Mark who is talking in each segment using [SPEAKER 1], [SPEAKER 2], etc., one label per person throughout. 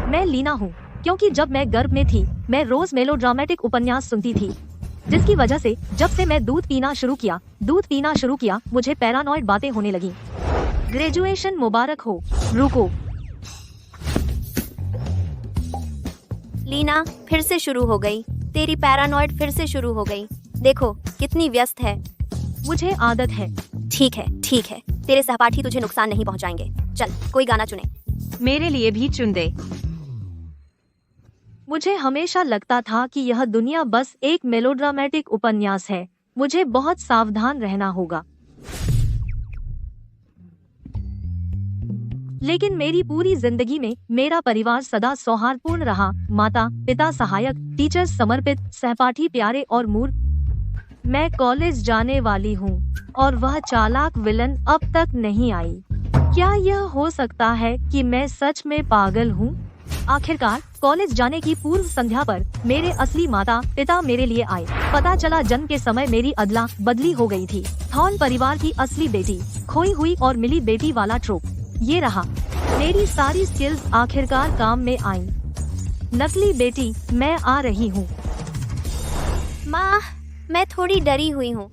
[SPEAKER 1] मैं लीना हूँ। क्योंकि जब मैं गर्भ में थी मैं रोज मेलोड्रामेटिक उपन्यास सुनती थी, जिसकी वजह से जब से मैं दूध पीना शुरू किया मुझे पैरानॉइड बातें होने लगी। ग्रेजुएशन मुबारक हो। रुको,
[SPEAKER 2] लीना फिर से शुरू हो गई, तेरी पैरानॉइड फिर से शुरू हो गई। देखो कितनी व्यस्त है।
[SPEAKER 1] मुझे आदत है।
[SPEAKER 2] ठीक है, तेरे सहपाठी तुझे नुकसान नहीं पहुंचाएंगे। चल कोई गाना चुने।
[SPEAKER 3] मेरे लिए भी चुन दे।
[SPEAKER 1] मुझे हमेशा लगता था कि यह दुनिया बस एक मेलोड्रामेटिक उपन्यास है। मुझे बहुत सावधान रहना होगा। लेकिन मेरी पूरी जिंदगी में मेरा परिवार सदा सौहार्दपूर्ण रहा। माता पिता सहायक, टीचर्स समर्पित, सहपाठी प्यारे और मूर्ख। मैं कॉलेज जाने वाली हूँ और वह चालाक विलन अब तक नहीं आई। क्या यह हो सकता है कि मैं सच में पागल हूँ? आखिरकार कॉलेज जाने की पूर्व संध्या पर मेरे असली माता पिता मेरे लिए आए। पता चला जन्म के समय मेरी अदला बदली हो गई थी। थॉर्न परिवार की असली बेटी, खोई हुई और मिली बेटी वाला ट्रोप। ये रहा। मेरी सारी स्किल्स आखिरकार काम में आई। नकली बेटी, मैं आ रही हूँ।
[SPEAKER 2] माँ, मैं थोड़ी डरी हुई हूँ।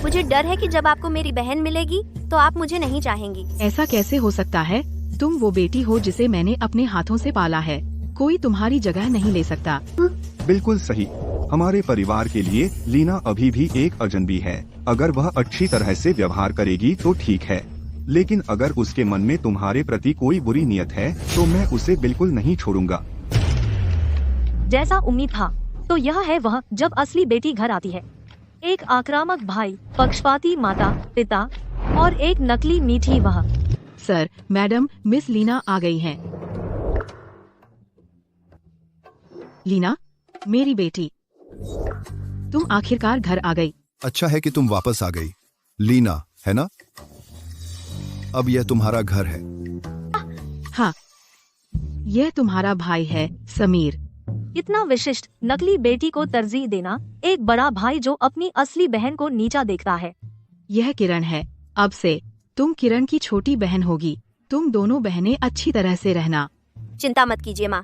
[SPEAKER 2] मुझे डर है कि जब आपको मेरी बहन मिलेगी तो आप मुझे नहीं चाहेंगी।
[SPEAKER 4] ऐसा कैसे हो सकता है? तुम वो बेटी हो जिसे मैंने अपने हाथों से पाला है। कोई तुम्हारी जगह नहीं ले सकता।
[SPEAKER 5] बिल्कुल सही। हमारे परिवार के लिए लीना अभी भी एक अजनबी है। अगर वह अच्छी तरह से व्यवहार करेगी तो ठीक है, लेकिन अगर उसके मन में तुम्हारे प्रति कोई बुरी नियत है तो मैं उसे बिल्कुल नहीं छोड़ूंगा।
[SPEAKER 1] जैसा उम्मीद था तो यह है वह जब असली बेटी घर आती है। एक आक्रामक भाई, पक्षपाती माता पिता और एक नकली मीठी वह।
[SPEAKER 4] सर, मैडम, मिस लीना आ गई हैं। लीना, मेरी बेटी, तुम आखिरकार घर आ गई।
[SPEAKER 6] अच्छा है कि तुम वापस आ गई। लीना, है ना? अब यह तुम्हारा घर है।
[SPEAKER 4] हाँ, यह तुम्हारा भाई है, समीर।
[SPEAKER 1] इतना विशिष्ट नकली बेटी को तरजीह देना, एक बड़ा भाई जो अपनी असली बहन को नीचा देखता है।
[SPEAKER 4] यह किरण है। अब से तुम किरण की छोटी बहन होगी। तुम दोनों बहनें अच्छी तरह से रहना।
[SPEAKER 2] चिंता मत कीजिए माँ,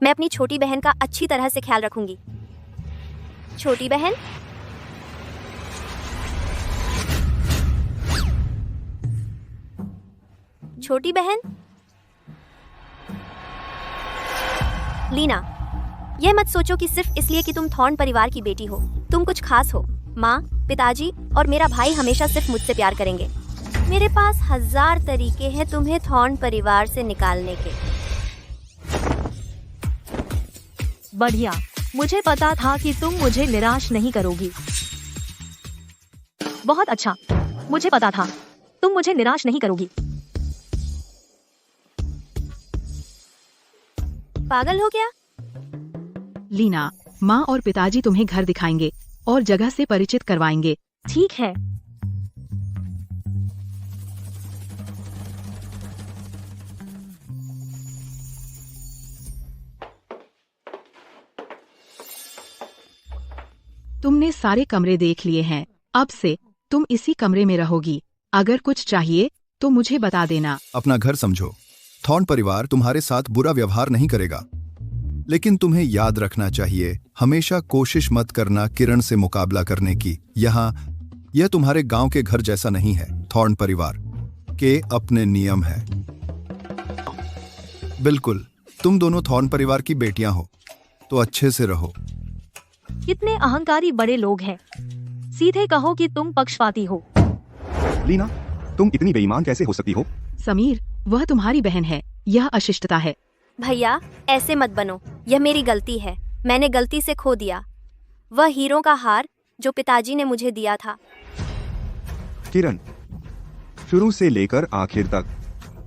[SPEAKER 2] मैं अपनी छोटी बहन का अच्छी तरह से ख्याल रखूंगी। छोटी बहन, छोटी बहन। लीना, यह मत सोचो कि सिर्फ इसलिए कि तुम थॉर्न परिवार की बेटी हो तुम कुछ खास हो। माँ, पिताजी और मेरा भाई हमेशा सिर्फ मुझसे प्यार करेंगे। मेरे पास 1000 तरीके हैं तुम्हें थॉर्न परिवार से निकालने के।
[SPEAKER 1] बढ़िया, मुझे पता था कि तुम मुझे निराश नहीं करोगी। बहुत अच्छा, मुझे पता था तुम मुझे निराश नहीं करोगी।
[SPEAKER 2] पागल हो क्या?
[SPEAKER 4] लीना, माँ और पिताजी तुम्हें घर दिखाएंगे और जगह से परिचित करवाएंगे।
[SPEAKER 1] ठीक है।
[SPEAKER 4] तुमने सारे कमरे देख लिए हैं। अब से तुम इसी कमरे में रहोगी। अगर कुछ चाहिए तो मुझे बता देना।
[SPEAKER 6] अपना घर समझो। थॉर्न परिवार तुम्हारे साथ बुरा व्यवहार नहीं करेगा, लेकिन तुम्हें याद रखना चाहिए, हमेशा कोशिश मत करना किरण से मुकाबला करने की। यह तुम्हारे गांव के घर जैसा नहीं है। थॉर्न परिवार के अपने नियम है। बिल्कुल, तुम दोनों थॉर्न परिवार की बेटियां हो तो अच्छे से रहो।
[SPEAKER 1] कितने अहंकारी बड़े लोग हैं। सीधे कहो कि तुम पक्षपाती हो।
[SPEAKER 5] लीना, तुम इतनी बेईमान कैसे हो सकती हो?
[SPEAKER 4] समीर, वह तुम्हारी बहन है। यह अशिष्टता है।
[SPEAKER 2] भैया, ऐसे मत बनो। यह मेरी गलती है। मैंने गलती से खो दिया वह हीरों का हार जो पिताजी ने मुझे दिया था।
[SPEAKER 5] किरण, शुरू से लेकर आखिर तक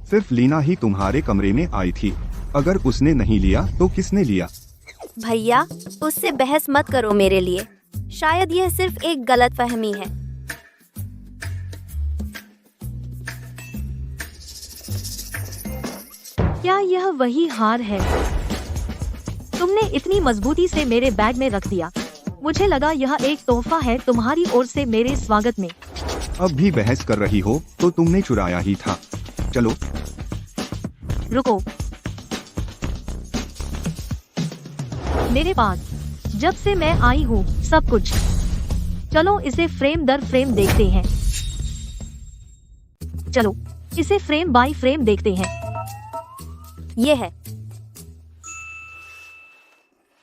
[SPEAKER 5] सिर्फ लीना ही तुम्हारे कमरे में आई थी। अगर उसने नहीं लिया तो किसने लिया?
[SPEAKER 2] भैया, उससे बहस मत करो मेरे लिए। शायद यह सिर्फ एक गलतफहमी है।
[SPEAKER 1] क्या यह वही हार है? तुमने इतनी मजबूती से मेरे बैग में रख दिया। मुझे लगा यह एक तोहफा है तुम्हारी ओर से मेरे स्वागत में।
[SPEAKER 5] अब भी बहस कर रही हो तो तुमने चुराया ही था। चलो।
[SPEAKER 1] रुको, मेरे पास जब से मैं आई हूँ सब कुछ। चलो इसे फ्रेम दर फ्रेम देखते हैं। चलो इसे फ्रेम बाय फ्रेम देखते हैं।
[SPEAKER 2] ये है।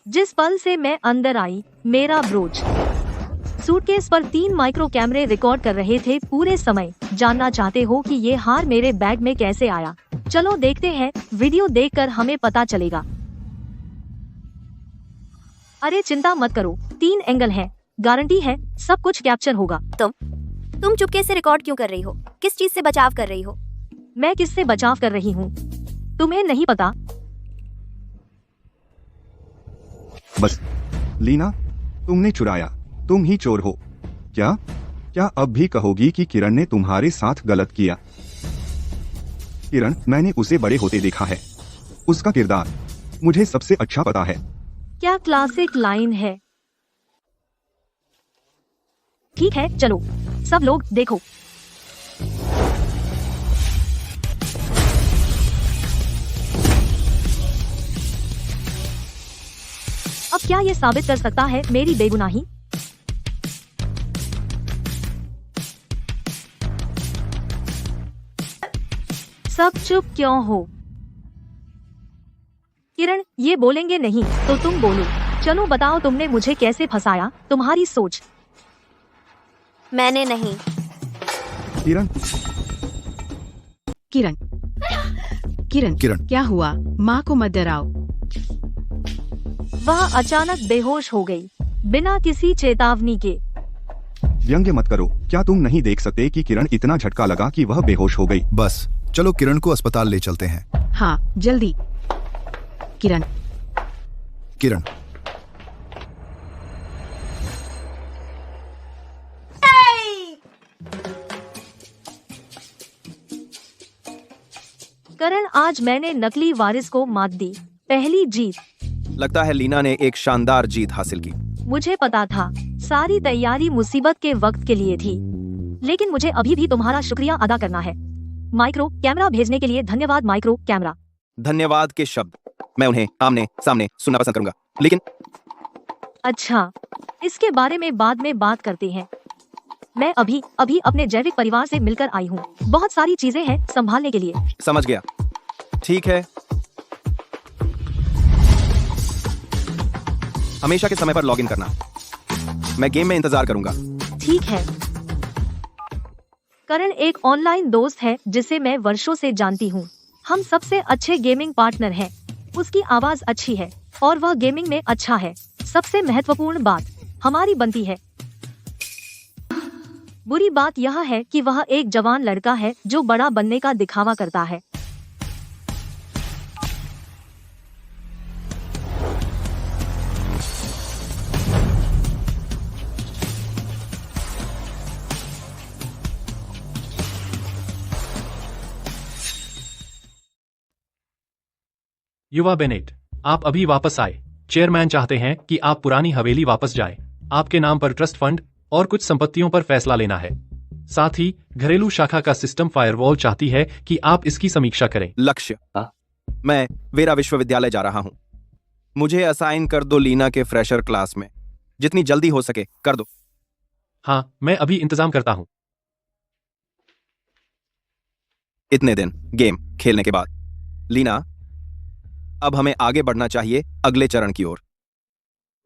[SPEAKER 1] जिस पल से मैं अंदर आई, मेरा ब्रोच सूटकेस पर 3 माइक्रो कैमरे रिकॉर्ड कर रहे थे पूरे समय। जानना चाहते हो कि ये हार मेरे बैग में कैसे आया? चलो देखते हैं, वीडियो देखकर हमें पता चलेगा। अरे चिंता मत करो, 3 एंगल है, गारंटी है सब कुछ कैप्चर होगा।
[SPEAKER 2] तुम चुपके से रिकॉर्ड क्यों कर रही हो? किस चीज से बचाव कर रही हो?
[SPEAKER 1] मैं किससे बचाव कर रही हूँ तुम्हें नहीं पता?
[SPEAKER 5] बस लीना, तुमने चुराया, तुम ही चोर हो। क्या क्या अब भी कहोगी कि किरण ने तुम्हारे साथ गलत किया? किरण, मैंने उसे बड़े होते देखा है। उसका किरदार मुझे सबसे अच्छा पता है।
[SPEAKER 1] क्या क्लासिक लाइन है। ठीक है चलो सब लोग देखो। अब क्या ये साबित कर सकता है मेरी बेगुनाही? सब चुप क्यों हो? किरण, ये बोलेंगे नहीं तो तुम बोलो। चलो बताओ तुमने मुझे कैसे फंसाया? तुम्हारी सोच।
[SPEAKER 2] मैंने नहीं।
[SPEAKER 5] किरण,
[SPEAKER 4] किरण किरण
[SPEAKER 6] किरण।
[SPEAKER 4] क्या हुआ? माँ को मत डराओ।
[SPEAKER 1] वह अचानक बेहोश हो गई, बिना किसी चेतावनी के।
[SPEAKER 5] व्यंग्य मत करो। क्या तुम नहीं देख सकते कि किरण इतना झटका लगा कि वह बेहोश हो गई?
[SPEAKER 6] बस चलो किरण को अस्पताल ले चलते हैं।
[SPEAKER 4] हाँ जल्दी। किरण,
[SPEAKER 6] किरण,
[SPEAKER 1] करण, आज मैंने नकली वारिस को मात दी। पहली जीत।
[SPEAKER 7] लगता है लीना ने एक शानदार जीत हासिल की।
[SPEAKER 1] मुझे पता था, सारी तैयारी मुसीबत के वक्त के लिए थी। लेकिन मुझे अभी भी तुम्हारा शुक्रिया अदा करना है। माइक्रो कैमरा भेजने के लिए धन्यवाद। Micro camera.
[SPEAKER 7] धन्यवाद के शब्द मैं उन्हें आमने सामने सुनना पसंद करूंगा, लेकिन
[SPEAKER 1] अच्छा, इसके बारे में बाद में बात करते हैं। मैं अभी अपने जैविक परिवार से मिलकर आई हूँ। बहुत सारी चीजें हैं संभालने के लिए।
[SPEAKER 7] समझ गया। ठीक है, हमेशा के समय पर लॉगिन करना। मैं गेम में इंतजार करूंगा।
[SPEAKER 1] ठीक है। करण एक ऑनलाइन दोस्त है जिसे मैं वर्षों से जानती हूँ। हम सबसे अच्छे गेमिंग पार्टनर हैं। उसकी आवाज अच्छी है और वह गेमिंग में अच्छा है। सबसे महत्वपूर्ण बात हमारी बनती है। बुरी बात यह है कि वह एक जवान लड़का है जो बड़ा बनने का दिखावा करता है।
[SPEAKER 8] युवा बेनेट, आप अभी वापस आए। चेयरमैन चाहते हैं कि आप पुरानी हवेली वापस जाएं। आपके नाम पर ट्रस्ट फंड और कुछ संपत्तियों पर फैसला लेना है। साथ ही घरेलू शाखा का सिस्टम फायरवॉल चाहती है कि आप इसकी समीक्षा करें।
[SPEAKER 7] लक्ष्य, मैं वेरा विश्वविद्यालय जा रहा हूं। मुझे असाइन कर दो लीना के फ्रेशर क्लास में। जितनी जल्दी हो सके कर दो।
[SPEAKER 8] हाँ, मैं अभी इंतजाम करता हूं।
[SPEAKER 7] इतने दिन गेम खेलने के बाद लीना, अब हमें आगे बढ़ना चाहिए अगले चरण की ओर।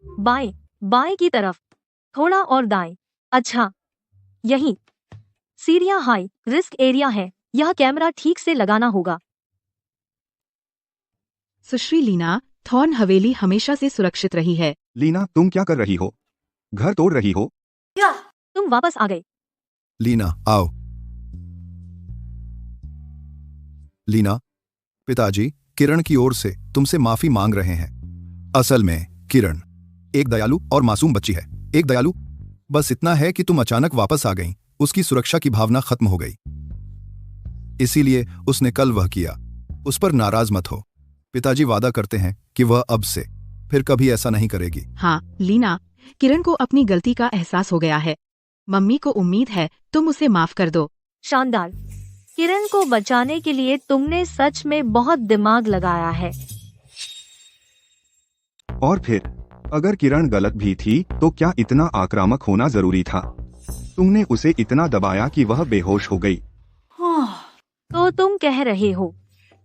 [SPEAKER 1] बाएं, बाएं की तरफ, थोड़ा और दाएं। अच्छा, यही सीरिया हाई रिस्क एरिया है। यह कैमरा ठीक से लगाना होगा।
[SPEAKER 4] सुश्री लीना, थॉर्न हवेली हमेशा से सुरक्षित रही है।
[SPEAKER 5] लीना, तुम क्या कर रही हो? घर तोड़ रही हो?
[SPEAKER 1] तुम वापस आ गए।
[SPEAKER 6] लीना आओ। लीना, पिताजी किरण की ओर से तुमसे माफी मांग रहे हैं। असल में किरण एक दयालु और मासूम बच्ची है। एक दयालु बस इतना है कि तुम अचानक वापस आ गईं, उसकी सुरक्षा की भावना खत्म हो गई, इसीलिए उसने कल वह किया। उस पर नाराज मत हो। पिताजी वादा करते हैं कि वह अब से फिर कभी ऐसा नहीं करेगी।
[SPEAKER 4] हाँ लीना, किरण को अपनी गलती का एहसास हो गया है। मम्मी को उम्मीद है तुम उसे माफ कर दो।
[SPEAKER 1] शानदार। किरण को बचाने के लिए तुमने सच में बहुत दिमाग लगाया है।
[SPEAKER 5] और फिर अगर किरण गलत भी थी तो क्या इतना आक्रामक होना जरूरी था? तुमने उसे इतना दबाया कि वह बेहोश हो गई।
[SPEAKER 1] तो तुम कह रहे हो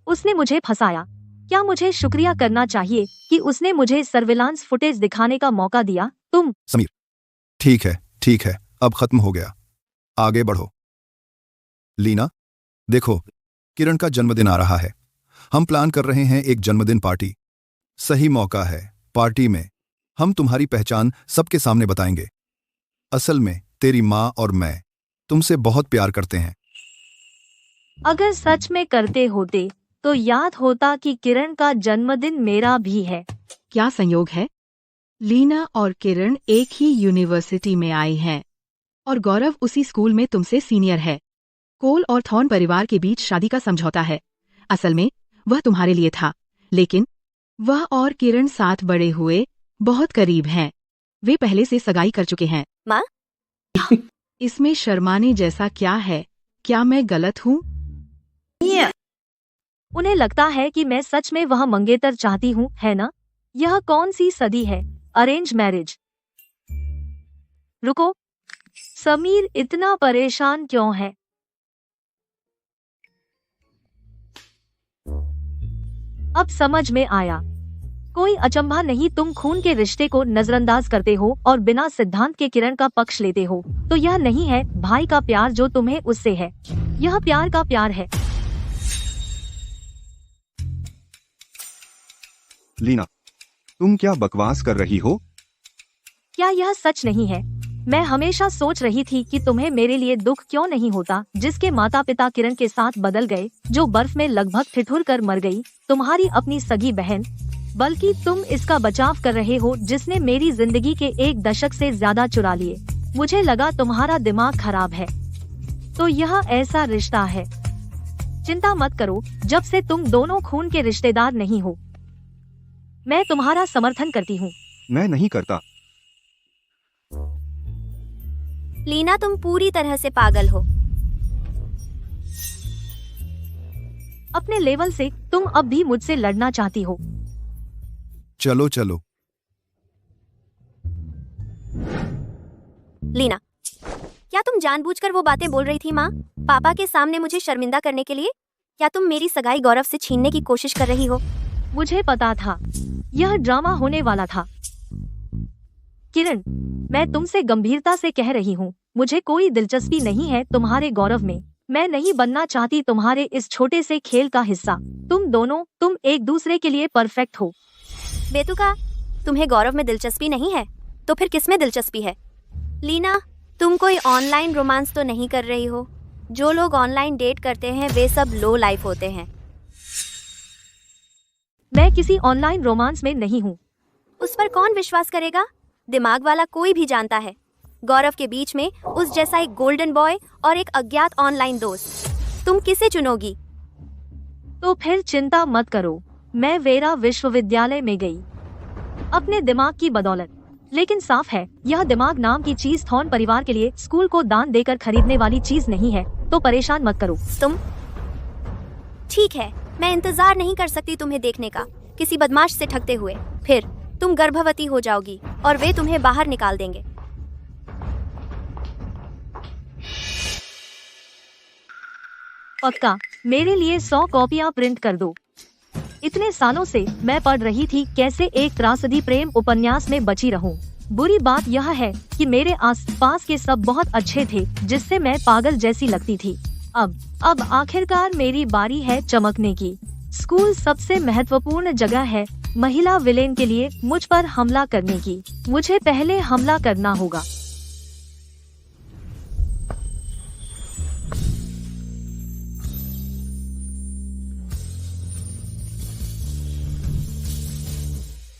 [SPEAKER 1] उसने मुझे फंसाया? क्या मुझे शुक्रिया करना चाहिए कि उसने मुझे सर्विलांस फुटेज दिखाने का मौका दिया? तुम
[SPEAKER 6] समीर, ठीक है, अब खत्म हो गया, आगे बढ़ो। लीना, देखो, किरण का जन्मदिन आ रहा है। हम प्लान कर रहे हैं एक जन्मदिन पार्टी। सही मौका है। पार्टी में हम तुम्हारी पहचान सबके सामने बताएंगे। असल में तेरी माँ और मैं तुमसे बहुत प्यार करते हैं।
[SPEAKER 1] अगर सच में करते होते तो याद होता कि किरण का जन्मदिन मेरा भी है।
[SPEAKER 4] क्या संयोग है? लीना और किरण एक ही यूनिवर्सिटी में आई हैं और गौरव उसी स्कूल में तुमसे सीनियर है। कोल और थॉर्न परिवार के बीच शादी का समझौता है। असल में वह तुम्हारे लिए था, लेकिन वह और किरण साथ बड़े हुए बहुत करीब हैं। वे पहले से सगाई कर चुके हैं।
[SPEAKER 2] माँ?
[SPEAKER 4] इसमें शर्माने जैसा क्या है? क्या मैं गलत हूँ?
[SPEAKER 1] उन्हें लगता है कि मैं सच में वह मंगेतर चाहती हूँ, है ना? यह कौन सी सदी है? Arrange marriage. रुको, समीर इतना परेशान क्यों है? अब समझ में आया। कोई अचंभा नहीं, तुम खून के रिश्ते को नजरअंदाज करते हो और बिना सिद्धांत के किरण का पक्ष लेते हो। तो यह नहीं है भाई का प्यार जो तुम्हें उससे है, यह प्यार का प्यार है।
[SPEAKER 5] लीना, तुम क्या बकवास कर रही हो?
[SPEAKER 1] क्या यह सच नहीं है? मैं हमेशा सोच रही थी कि तुम्हें मेरे लिए दुख क्यों नहीं होता, जिसके माता पिता किरण के साथ बदल गए, जो बर्फ में लगभग ठिठुर कर मर गई, तुम्हारी अपनी सगी बहन। बल्कि तुम इसका बचाव कर रहे हो जिसने मेरी जिंदगी के 1 दशक से ज्यादा चुरा लिए। मुझे लगा तुम्हारा दिमाग खराब है। तो यह ऐसा रिश्ता है। चिंता मत करो, जब से तुम दोनों खून के रिश्तेदार नहीं हो। मैं तुम्हारा समर्थन करती हूँ।
[SPEAKER 5] मैं नहीं करता।
[SPEAKER 2] लीना, तुम पूरी तरह से पागल हो।
[SPEAKER 1] अपने लेवल से तुम अब भी मुझसे लड़ना चाहती हो।
[SPEAKER 6] चलो।
[SPEAKER 2] लीना, क्या तुम जानबूझकर वो बातें बोल रही थी माँ, पापा के सामने मुझे शर्मिंदा करने के लिए? क्या तुम मेरी सगाई गौरव से छीनने की कोशिश कर रही हो?
[SPEAKER 1] मुझे पता था यह ड्रामा होने वाला था। किरण, मैं तुमसे गंभीरता से कह रही हूँ, मुझे कोई दिलचस्पी नहीं है तुम्हारे गौरव में। मैं नहीं बनना चाहती तुम्हारे इस छोटे से खेल का हिस्सा। तुम एक दूसरे के लिए परफेक्ट हो।
[SPEAKER 2] बेतुका, तुम्हें गौरव में दिलचस्पी नहीं है तो फिर किसमें दिलचस्पी है? लीना, तुम कोई ऑनलाइन रोमांस तो नहीं कर रही हो? जो लोग ऑनलाइन डेट करते हैं वे सब लो लाइफ होते हैं।
[SPEAKER 1] मैं किसी ऑनलाइन रोमांस में नहीं हूँ।
[SPEAKER 2] उस पर कौन विश्वास करेगा? दिमाग वाला कोई भी जानता है, गौरव के बीच में उस जैसा एक गोल्डन बॉय और एक अज्ञात ऑनलाइन दोस्त। तुम किसे चुनोगी?
[SPEAKER 1] तो फिर चिंता मत करो, मैं वेरा विश्वविद्यालय में गई अपने दिमाग की बदौलत। लेकिन साफ है, यह दिमाग नाम की चीज थॉर्न परिवार के लिए स्कूल को दान देकर खरीदने वाली चीज नहीं है। तो परेशान मत करो।
[SPEAKER 2] तुम ठीक है, मैं इंतजार नहीं कर सकती तुम्हें देखने का, किसी बदमाश से ठगते हुए। फिर तुम गर्भवती हो जाओगी और वे तुम्हें बाहर निकाल देंगे।
[SPEAKER 1] पक्का, मेरे लिए 100 कॉपियां प्रिंट कर दो। इतने सालों से मैं पढ़ रही थी कैसे एक त्रासदी प्रेम उपन्यास में बची रहूं। बुरी बात यह है कि मेरे आस-पास के सब बहुत अच्छे थे, जिससे मैं पागल जैसी लगती थी। अब आखिरकार मेरी बारी है चमकने की। स्कूल सबसे महत्वपूर्ण जगह है महिला विलेन के लिए मुझ पर हमला करने की। मुझे पहले हमला करना होगा।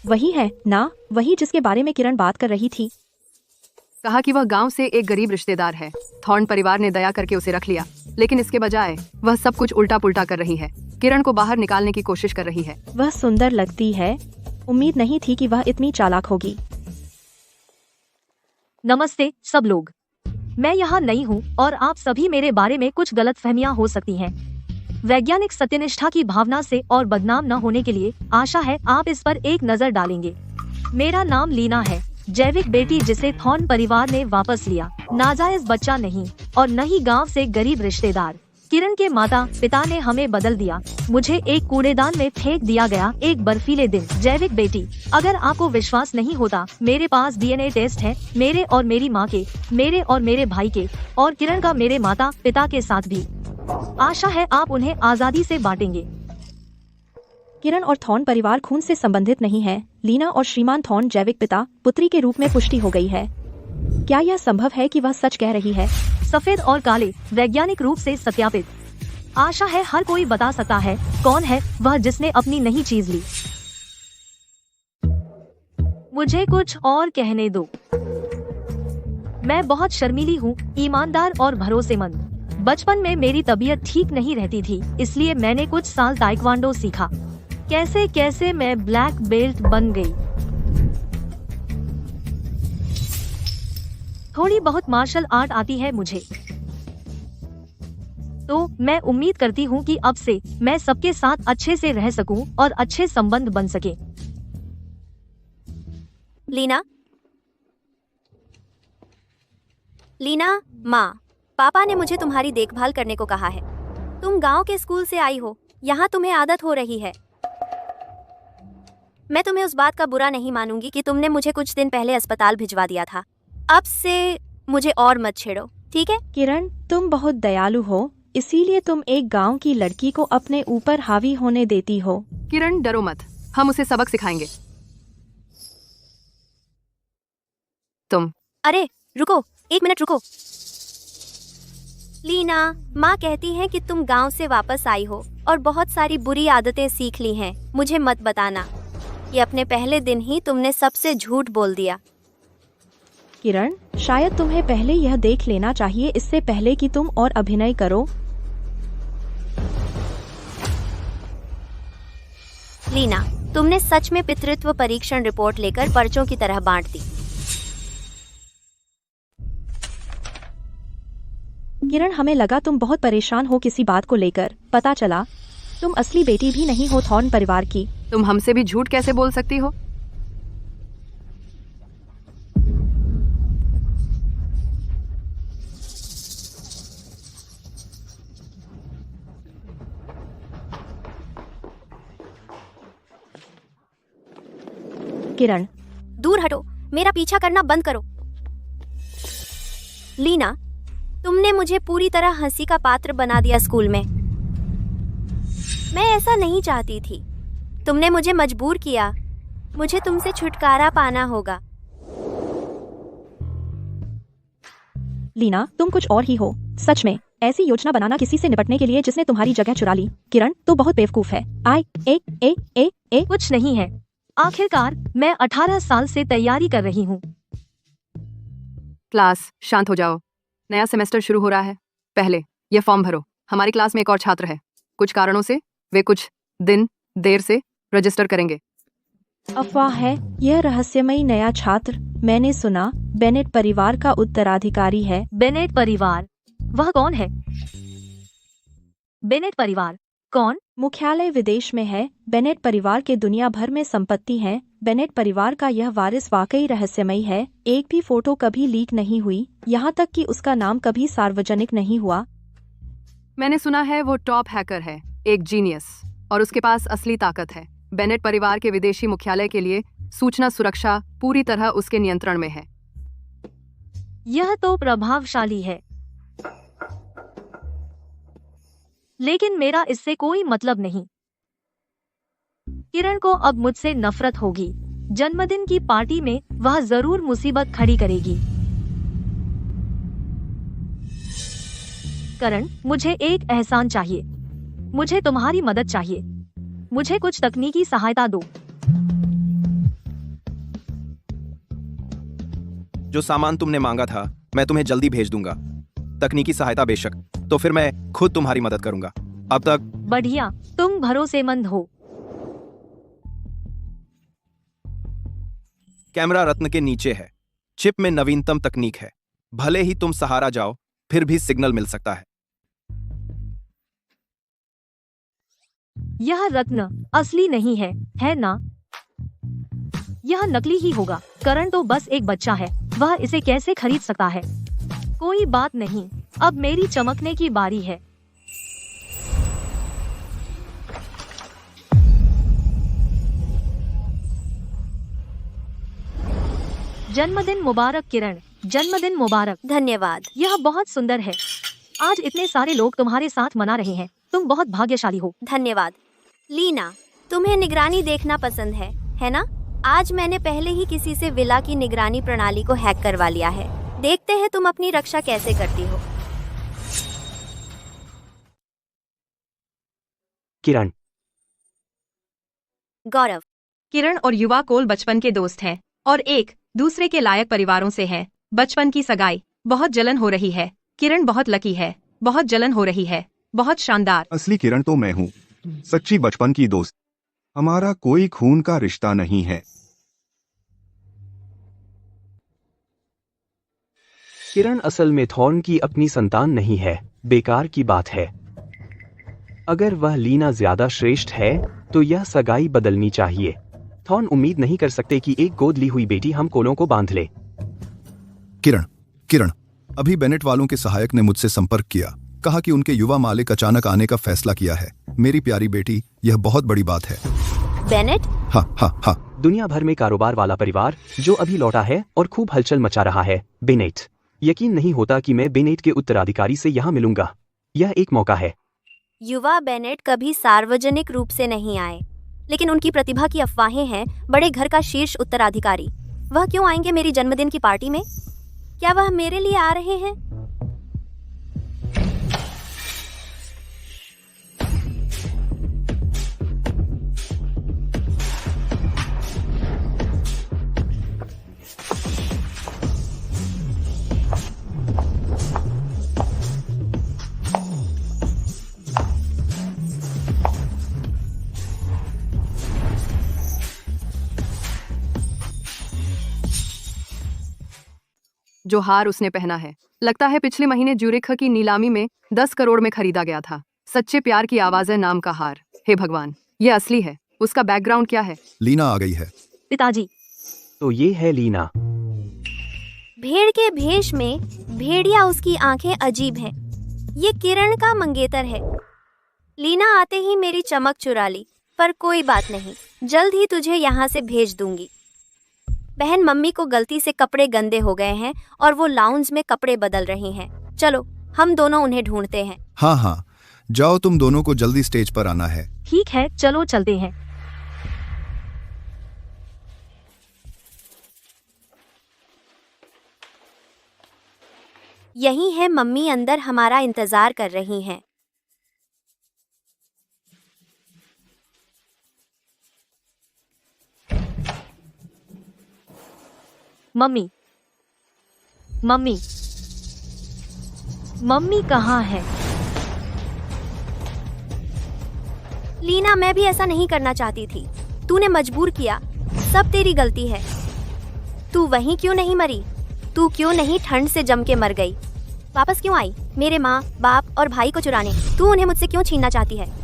[SPEAKER 9] वही है ना, वही जिसके बारे में किरण बात कर रही थी।
[SPEAKER 10] कहा कि वह गांव से एक गरीब रिश्तेदार है। थॉर्न परिवार ने दया करके उसे रख लिया, लेकिन इसके बजाय वह सब कुछ उल्टा पुल्टा कर रही है। किरण को बाहर निकालने की कोशिश कर रही है।
[SPEAKER 9] वह सुंदर लगती है, उम्मीद नहीं थी कि वह इतनी चालाक होगी।
[SPEAKER 1] नमस्ते सब लोग, मैं यहाँ नई हूँ और आप सभी मेरे बारे में कुछ गलतफहमियां हो सकती हैं। वैज्ञानिक सत्यनिष्ठा की भावना से और बदनाम न होने के लिए आशा है आप इस पर एक नजर डालेंगे। मेरा नाम लीना है, जैविक बेटी जिसे थॉर्न परिवार ने वापस लिया। नाजायज बच्चा नहीं और न ही गांव से गरीब रिश्तेदार। किरण के माता पिता ने हमें बदल दिया। मुझे एक कूड़ेदान में फेंक दिया गया एक बर्फीले दिन। जैविक बेटी, अगर आपको विश्वास नहीं होता, मेरे पास डीएनए टेस्ट है, मेरे और मेरी माँ के, मेरे और मेरे भाई के, और किरण का मेरे माता पिता के साथ भी। आशा है आप उन्हें आजादी से बांटेंगे।
[SPEAKER 9] किरण और थॉर्न परिवार खून से संबंधित नहीं है। लीना और श्रीमान थॉर्न जैविक पिता पुत्री के रूप में पुष्टि हो गई है। क्या यह संभव है कि वह सच कह रही है?
[SPEAKER 1] सफेद और काले, वैज्ञानिक रूप से सत्यापित। आशा है हर कोई बता सकता है कौन है वह जिसने अपनी नई चीज ली। मुझे कुछ और कहने दो। मैं बहुत शर्मीली हूँ, ईमानदार और भरोसेमंद। बचपन में मेरी तबीयत ठीक नहीं रहती थी, इसलिए मैंने कुछ साल ताइक्वांडो सीखा। कैसे कैसे मैं ब्लैक बेल्ट बन गई। थोड़ी बहुत मार्शल आर्ट आती है मुझे। तो मैं उम्मीद करती हूँ कि अब से मैं सबके साथ अच्छे से रह सकूं और अच्छे संबंध बन सके।
[SPEAKER 2] लीना, लीना, माँ, पापा ने मुझे तुम्हारी देखभाल करने को कहा है। तुम गांव के स्कूल से आई हो, यहाँ तुम्हें आदत हो रही है। मैं तुम्हें उस बात का बुरा नहीं मानूंगी कि तुमने मुझे कुछ दिन पहले अस्पताल भिजवा दिया था। अब से मुझे और मत छेड़ो, ठीक है?
[SPEAKER 9] किरण, तुम बहुत दयालु हो, इसीलिए तुम एक गांव की लड़की को अपने ऊपर हावी होने देती हो।
[SPEAKER 10] किरण, डरो मत, हम उसे सबक सिखाएंगे। तुम
[SPEAKER 2] अरे रुको, एक मिनट रुको। लीना, माँ कहती है कि तुम गांव से वापस आई हो और बहुत सारी बुरी आदतें सीख ली हैं। मुझे मत बताना ये अपने पहले दिन ही तुमने सबसे झूठ बोल दिया।
[SPEAKER 9] किरण, शायद तुम्हें पहले यह देख लेना चाहिए इससे पहले कि तुम और अभिनय करो।
[SPEAKER 2] लीना, तुमने सच में पितृत्व परीक्षण रिपोर्ट लेकर पर्चों की तरह बांट दी।
[SPEAKER 9] किरण, हमें लगा तुम बहुत परेशान हो किसी बात को लेकर। पता चला तुम असली बेटी भी नहीं हो थॉर्न परिवार की।
[SPEAKER 10] तुम हमसे भी झूठ कैसे बोल सकती हो?
[SPEAKER 9] किरण,
[SPEAKER 2] दूर हटो, मेरा पीछा करना बंद करो। लीना, तुमने मुझे पूरी तरह हंसी का पात्र बना दिया स्कूल में। मैं ऐसा नहीं चाहती थी। तुमने मुझे मजबूर किया। मुझे तुमसे छुटकारा पाना होगा।
[SPEAKER 9] लीना, तुम कुछ और ही हो। सच में ऐसी योजना बनाना किसी से निपटने के लिए जिसने तुम्हारी जगह चुरा ली। किरण, तो बहुत बेवकूफ है। ए
[SPEAKER 1] कुछ नहीं है। आखिरकार मैं 18 साल से तैयारी कर रही हूँ।
[SPEAKER 10] क्लास, शांत हो जाओ। नया सेमेस्टर शुरू हो रहा है। पहले यह फॉर्म भरो। हमारी क्लास में एक और छात्र है। कुछ कारणों से वे कुछ दिन देर से रजिस्टर करेंगे।
[SPEAKER 9] अफवाह है, यह रहस्यमयी नया छात्र, मैंने सुना, बेनेट परिवार का उत्तराधिकारी है।
[SPEAKER 1] बेनेट परिवार? वह कौन है? बेनेट परिवार कौन?
[SPEAKER 9] मुख्यालय विदेश में है। बेनेट परिवार के दुनिया भर में संपत्ति है। बेनेट परिवार का यह वारिस वाकई रहस्यमयी है। एक भी फोटो कभी लीक नहीं हुई, यहाँ तक कि उसका नाम कभी सार्वजनिक नहीं हुआ।
[SPEAKER 10] मैंने सुना है वो टॉप हैकर है, एक जीनियस, और उसके पास असली ताकत है। बेनेट परिवार के विदेशी मुख्यालय के लिए सूचना सुरक्षा पूरी तरह उसके नियंत्रण में है।
[SPEAKER 1] यह तो प्रभावशाली है, लेकिन मेरा इससे कोई मतलब नहीं। किरण को अब मुझसे नफरत होगी। जन्मदिन की पार्टी में वह जरूर मुसीबत खड़ी करेगी। करण, मुझे एक एहसान चाहिए। मुझे तुम्हारी मदद चाहिए। मुझे कुछ तकनीकी सहायता दो।
[SPEAKER 7] जो सामान तुमने मांगा था मैं तुम्हें जल्दी भेज दूंगा। तकनीकी सहायता बेशक, तो फिर मैं खुद तुम्हारी मदद करूंगा। अब तक
[SPEAKER 1] बढ़िया, तुम भरोसेमंद हो।
[SPEAKER 7] कैमरा रत्न के नीचे है। चिप में नवीनतम तकनीक है। भले ही तुम सहारा जाओ, फिर भी सिग्नल मिल सकता है।
[SPEAKER 1] यह रत्न असली नहीं है ना? यह नकली ही होगा। करण तो बस एक बच्चा है, वह इसे कैसे खरीद सकता है। कोई बात नहीं, अब मेरी चमकने की बारी है। जन्मदिन मुबारक किरण, जन्मदिन मुबारक।
[SPEAKER 2] धन्यवाद।
[SPEAKER 1] यह बहुत सुंदर है। आज इतने सारे लोग तुम्हारे साथ मना रहे हैं, तुम बहुत भाग्यशाली हो।
[SPEAKER 2] धन्यवाद। लीना, तुम्हें निगरानी देखना पसंद है ना? आज मैंने पहले ही किसी से विला की निगरानी प्रणाली को हैक करवा लिया है। देखते हैं तुम अपनी रक्षा कैसे करती हो।
[SPEAKER 7] किरण।
[SPEAKER 2] गौरव।
[SPEAKER 3] किरण और युवा कोल बचपन के दोस्त हैं और एक दूसरे के लायक परिवारों से हैं। बचपन की सगाई। बहुत जलन हो रही है। किरण बहुत लकी है। बहुत जलन हो रही है। बहुत शानदार।
[SPEAKER 5] असली किरण तो मैं हूँ, सच्ची बचपन की दोस्त। हमारा कोई खून का रिश्ता नहीं है।
[SPEAKER 11] किरण असल में थॉर्न की अपनी संतान नहीं है, बेकार की बात है। अगर वह लीना ज्यादा श्रेष्ठ है तो यह सगाई बदलनी चाहिए। थॉर्न उम्मीद नहीं कर सकते कि एक गोद ली हुई बेटी हम कोलों को बांध ले।
[SPEAKER 6] किरण, अभी बेनेट वालों के सहायक ने मुझसे संपर्क किया, कहा कि उनके युवा मालिक अचानक आने का फैसला किया है। मेरी प्यारी बेटी, यह बहुत बड़ी बात है।
[SPEAKER 2] बेनेट?
[SPEAKER 6] हाँ।
[SPEAKER 11] दुनिया भर में कारोबार वाला परिवार जो अभी लौटा है और खूब हलचल मचा रहा है। बेनेट। यकीन नहीं होता कि मैं बेनेट के उत्तराधिकारी से यहाँ मिलूंगा। यह एक मौका है।
[SPEAKER 2] युवा बेनेट कभी सार्वजनिक रूप से नहीं आए, लेकिन उनकी प्रतिभा की अफवाहें हैं। बड़े घर का शीर्ष उत्तराधिकारी। वह क्यों आएंगे मेरी जन्मदिन की पार्टी में? क्या वह मेरे लिए आ रहे हैं?
[SPEAKER 10] जो हार उसने पहना है, लगता है पिछले महीने ज्यूरिख की नीलामी में 10 करोड़ में खरीदा गया था। सच्चे प्यार की आवाज़ें नाम का हार। हे भगवान, ये असली है। उसका बैकग्राउंड क्या है?
[SPEAKER 6] लीना आ गई है।
[SPEAKER 1] पिताजी।
[SPEAKER 11] तो ये है लीना।
[SPEAKER 2] भेड़ के भेष में भेड़िया, उसकी आंखें अजीब हैं। ये किरण का मंगेतर है। लीना आते ही मेरी चमक चुरा ली, पर कोई बात नहीं, जल्द ही तुझे यहाँ से भेज दूंगी। बहन, मम्मी को गलती से कपड़े गंदे हो गए हैं और वो लाउंज में कपड़े बदल रही हैं। चलो हम दोनों उन्हें ढूंढते हैं।
[SPEAKER 6] हाँ, जाओ, तुम दोनों को जल्दी स्टेज पर आना है।
[SPEAKER 1] ठीक है, चलो चलते हैं।
[SPEAKER 2] यही है मम्मी, अंदर हमारा इंतजार कर रही हैं।
[SPEAKER 1] मम्मी, मम्मी, मम्मी कहाँ है?
[SPEAKER 2] लीना, मैं भी ऐसा नहीं करना चाहती थी। तूने मजबूर किया, सब तेरी गलती है। तू वहीं क्यों नहीं मरी? तू क्यों नहीं ठंड से जम के मर गई? वापस क्यों आई मेरे माँ, बाप और भाई को चुराने? तू उन्हें मुझसे क्यों छीनना चाहती है?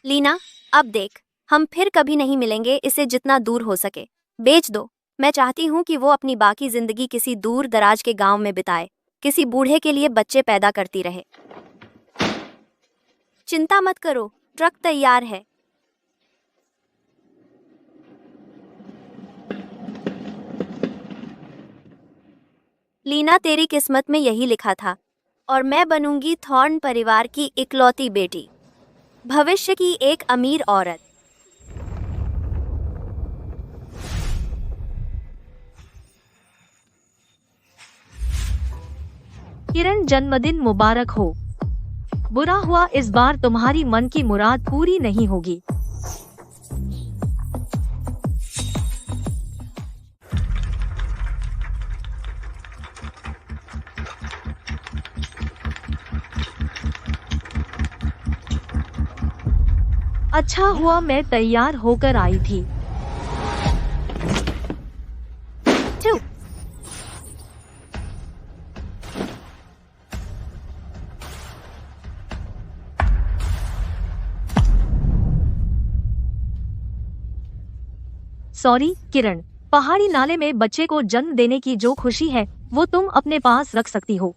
[SPEAKER 2] लीना, अब देख, हम फिर कभी नहीं मिलेंगे। इसे जितना दूर हो सके बेच दो। मैं चाहती हूँ कि वो अपनी बाकी जिंदगी किसी दूर दराज के गांव में बिताए, किसी बूढ़े के लिए बच्चे पैदा करती रहे। चिंता मत करो, ट्रक तैयार है। लीना, तेरी किस्मत में यही लिखा था, और मैं बनूंगी थॉर्न परिवार की इकलौती बेटी, भविष्य की एक अमीर औरत।
[SPEAKER 1] किरण, जन्मदिन मुबारक हो। बुरा हुआ इस बार तुम्हारी मन की मुराद पूरी नहीं होगी। अच्छा हुआ मैं तैयार होकर आई थी।
[SPEAKER 2] 2
[SPEAKER 1] सॉरी किरण, पहाड़ी नाले में बच्चे को जन्म देने की जो खुशी है वो तुम अपने पास रख सकती हो।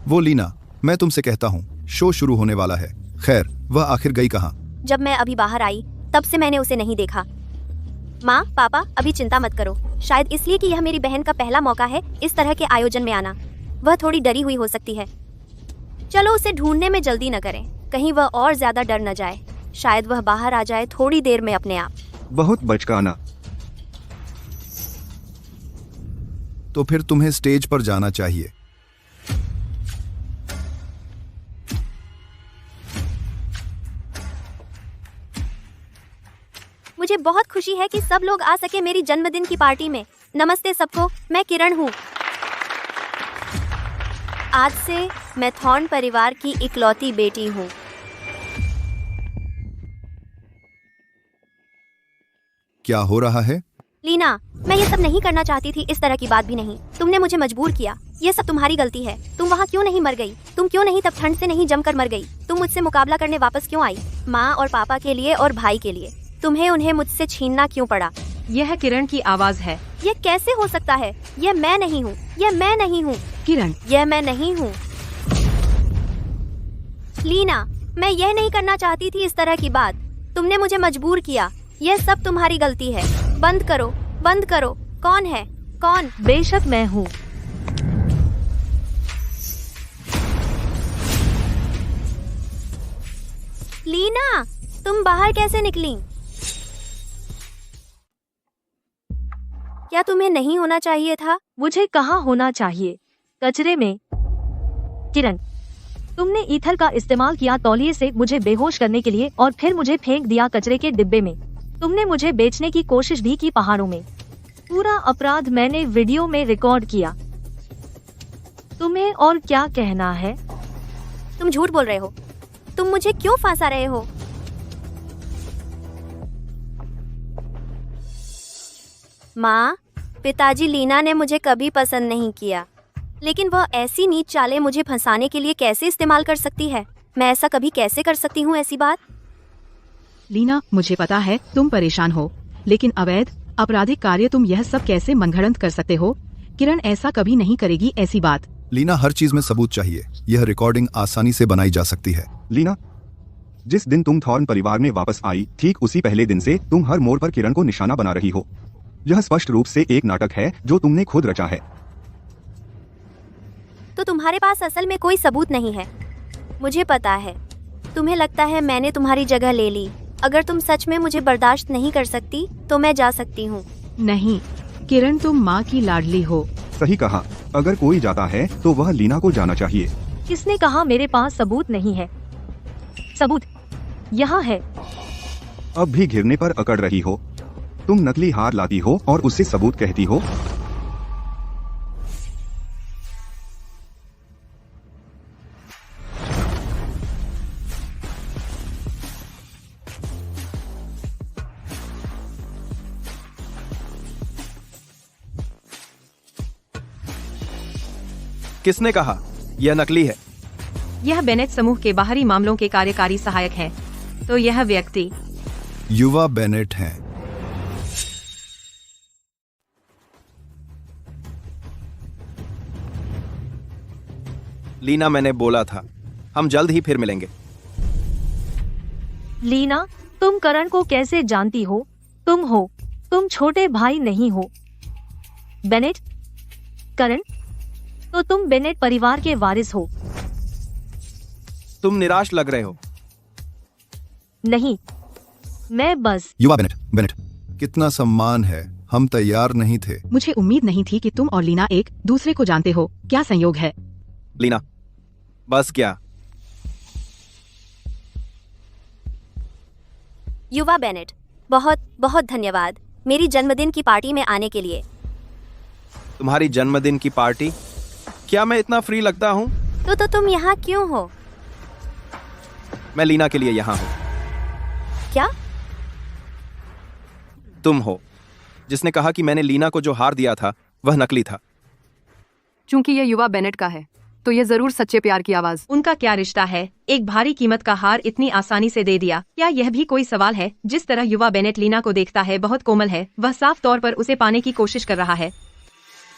[SPEAKER 6] वो लीना, मैं तुमसे कहता हूँ शो शुरू होने वाला है। खैर, वह आखिर गई कहाँ?
[SPEAKER 2] जब मैं अभी बाहर आई तब से मैंने उसे नहीं देखा। माँ पापा अभी चिंता मत करो, शायद इसलिए कि यह मेरी बहन का पहला मौका है इस तरह के आयोजन में आना। वह थोड़ी डरी हुई हो सकती है। चलो उसे ढूंढने में जल्दी न करें, कहीं वह और ज्यादा डर न जाए। शायद वह बाहर आ जाए थोड़ी देर में अपने आप।
[SPEAKER 5] बहुत बचकाना।
[SPEAKER 6] तो फिर तुम्हें स्टेज पर जाना चाहिए।
[SPEAKER 2] मुझे बहुत खुशी है कि सब लोग आ सके मेरी जन्मदिन की पार्टी में। नमस्ते सबको, मैं किरण हूँ। आज से मैं थॉर्न परिवार की इकलौती बेटी हूँ।
[SPEAKER 6] क्या हो रहा है?
[SPEAKER 2] लीना, मैं ये सब नहीं करना चाहती थी, इस तरह की बात भी नहीं। तुमने मुझे मजबूर किया, ये सब तुम्हारी गलती है। तुम वहाँ क्यों नहीं मर गई? तुम क्यों नहीं तब ठंड से नहीं जमकर मर गई? तुम मुझसे मुकाबला करने वापस क्यों आई? माँ और पापा के लिए और भाई के लिए। तुम्हें उन्हें मुझसे छीनना क्यों पड़ा?
[SPEAKER 3] यह किरण की आवाज है।
[SPEAKER 2] ये कैसे हो सकता है? यह मैं नहीं हूँ, यह मैं नहीं हूँ।
[SPEAKER 4] किरण,
[SPEAKER 2] यह मैं नहीं हूँ। लीना, मैं यह नहीं करना चाहती थी इस तरह की बात। तुमने मुझे मजबूर किया, यह सब तुम्हारी गलती है। बंद करो, बंद करो। कौन है? कौन?
[SPEAKER 1] बेशक मैं हूँ।
[SPEAKER 2] लीना, तुम बाहर कैसे निकली? क्या तुम्हें नहीं होना चाहिए था?
[SPEAKER 1] मुझे कहाँ होना चाहिए? कचरे में। किरण, तुमने ईथर का इस्तेमाल किया तौलिए से मुझे बेहोश करने के लिए और फिर मुझे फेंक दिया कचरे के डिब्बे में। तुमने मुझे बेचने की कोशिश भी की पहाड़ों में। पूरा अपराध मैंने वीडियो में रिकॉर्ड किया। तुम्हें और क्या कहना है?
[SPEAKER 2] तुम झूठ बोल रहे हो। तुम मुझे क्यों फंसा रहे हो? माँ, पिताजी लीना ने मुझे कभी पसंद नहीं किया, लेकिन वह ऐसी नीच चालें मुझे फंसाने के लिए कैसे इस्तेमाल कर सकती है? मैं ऐसा कभी कैसे कर सकती हूँ ऐसी बात?
[SPEAKER 4] लीना, मुझे पता है तुम परेशान हो, लेकिन अवैध आपराधिक कार्य तुम यह सब कैसे मनगढ़ंत कर सकते हो? किरण ऐसा कभी नहीं करेगी ऐसी बात।
[SPEAKER 6] लीना, हर चीज में सबूत चाहिए। यह रिकॉर्डिंग आसानी से बनाई जा सकती है।
[SPEAKER 5] लीना, जिस दिन तुम थॉर्न परिवार में वापस आई, ठीक उसी पहले दिन से तुम हर मोड़ पर किरण को निशाना बना रही हो। यह स्पष्ट रूप से एक नाटक है जो तुमने खुद रचा है।
[SPEAKER 2] तो तुम्हारे पास असल में कोई सबूत नहीं है। मुझे पता है। तुम्हें लगता है मैंने तुम्हारी जगह ले ली। अगर तुम सच में मुझे बर्दाश्त नहीं कर सकती तो मैं जा सकती हूँ।
[SPEAKER 4] नहीं किरण, तुम माँ की लाडली हो।
[SPEAKER 5] सही कहा। अगर कोई जाता है तो वह लीना को जाना चाहिए।
[SPEAKER 1] किसने कहा मेरे पास सबूत नहीं है? सबूत यहाँ है।
[SPEAKER 5] अब भी घिरने पर अकड़ रही हो। तुम नकली हार लाती हो और उससे सबूत कहती हो।
[SPEAKER 7] किसने कहा यह नकली है?
[SPEAKER 3] यह बेनेट समूह के बाहरी मामलों के कार्यकारी सहायक हैं। तो यह व्यक्ति
[SPEAKER 6] युवा बेनेट हैं।
[SPEAKER 7] लीना, मैंने बोला था हम जल्द ही फिर मिलेंगे।
[SPEAKER 1] लीना, तुम करण को कैसे जानती हो? तुम छोटे भाई नहीं हो। बेनेट, करण, तो तुम बेनेट परिवार के वारिस हो।
[SPEAKER 7] तुम निराश लग रहे हो।
[SPEAKER 1] नहीं, मैं बस।
[SPEAKER 6] युवा बेनेट, कितना सम्मान है। हम तैयार नहीं थे।
[SPEAKER 4] मुझे उम्मीद नहीं थी कि तुम और लीना एक दूसरे को जानते हो। क्या संयोग है?
[SPEAKER 7] लीना, बस क्या?
[SPEAKER 2] युवा बेनेट, बहुत बहुत धन्यवाद मेरी जन्मदिन की पार्टी में आने के लिए।
[SPEAKER 7] तुम्हारी जन्मदिन की पार्टी? क्या मैं इतना फ्री लगता हूँ?
[SPEAKER 2] तो तुम यहाँ क्यों हो?
[SPEAKER 7] मैं लीना के लिए यहाँ हूँ।
[SPEAKER 2] क्या?
[SPEAKER 7] तुम हो जिसने कहा कि मैंने लीना को जो हार दिया था वह नकली था।
[SPEAKER 10] चूंकि ये युवा बेनेट का है तो ये जरूर सच्चे प्यार की आवाज।
[SPEAKER 3] उनका क्या रिश्ता है? एक भारी कीमत का हार इतनी आसानी से दे दिया। क्या यह भी कोई सवाल है? जिस तरह युवा बेनेट लीना को देखता है बहुत कोमल है। वह साफ तौर पर उसे पाने की कोशिश कर रहा है।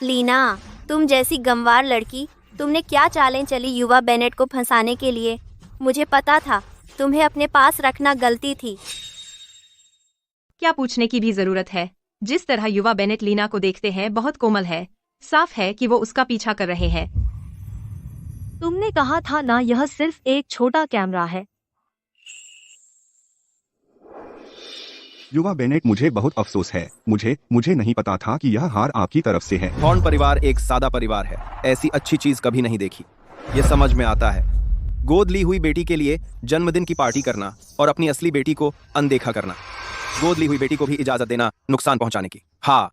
[SPEAKER 2] लीना, तुम जैसी गंवार लड़की, तुमने क्या चालें चली युवा बेनेट को फंसाने के लिए? मुझे पता था तुम्हें अपने पास रखना गलती थी।
[SPEAKER 3] क्या पूछने की भी जरूरत है? जिस तरह युवा बेनेट लीना को देखते हैं बहुत कोमल है। साफ है कि वो उसका पीछा कर रहे हैं।
[SPEAKER 1] तुमने कहा था ना यह सिर्फ एक छोटा कैमरा है।
[SPEAKER 5] युवा बेनेट, मुझे बहुत अफसोस है। मुझे नहीं पता था कि यह हार आपकी तरफ से है।
[SPEAKER 7] थॉर्न परिवार एक सादा परिवार है। ऐसी अच्छी चीज कभी नहीं देखी। ये समझ में आता है। गोद ली हुई बेटी के लिए जन्मदिन की पार्टी करना और अपनी असली बेटी को अनदेखा करना। गोद ली हुई बेटी को भी इजाजत देना नुकसान पहुंचाने की। हाँ,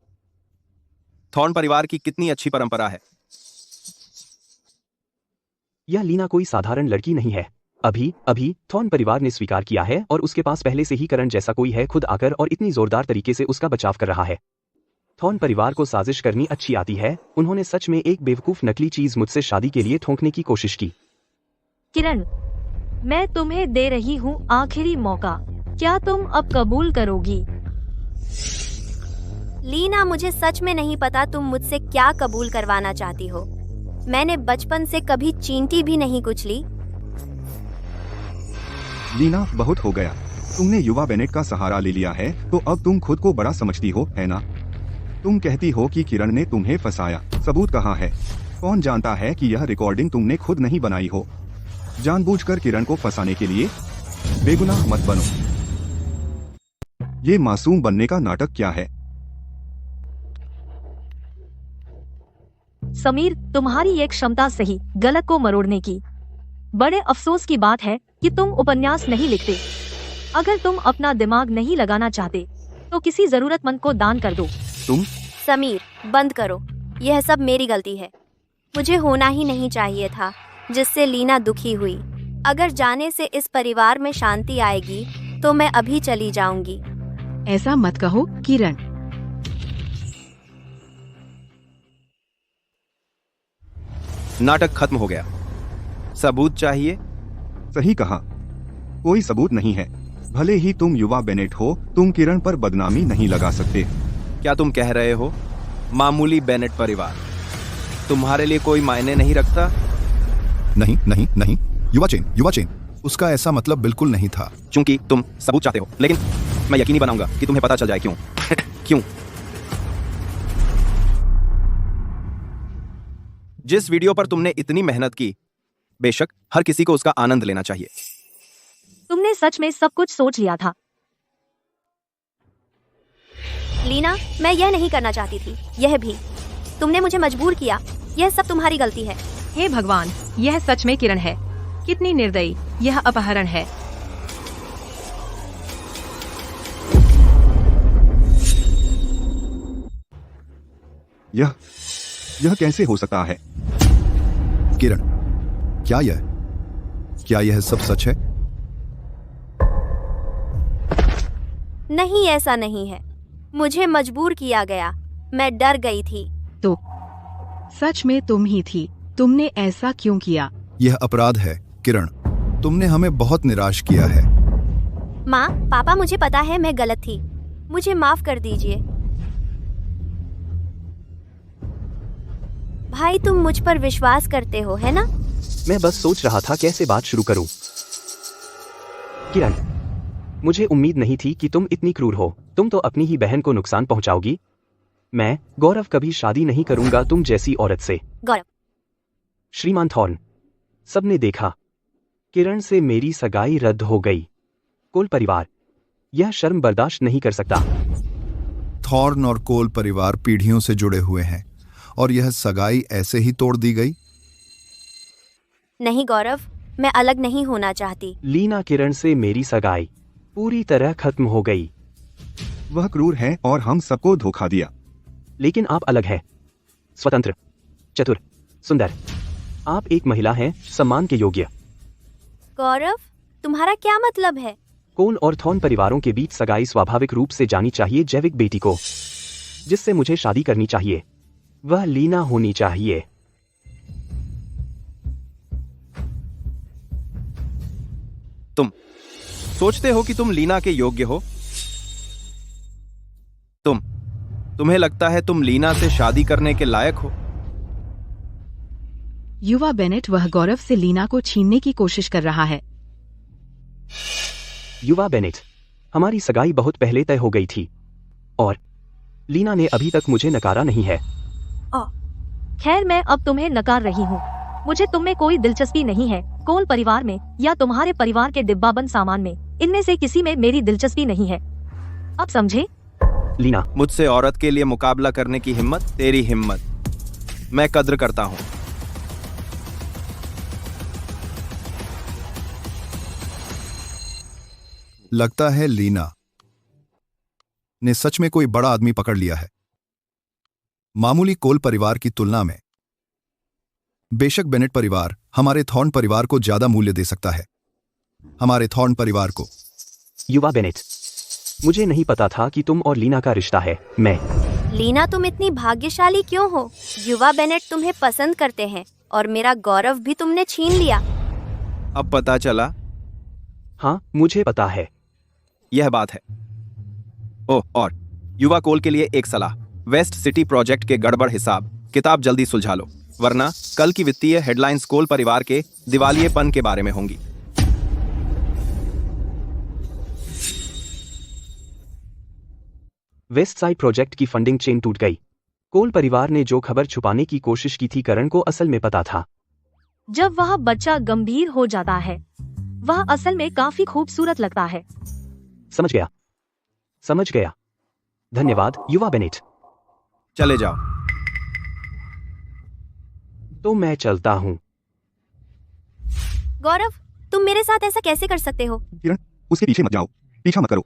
[SPEAKER 7] थॉर्न परिवार की कितनी अच्छी परंपरा है।
[SPEAKER 11] यह लीना कोई साधारण लड़की नहीं है। अभी थॉर्न परिवार ने स्वीकार किया है और उसके पास पहले से ही करण जैसा कोई है खुद आकर और इतनी जोरदार तरीके से उसका बचाव कर रहा है। थॉर्न परिवार को साजिश करनी अच्छी आती है। उन्होंने सच में एक बेवकूफ नकली चीज मुझसे शादी के लिए ठोंकने की कोशिश की।
[SPEAKER 1] किरण, मैं तुम्हें दे रही हूँ आखिरी मौका। क्या तुम अब कबूल करोगी?
[SPEAKER 2] लीना, मुझे सच में नहीं पता तुम मुझसे क्या कबूल करवाना चाहती हो। मैंने बचपन से कभी चींटी भी नहीं कुचली।
[SPEAKER 5] लीना, बहुत हो गया। तुमने युवा बेनेट का सहारा ले लिया है तो अब तुम खुद को बड़ा समझती हो, है ना? तुम कहती हो कि किरण ने तुम्हें फंसाया। सबूत कहाँ है? कौन जानता है कि यह रिकॉर्डिंग तुमने खुद नहीं बनाई हो? जानबूझकर किरण को फंसाने के लिए बेगुनाह मत बनो। ये मासूम बनने का नाटक क्या है?
[SPEAKER 1] समीर, तुम्हारी ये क्षमता सही गलत को मरोड़ने की। बड़े अफसोस की बात है कि तुम उपन्यास नहीं लिखते। अगर तुम अपना दिमाग नहीं लगाना चाहते तो किसी जरूरतमंद को दान कर दो।
[SPEAKER 5] तुम?
[SPEAKER 2] समीर, बंद करो। यह सब मेरी गलती है। मुझे होना ही नहीं चाहिए था, जिससे लीना दुखी हुई। अगर जाने से इस परिवार में शांति आएगी तो मैं अभी चली जाऊंगी।
[SPEAKER 4] ऐसा मत कहो किरण।
[SPEAKER 7] नाटक खत्म हो गया। सबूत चाहिए?
[SPEAKER 5] सही कहा, कोई सबूत नहीं है। भले ही तुम युवा बेनेट हो, तुम किरण पर बदनामी नहीं लगा सकते।
[SPEAKER 7] क्या तुम कह रहे हो मामूली बेनेट परिवार तुम्हारे लिए कोई मायने नहीं रखता?
[SPEAKER 6] नहीं, युवा चेन, उसका ऐसा मतलब बिल्कुल नहीं था।
[SPEAKER 7] चूंकि तुम सबूत चाहते हो, लेकिन मैं यकीनी बनाऊंगा कि तुम्हें पता चल जाए क्यों। क्यों? जिस वीडियो पर तुमने इतनी मेहनत की, बेशक हर किसी को उसका आनंद लेना चाहिए।
[SPEAKER 1] तुमने सच में सब कुछ सोच लिया था।
[SPEAKER 2] लीना, मैं यह नहीं करना चाहती थी। यह भी तुमने मुझे मजबूर किया। यह सब तुम्हारी गलती है।
[SPEAKER 3] हे भगवान, यह सच में किरण है। कितनी निर्दयी। यह अपहरण है।
[SPEAKER 5] यह कैसे हो सकता है?
[SPEAKER 6] किरण, क्या यह सब सच है?
[SPEAKER 2] नहीं, ऐसा नहीं है। मुझे मजबूर किया गया। मैं डर गई थी।
[SPEAKER 4] तो सच में तुम ही थी। तुमने ऐसा क्यों किया?
[SPEAKER 6] यह अपराध है किरण। तुमने हमें बहुत निराश किया है।
[SPEAKER 2] माँ, पापा, मुझे पता है मैं गलत थी। मुझे माफ कर दीजिए। भाई, तुम मुझ पर विश्वास करते हो, है ना?
[SPEAKER 11] मैं बस सोच रहा था कैसे बात शुरू करूं। किरण, मुझे उम्मीद नहीं थी कि तुम इतनी क्रूर हो। तुम तो अपनी ही बहन को नुकसान पहुंचाओगी। मैं, गौरव, कभी शादी नहीं करूंगा तुम जैसी औरत से।
[SPEAKER 2] गौरव?
[SPEAKER 11] श्रीमान थॉर्न, सबने देखा। किरण से मेरी सगाई रद्द हो गई। कोल परिवार यह शर्म बर्दाश्त नहीं कर सकता।
[SPEAKER 6] थॉर्न और कोल परिवार पीढ़ियों से जुड़े हुए हैं और यह सगाई ऐसे ही तोड़ दी गई?
[SPEAKER 2] नहीं गौरव, मैं अलग नहीं होना चाहती।
[SPEAKER 11] लीना, किरण से मेरी सगाई पूरी तरह खत्म हो गई।
[SPEAKER 5] वह क्रूर है और हम सबको धोखा दिया।
[SPEAKER 11] लेकिन आप अलग हैं, स्वतंत्र, चतुर, सुंदर। आप एक महिला हैं, सम्मान के योग्य।
[SPEAKER 2] गौरव, तुम्हारा क्या मतलब है?
[SPEAKER 11] कोल और थॉर्न परिवारों के बीच सगाई स्वाभाविक रूप से जानी चाहिए जैविक बेटी को, जिससे मुझे शादी करनी चाहिए, वह लीना होनी चाहिए।
[SPEAKER 7] तुम सोचते हो कि तुम लीना के योग्य हो? तुम्हें लगता है तुम लीना से शादी करने के लायक हो?
[SPEAKER 4] युवा बेनेट वह गौरव से लीना को छीनने की कोशिश कर रहा है।
[SPEAKER 11] युवा बेनेट, हमारी सगाई बहुत पहले तय हो गई थी और लीना ने अभी तक मुझे नकारा नहीं है।
[SPEAKER 1] खैर, मैं अब तुम्हें नकार रही हूँ। मुझे तुम में कोई दिलचस्पी नहीं है। कोल परिवार में या तुम्हारे परिवार के डिब्बाबंद सामान में, इनमें से किसी में मेरी दिलचस्पी नहीं है। अब समझे?
[SPEAKER 11] लीना,
[SPEAKER 7] मुझसे औरत के लिए मुकाबला करने की हिम्मत, तेरी हिम्मत मैं कद्र करता हूँ।
[SPEAKER 6] लगता है लीना ने सच में कोई बड़ा आदमी पकड़ लिया है। मामूली कोल परिवार की तुलना में बेशक बेनेट परिवार हमारे थॉर्न परिवार को ज्यादा मूल्य दे सकता है। हमारे थॉर्न परिवार को।
[SPEAKER 11] युवा बेनेट, मुझे नहीं पता था कि तुम और लीना का रिश्ता है।
[SPEAKER 2] लीना, तुम इतनी भाग्यशाली क्यों हो? युवा बेनेट तुम्हें पसंद करते हैं और मेरा गौरव भी तुमने छीन लिया।
[SPEAKER 7] अब पता चला?
[SPEAKER 11] हाँ, मुझे पता है।
[SPEAKER 7] यह बात है। ओह, और युवा कोल के लिए एक सलाह, वेस्ट सिटी प्रोजेक्ट के गड़बड़ हिसाब किताब जल्दी सुलझा लो, वरना कल की वित्तीय हेडलाइंस कोल परिवार के दिवालियेपन के बारे में होंगी।
[SPEAKER 11] वेस्ट साइड प्रोजेक्ट की फंडिंग चेन टूट गई। कोल परिवार ने जो खबर छुपाने की कोशिश की थी, करण को असल में पता था।
[SPEAKER 1] जब वह बच्चा गंभीर हो जाता है, वह असल में काफी खूबसूरत लगता है।
[SPEAKER 11] समझ गया। धन्यवाद युवा बेनेट।
[SPEAKER 7] चले जाओ।
[SPEAKER 11] तो मैं चलता हूँ।
[SPEAKER 2] गौरव, तुम मेरे साथ ऐसा कैसे कर सकते हो?
[SPEAKER 5] किरण, उसके पीछे मत जाओ, पीछा मत करो।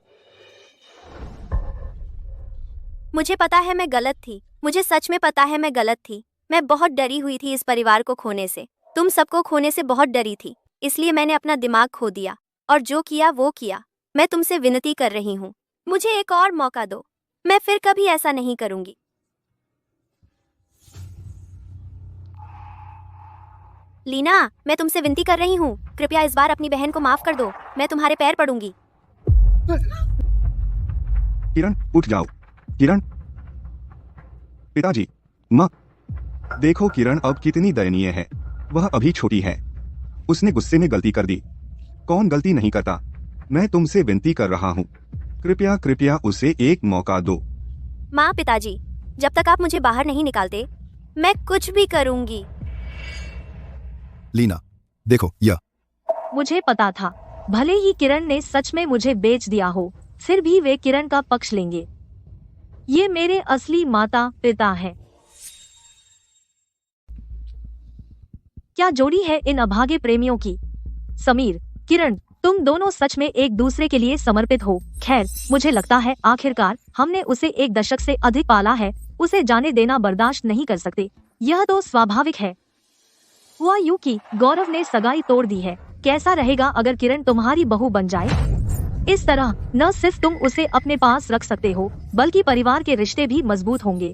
[SPEAKER 2] मुझे पता है मैं गलत थी। मुझे सच में पता है मैं गलत थी। मैं बहुत डरी हुई थी इस परिवार को खोने से। तुम सबको खोने से बहुत डरी थी, इसलिए मैंने अपना दिमाग खो दिया और जो किया वो किया। मैं तुमसे विनती कर रही हूँ, मुझे एक और मौका दो। मैं फिर कभी ऐसा नहीं करूंगी। लीना, मैं तुमसे विनती कर रही हूँ, कृपया इस बार अपनी बहन को माफ कर दो। मैं तुम्हारे पैर पड़ूंगी।
[SPEAKER 5] किरण, उठ जाओ। किरण, पिताजी, माँ, देखो किरण अब कितनी दयनीय है। वह अभी छोटी है, उसने गुस्से में गलती कर दी। कौन गलती नहीं करता? मैं तुमसे विनती कर रहा हूँ, कृपया कृपया उसे एक मौका दो।
[SPEAKER 2] माँ, पिताजी, जब तक आप मुझे बाहर नहीं निकालते, मैं कुछ भी करूंगी।
[SPEAKER 6] लीना, देखो यह।
[SPEAKER 1] मुझे पता था, भले ही किरण ने सच में मुझे बेच दिया हो, फिर भी वे किरण का पक्ष लेंगे। ये मेरे असली माता पिता हैं। क्या जोड़ी है इन अभागे प्रेमियों की। समीर, किरण, तुम दोनों सच में एक दूसरे के लिए समर्पित हो। खैर, मुझे लगता है आखिरकार हमने उसे 1 दशक से अधिक पाला है। उसे जाने देना बर्दाश्त नहीं कर सकते। यह तो स्वाभाविक है। हुआ यूं कि गौरव ने सगाई तोड़ दी है। कैसा रहेगा अगर किरण तुम्हारी बहू बन जाए? इस तरह न सिर्फ तुम उसे अपने पास रख सकते हो, बल्कि परिवार के रिश्ते भी मजबूत होंगे।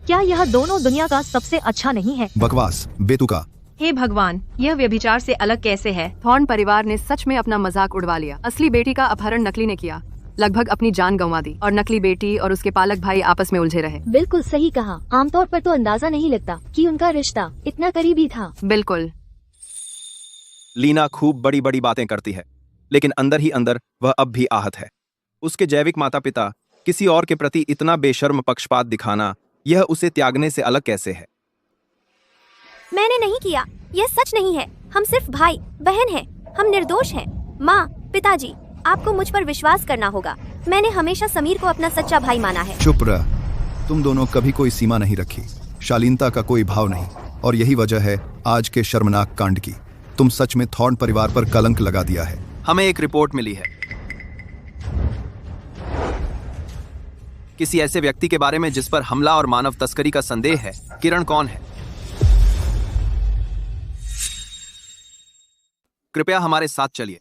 [SPEAKER 1] क्या यह दोनों दुनिया का सबसे अच्छा नहीं है?
[SPEAKER 6] बकवास, बेतुका।
[SPEAKER 3] हे भगवान, यह व्यभिचार से अलग कैसे है?
[SPEAKER 10] थॉर्न परिवार ने सच में अपना मजाक उड़वा लिया। असली बेटी का अपहरण नकली ने किया, लगभग अपनी जान गंवा दी और नकली बेटी और उसके पालक भाई आपस में उलझे रहे।
[SPEAKER 12] बिल्कुल सही कहा। आमतौर पर तो अंदाजा नहीं लगता कि उनका रिश्ता इतना करीबी था।
[SPEAKER 10] बिल्कुल।
[SPEAKER 7] लीना खूब बड़ी बड़ी बातें करती है, लेकिन अंदर ही अंदर वह अब भी आहत है। उसके जैविक माता पिता किसी और के प्रति इतना बेशर्म पक्षपात दिखाना, यह उसे त्यागने से अलग कैसे है?
[SPEAKER 2] मैंने नहीं किया, यह सच नहीं है। हम सिर्फ भाई बहन हैं, हम निर्दोष हैं। माँ, पिताजी, आपको मुझ पर विश्वास करना होगा। मैंने हमेशा समीर को अपना सच्चा भाई माना है।
[SPEAKER 6] चुप रह, तुम दोनों कभी कोई सीमा नहीं रखी, शालीनता का कोई भाव नहीं, और यही वजह है आज के शर्मनाक कांड की। तुम सच में थॉर्न परिवार पर कलंक लगा दिया है।
[SPEAKER 7] हमें एक रिपोर्ट मिली है किसी ऐसे व्यक्ति के बारे में जिस पर हमला और मानव तस्करी का संदेह है। किरण कौन है? कृपया हमारे साथ चलिए।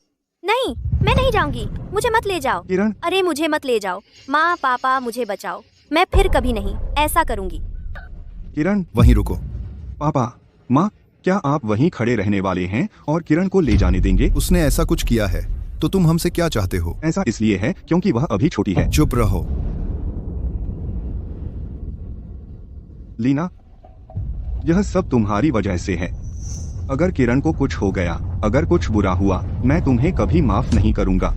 [SPEAKER 2] मैं नहीं जाऊंगी, मुझे मत ले जाओ।
[SPEAKER 5] किरण,
[SPEAKER 2] अरे मुझे मत ले जाओ, माँ पापा मुझे बचाओ, मैं फिर कभी नहीं ऐसा करूंगी।
[SPEAKER 5] किरण,
[SPEAKER 6] वहीं रुको।
[SPEAKER 5] पापा, माँ, क्या आप वहीं खड़े रहने वाले हैं और किरण को ले जाने देंगे?
[SPEAKER 6] उसने ऐसा कुछ किया है तो तुम हमसे क्या चाहते हो?
[SPEAKER 5] ऐसा इसलिए है क्योंकि वह अभी छोटी है।
[SPEAKER 6] चुप रहो।
[SPEAKER 5] लीना, यह सब तुम्हारी वजह से है। अगर किरण को कुछ हो गया, अगर कुछ बुरा हुआ, मैं तुम्हें कभी माफ नहीं करूंगा।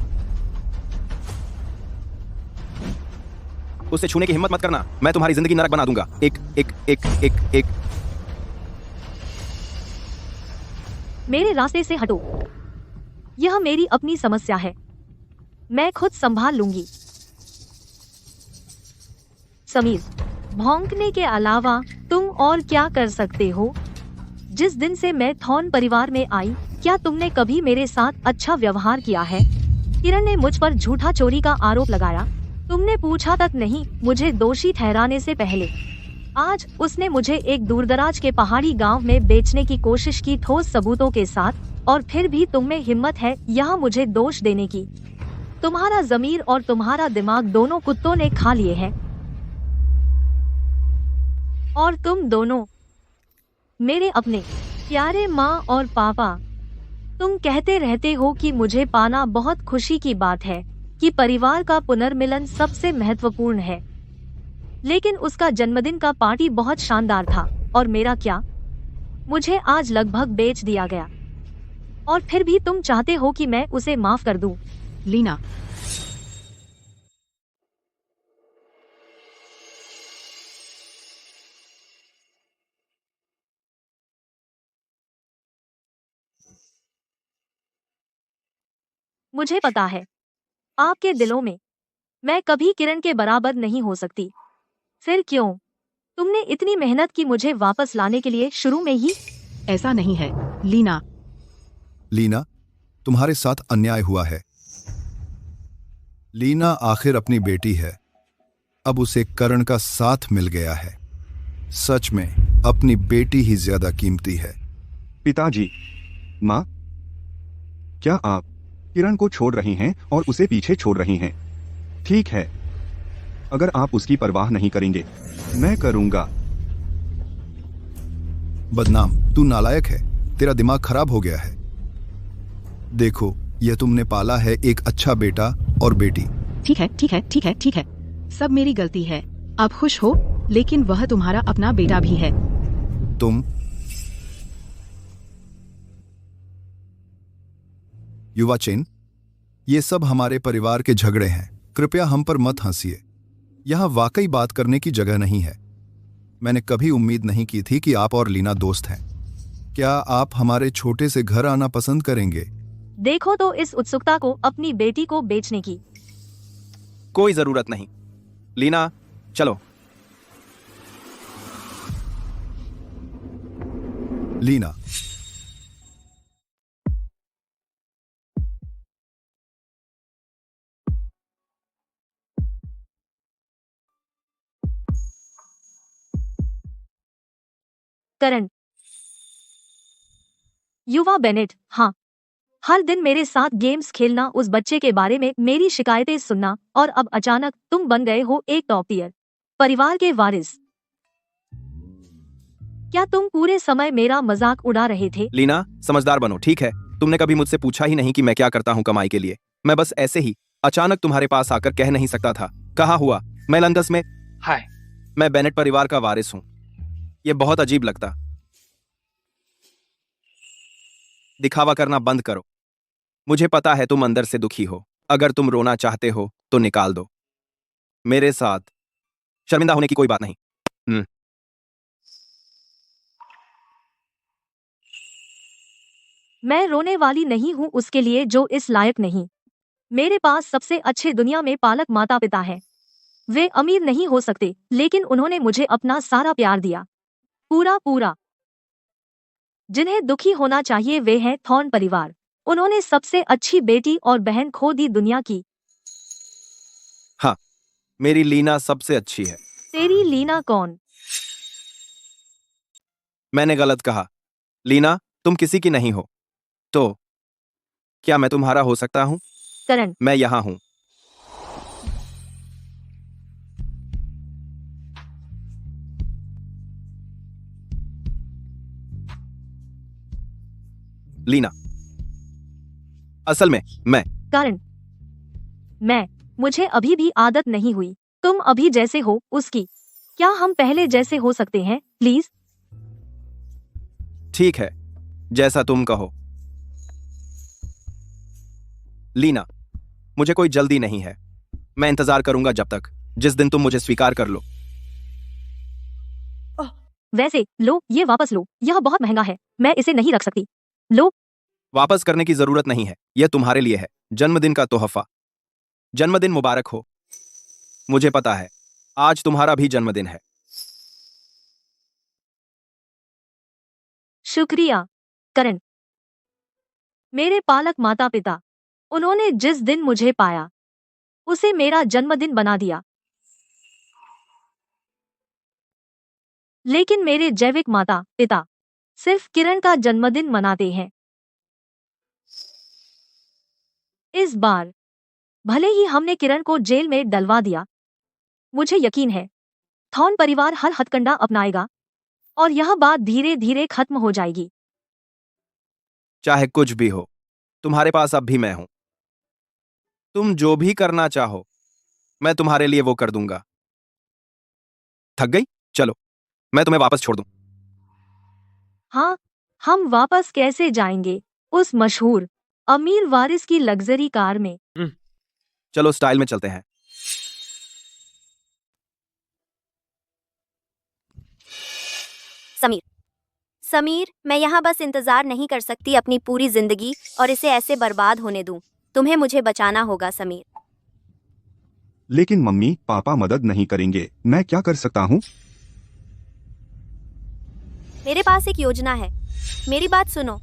[SPEAKER 7] उसे छूने की हिम्मत मत करना, मैं तुम्हारी जिंदगी नरक बना दूंगा। एक एक एक एक एक
[SPEAKER 1] मेरे रास्ते से हटो। यह मेरी अपनी समस्या है, मैं खुद संभाल लूंगी। समीर, भौंकने के अलावा तुम और क्या कर सकते हो? जिस दिन से मैं थॉर्न परिवार में आई, क्या तुमने कभी मेरे साथ अच्छा व्यवहार किया है? किरण ने मुझ पर झूठा चोरी का आरोप लगाया, तुमने पूछा तक नहीं मुझे दोषी ठहराने से पहले। आज उसने मुझे एक दूरदराज के पहाड़ी गांव में बेचने की कोशिश की ठोस सबूतों के साथ, और फिर भी तुम में हिम्मत है यहाँ मुझे दोष देने की। तुम्हारा ज़मीर और तुम्हारा दिमाग दोनों कुत्तों ने खा लिए हैं। और तुम दोनों मेरे अपने प्यारे माँ और पापा, तुम कहते रहते हो कि मुझे पाना बहुत खुशी की बात है, कि परिवार का पुनर्मिलन सबसे महत्वपूर्ण है। लेकिन उसका जन्मदिन का पार्टी बहुत शानदार था, और मेरा क्या? मुझे आज लगभग बेच दिया गया। और फिर भी तुम चाहते हो कि मैं उसे माफ कर दूं।
[SPEAKER 4] लीना,
[SPEAKER 1] मुझे पता है, आपके दिलों में मैं कभी किरण के बराबर नहीं हो सकती। फिर क्यों? तुमने इतनी मेहनत की मुझे वापस लाने के लिए शुरू में ही।
[SPEAKER 4] ऐसा नहीं है लीना।
[SPEAKER 6] लीना, तुम्हारे साथ अन्याय हुआ है। लीना आखिर अपनी बेटी है, अब उसे करण का साथ मिल गया है। सच में अपनी बेटी ही ज्यादा कीमती है।
[SPEAKER 5] पिताजी, माँ, क्या आप किरण को छोड़ रही हैं और उसे पीछे छोड़ रही हैं? ठीक है, अगर आप उसकी परवाह नहीं करेंगे, मैं करूंगा।
[SPEAKER 6] बदनाम, तू नालायक है, तेरा दिमाग खराब हो गया है। देखो, यह तुमने पाला है एक अच्छा बेटा और बेटी।
[SPEAKER 4] ठीक है, ठीक है, ठीक है, ठीक है, सब मेरी गलती है। आप खुश हो, लेकिन वह तुम्हारा अपना बेटा भी है।
[SPEAKER 6] तुम युवा चेन, ये सब हमारे परिवार के झगड़े हैं, कृपया हम पर मत हंसिए। यहां वाकई बात करने की जगह नहीं है। मैंने कभी उम्मीद नहीं की थी कि आप और लीना दोस्त हैं। क्या आप हमारे छोटे से घर आना पसंद करेंगे?
[SPEAKER 1] देखो तो इस उत्सुकता को अपनी बेटी को बेचने की।
[SPEAKER 7] कोई जरूरत नहीं। लीना, चलो।
[SPEAKER 6] लीना,
[SPEAKER 1] करण, युवा बेनेट, हाँ, हर दिन मेरे साथ गेम्स खेलना, उस बच्चे के बारे में मेरी शिकायतें सुनना, और अब अचानक तुम बन गए हो एक टॉप टियर परिवार के वारिस। क्या तुम पूरे समय मेरा मजाक उड़ा रहे थे?
[SPEAKER 7] लीना, समझदार बनो, ठीक है? तुमने कभी मुझसे पूछा ही नहीं कि मैं क्या करता हूँ कमाई के लिए। मैं बस ऐसे ही अचानक तुम्हारे पास आकर कह नहीं सकता था। कहा हुआ मैं लंदन में। हाय, मैं बेनेट परिवार का वारिस हूँ। ये बहुत अजीब लगता। दिखावा करना बंद करो। मुझे पता है तुम अंदर से दुखी हो। अगर तुम रोना चाहते हो तो निकाल दो। मेरे साथ शर्मिंदा होने की कोई बात नहीं।
[SPEAKER 1] मैं रोने वाली नहीं हूँ उसके लिए जो इस लायक नहीं। मेरे पास सबसे अच्छे दुनिया में पालक माता पिता हैं। वे अमीर नहीं हो सकते, लेकिन उन्होंने मुझे अपना सारा प्यार दिया, पूरा पूरा। जिन्हें दुखी होना चाहिए वे हैं थॉर्न परिवार। उन्होंने सबसे अच्छी बेटी और बहन खो दी दुनिया की।
[SPEAKER 7] हाँ, मेरी लीना सबसे अच्छी है।
[SPEAKER 1] तेरी लीना कौन?
[SPEAKER 7] मैंने गलत कहा। लीना, तुम किसी की नहीं हो। तो क्या मैं तुम्हारा हो सकता हूं?
[SPEAKER 1] करण,
[SPEAKER 7] मैं यहाँ हूँ। लीना, असल में मैं
[SPEAKER 1] करण, मुझे अभी भी आदत नहीं हुई। तुम अभी जैसे हो उसकी। क्या हम पहले जैसे हो सकते हैं प्लीज?
[SPEAKER 7] ठीक है, जैसा तुम कहो। लीना, मुझे कोई जल्दी नहीं है। मैं इंतजार करूंगा जब तक जिस दिन तुम मुझे स्वीकार कर लो।
[SPEAKER 1] वैसे लो, ये वापस लो। यह बहुत महंगा है, मैं इसे नहीं रख सकती। लो।
[SPEAKER 7] वापस करने की जरूरत नहीं है, यह तुम्हारे लिए है, जन्मदिन का तोहफा। जन्मदिन मुबारक हो। मुझे पता है आज तुम्हारा भी जन्मदिन है।
[SPEAKER 1] शुक्रिया करण। मेरे पालक माता पिता, उन्होंने जिस दिन मुझे पाया उसे मेरा जन्मदिन बना दिया। लेकिन मेरे जैविक माता पिता सिर्फ किरण का जन्मदिन मनाते हैं। इस बार भले ही हमने किरण को जेल में डलवा दिया, मुझे यकीन है थॉर्न परिवार हर हथकंडा अपनाएगा और यह बात धीरे धीरे खत्म हो जाएगी।
[SPEAKER 7] चाहे कुछ भी हो, तुम्हारे पास अब भी मैं हूं। तुम जो भी करना चाहो मैं तुम्हारे लिए वो कर दूंगा। थक गई? चलो मैं तुम्हें वापस छोड़ दूं।
[SPEAKER 1] हाँ, हम वापस कैसे जाएंगे उस मशहूर अमीर वारिस की लग्जरी कार में?
[SPEAKER 7] चलो स्टाइल में चलते हैं।
[SPEAKER 2] समीर, मैं यहाँ बस इंतजार नहीं कर सकती अपनी पूरी जिंदगी और इसे ऐसे बर्बाद होने दूं। तुम्हें मुझे बचाना होगा समीर।
[SPEAKER 5] लेकिन मम्मी पापा मदद नहीं करेंगे, मैं क्या कर सकता हूँ?
[SPEAKER 2] मेरे पास एक योजना है, मेरी बात सुनो।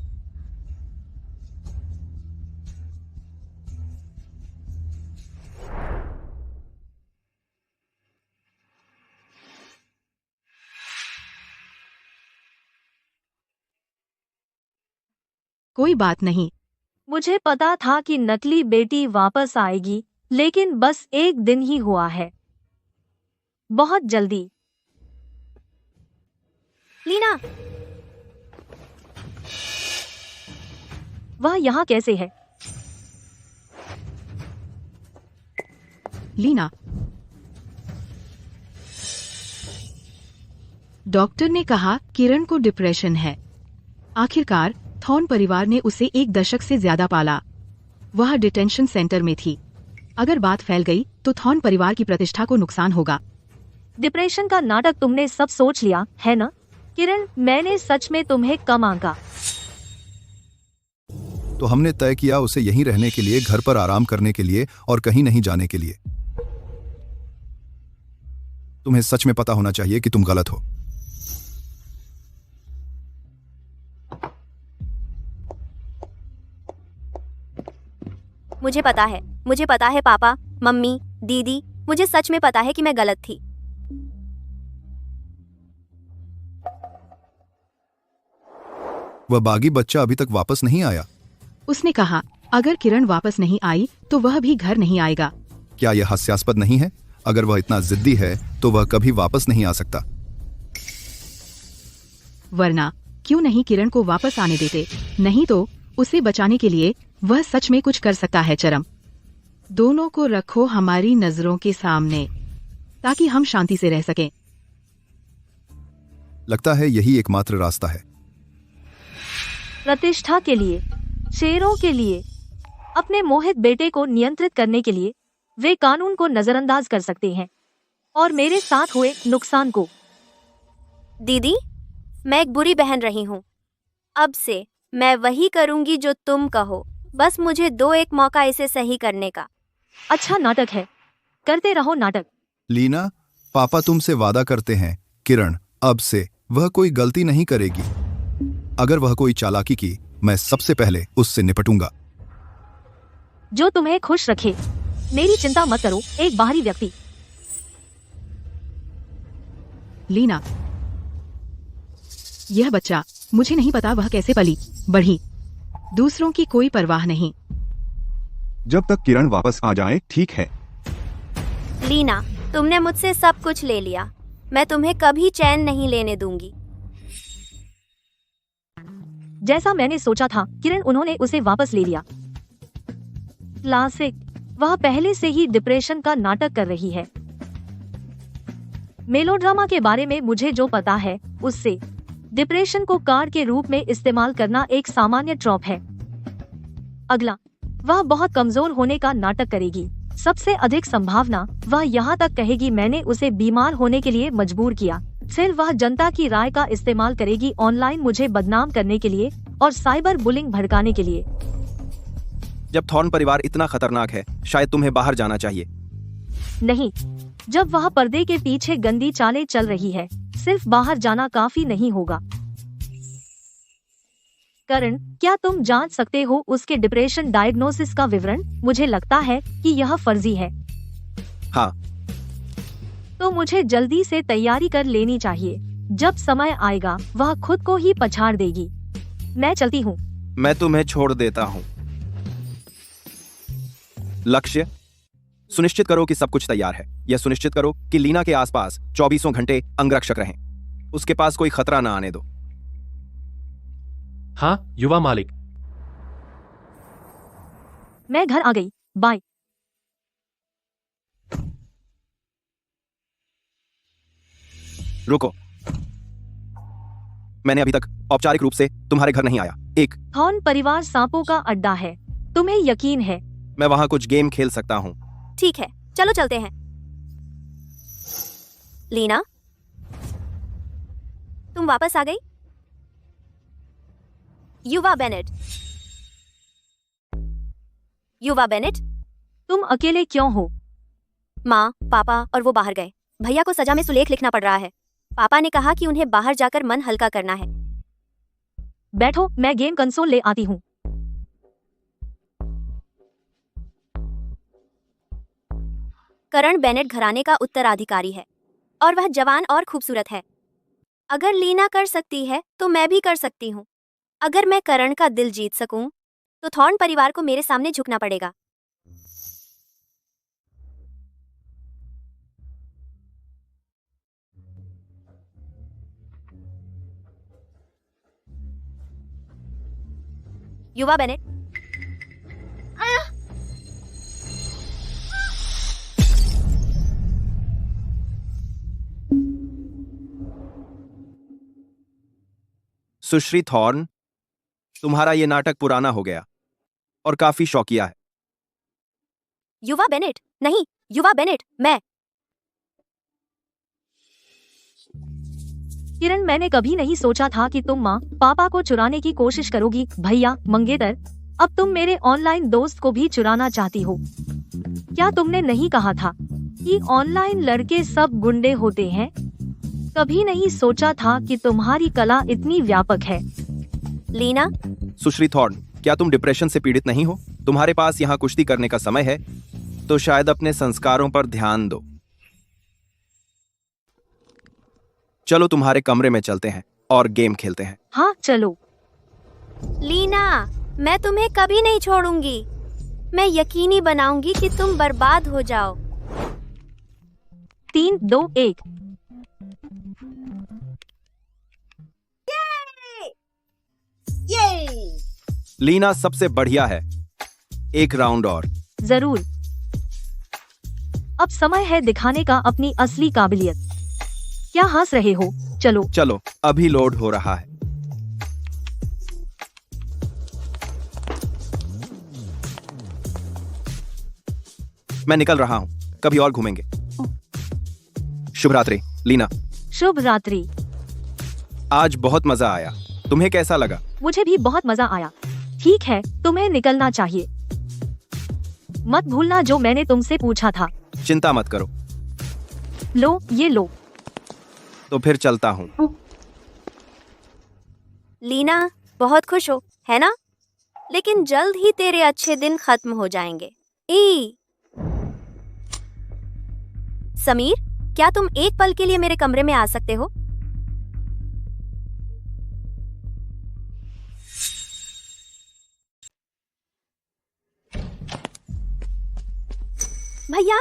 [SPEAKER 4] कोई बात नहीं।
[SPEAKER 1] मुझे पता था कि नकली बेटी वापस आएगी, लेकिन बस एक दिन ही हुआ है। बहुत जल्दी।
[SPEAKER 2] लीना,
[SPEAKER 1] वह यहाँ कैसे है?
[SPEAKER 4] लीना, डॉक्टर ने कहा किरण को डिप्रेशन है। आखिरकार थॉर्न परिवार ने उसे 1 दशक से ज्यादा पाला। वह डिटेंशन सेंटर में थी। अगर बात फैल गई तो थॉर्न परिवार की प्रतिष्ठा को नुकसान होगा।
[SPEAKER 1] डिप्रेशन का नाटक तुमने सब सोच लिया है ना? किरण, मैंने सच में तुम्हें कम आंका।
[SPEAKER 6] तो हमने तय किया उसे यहीं रहने के लिए, घर पर आराम करने के लिए और कहीं नहीं जाने के लिए। तुम्हें सच में पता होना चाहिए कि तुम गलत हो।
[SPEAKER 2] मुझे पता है पापा, मम्मी, दीदी, मुझे सच में पता है कि मैं गलत थी।
[SPEAKER 6] वह बागी बच्चा अभी तक वापस नहीं आया।
[SPEAKER 4] उसने कहा अगर किरण वापस नहीं आई तो वह भी घर नहीं आएगा।
[SPEAKER 6] क्या यह हास्यास्पद नहीं है? अगर वह इतना जिद्दी है तो वह कभी वापस नहीं आ सकता।
[SPEAKER 4] वरना क्यों नहीं किरण को वापस आने देते? नहीं तो उसे बचाने के लिए वह सच में कुछ कर सकता है। चरम, दोनों को रखो हमारी नजरों के सामने ताकि हम शांति से रह सकें।
[SPEAKER 6] लगता है यही एकमात्र रास्ता है।
[SPEAKER 1] प्रतिष्ठा के लिए, शेरों के लिए, अपने मोहित बेटे को नियंत्रित करने के लिए वे कानून को नजरअंदाज कर सकते हैं और मेरे साथ हुए नुकसान को।
[SPEAKER 2] दीदी, मैं एक बुरी बहन रही हूँ। अब से मैं वही करूँगी जो तुम कहो। बस मुझे दो एक मौका इसे सही करने का।
[SPEAKER 1] अच्छा नाटक है, करते रहो नाटक।
[SPEAKER 6] लीना, पापा तुमसे वादा करते हैं किरण अब से वह कोई गलती नहीं करेगी। अगर वह कोई चालाकी की, मैं सबसे पहले उससे निपटूंगा।
[SPEAKER 1] जो तुम्हें खुश रखे। मेरी चिंता मत करो, एक बाहरी व्यक्ति।
[SPEAKER 4] लीना, यह बच्चा, मुझे नहीं पता वह कैसे पली बढ़ी। दूसरों की कोई परवाह नहीं।
[SPEAKER 5] जब तक किरण वापस आ जाए, ठीक है?
[SPEAKER 2] लीना, तुमने मुझसे सब कुछ ले लिया। मैं तुम्हें कभी चैन नहीं लेने दूंगी।
[SPEAKER 1] जैसा मैंने सोचा था, किरण उन्होंने उसे वापस ले लिया। क्लासिक, वह पहले से ही डिप्रेशन का नाटक कर रही है। मेलोड्रामा के बारे में मुझे जो पता है, उससे डिप्रेशन को कार्ड के रूप में इस्तेमाल करना एक सामान्य ट्रॉप है। अगला, वह बहुत कमजोर होने का नाटक करेगी। सबसे अधिक संभावना वह यहाँ तक कहेगी मैंने उसे बीमार होने के लिए मजबूर किया। फिर वह जनता की राय का इस्तेमाल करेगी ऑनलाइन मुझे बदनाम करने के लिए और साइबर बुलिंग भड़काने के लिए।
[SPEAKER 7] जब थॉर्न परिवार इतना खतरनाक है, शायद तुम्हें बाहर जाना चाहिए।
[SPEAKER 1] नहीं, जब वह पर्दे के पीछे गंदी चालें चल रही है, सिर्फ बाहर जाना काफी नहीं होगा। करण, क्या तुम जांच सकते हो उसके डिप्रेशन डायग्नोसिस का विवरण? मुझे लगता है कि यह फर्जी है।
[SPEAKER 7] हाँ।
[SPEAKER 1] तो मुझे जल्दी से तैयारी कर लेनी चाहिए। जब समय आएगा, वह खुद को ही पछाड़ देगी। मैं चलती हूँ।
[SPEAKER 7] मैं तुम्हें छोड़ देता हूँ। लक्ष्य, सुनिश्चित करो कि सब कुछ तैयार है। यह सुनिश्चित करो कि लीना के आसपास 24 घंटे अंगरक्षक रहें। उसके पास कोई खतरा न आने दो।
[SPEAKER 8] हाँ, युवा मालिक।
[SPEAKER 1] मैं घर आ गई। बाय।
[SPEAKER 7] रुको, मैंने अभी तक औपचारिक रूप से तुम्हारे घर नहीं आया। एक
[SPEAKER 1] थॉर्न परिवार सांपों का अड्डा है, तुम्हें यकीन है?
[SPEAKER 7] मैं वहां कुछ गेम खेल सकता हूँ।
[SPEAKER 2] ठीक है, चलो चलते हैं। लीना, तुम वापस आ गई? युवा बेनेट, युवा बेनेट,
[SPEAKER 1] तुम अकेले क्यों हो?
[SPEAKER 2] माँ, पापा और वो बाहर गए। भैया को सजा में सुलेख लिखना पड़ रहा है। पापा ने कहा कि उन्हें बाहर जाकर मन हल्का करना है।
[SPEAKER 1] बैठो, मैं गेम कंसोल ले आती हूँ।
[SPEAKER 2] करण बेनेट घराने का उत्तराधिकारी है और वह जवान और खूबसूरत है। अगर लीना कर सकती है तो मैं भी कर सकती हूँ। अगर मैं करण का दिल जीत सकूं, तो थॉर्न परिवार को मेरे सामने झुकना पड़ेगा। युवा बेनेट,
[SPEAKER 7] सुश्री थॉर्न, तुम्हारा ये नाटक पुराना हो गया और काफी शौकिया है।
[SPEAKER 2] युवा बेनेट, नहीं, युवा बेनेट, मैं।
[SPEAKER 1] किरण, मैंने कभी नहीं सोचा था कि तुम माँ पापा को चुराने की कोशिश करोगी। भैया मंगेतर, अब तुम मेरे ऑनलाइन दोस्त को भी चुराना चाहती हो। क्या तुमने नहीं कहा था कि ऑनलाइन लड़के सब गुंडे होते हैं? कभी नहीं सोचा था कि तुम्हारी कला इतनी व्यापक है।
[SPEAKER 2] लीना,
[SPEAKER 7] सुश्री थॉर्न, क्या तुम डिप्रेशन से पीड़ित नहीं हो? तुम्हारे पास यहाँ कुश्ती करने का समय है, तो शायद अपने संस्कारों पर ध्यान दो। चलो तुम्हारे कमरे में चलते हैं और गेम खेलते हैं।
[SPEAKER 1] हाँ, चलो।
[SPEAKER 2] लीना, मैं तुम्हें कभी नहीं छोड़ूंगी। मैं यकीनी बनाऊंगी कि तुम बर्बाद हो जाओ।
[SPEAKER 1] 3, 2, 1।
[SPEAKER 7] लीना सबसे बढ़िया है। एक राउंड और।
[SPEAKER 1] जरूर। अब समय है दिखाने का अपनी असली काबिलियत। क्या हंस रहे हो? चलो
[SPEAKER 7] चलो, अभी लोड हो रहा है। मैं निकल रहा हूँ, कभी और घूमेंगे। शुभ रात्रि लीना।
[SPEAKER 1] शुभ रात्रि।
[SPEAKER 7] आज बहुत मजा आया। तुम्हें कैसा लगा?
[SPEAKER 1] मुझे भी बहुत मजा आया। ठीक है, तुम्हें निकलना चाहिए। मत भूलना जो मैंने तुमसे पूछा था।
[SPEAKER 7] चिंता मत करो।
[SPEAKER 1] लो, ये लो।
[SPEAKER 7] तो फिर चलता हूँ।
[SPEAKER 2] लीना, बहुत खुश हो, है ना? लेकिन जल्द ही तेरे अच्छे दिन खत्म हो जाएंगे। समीर, क्या तुम एक पल के लिए मेरे कमरे में आ सकते हो? भैया,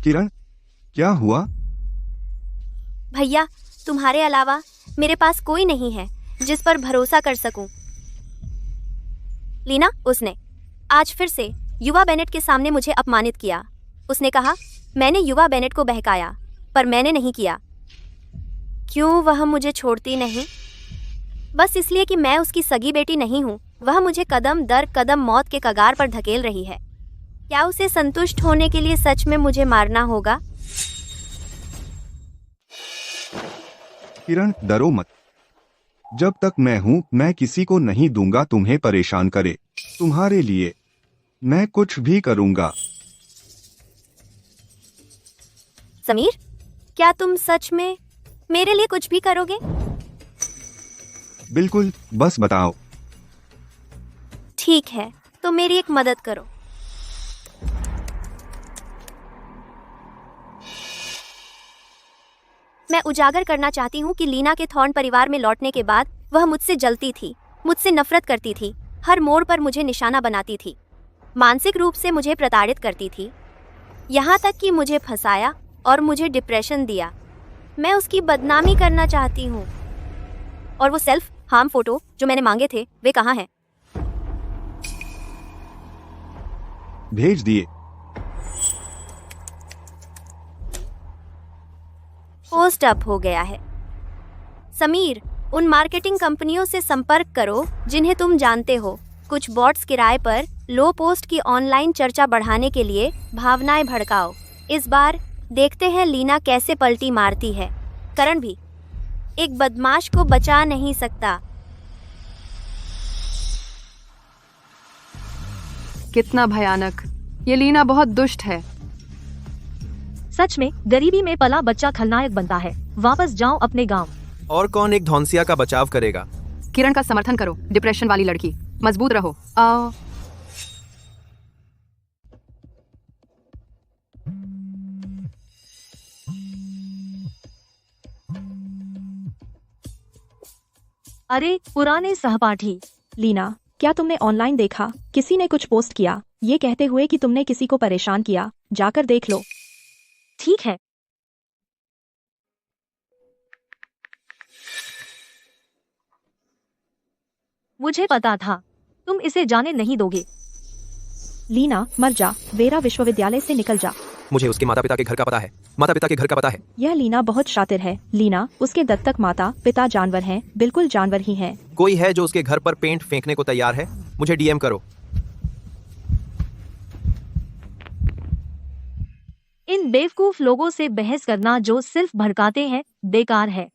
[SPEAKER 5] किरण, क्या हुआ?
[SPEAKER 2] भैया, तुम्हारे अलावा मेरे पास कोई नहीं है जिस पर भरोसा कर सकूं। लीना, उसने आज फिर से युवा बेनेट के सामने मुझे अपमानित किया। उसने कहा मैंने युवा बेनेट को बहकाया, पर मैंने नहीं किया। क्यों वह मुझे छोड़ती नहीं? बस इसलिए कि मैं उसकी सगी बेटी नहीं हूँ। वह मुझे कदम दर कदम मौत के कगार पर धकेल रही है। क्या उसे संतुष्ट होने के लिए सच में मुझे मारना होगा?
[SPEAKER 5] किरण, डरो मत। जब तक मैं हूं, मैं किसी को नहीं दूंगा तुम्हें परेशान करे। तुम्हारे लिए मैं कुछ भी करूंगा।
[SPEAKER 2] समीर, क्या तुम सच में मेरे लिए कुछ भी करोगे?
[SPEAKER 5] बिल्कुल, बस बताओ।
[SPEAKER 2] ठीक है, तो मेरी एक मदद करो। मैं उजागर करना चाहती हूँ कि लीना के थॉर्न परिवार में लौटने के बाद वह मुझसे जलती थी, मुझसे नफरत करती थी, हर मोड़ पर मुझे निशाना बनाती थी, मानसिक रूप से मुझे प्रताड़ित करती थी, यहाँ तक कि मुझे फंसाया और मुझे डिप्रेशन दिया। मैं उसकी बदनामी करना चाहती हूँ। और वो सेल्फ हार्म फोटो जो मैंने मांगे थे, वे कहाँ हैं?
[SPEAKER 5] भेज दिए।
[SPEAKER 2] पोस्ट अप हो गया है। समीर, उन मार्केटिंग कंपनियों से संपर्क करो जिन्हें तुम जानते हो। कुछ बॉट्स किराए पर लो पोस्ट की ऑनलाइन चर्चा बढ़ाने के लिए भावनाएं भड़काओ। इस बार देखते हैं लीना कैसे पलटी मारती है। करण भी एक बदमाश को बचा नहीं सकता।
[SPEAKER 10] कितना भयानक! ये लीना बहुत दुष्ट है।
[SPEAKER 1] सच में गरीबी में पला बच्चा खलनायक बनता है। वापस जाओ अपने गांव।
[SPEAKER 7] और कौन एक धौंसिया का बचाव करेगा?
[SPEAKER 10] किरण का समर्थन करो, डिप्रेशन वाली लड़की। मजबूत रहो। आओ।
[SPEAKER 1] अरे पुराने सहपाठी।
[SPEAKER 9] लीना, क्या तुमने ऑनलाइन देखा? किसी ने कुछ पोस्ट किया ये कहते हुए कि तुमने किसी को परेशान किया। जाकर देख लो।
[SPEAKER 1] ठीक है। मुझे पता था तुम इसे जाने नहीं दोगे।
[SPEAKER 9] लीना, मर जा। वेरा विश्वविद्यालय से निकल जा।
[SPEAKER 7] मुझे उसके माता पिता के घर का पता है। माता पिता के घर का पता है।
[SPEAKER 9] यह लीना बहुत शातिर है। लीना, उसके दत्तक माता पिता जानवर हैं, बिल्कुल जानवर ही हैं।
[SPEAKER 7] कोई है जो उसके घर पर पेंट फेंकने को तैयार है? मुझे डीएम करो।
[SPEAKER 1] इन बेवकूफ लोगों से बहस करना जो सिर्फ भड़काते हैं बेकार है।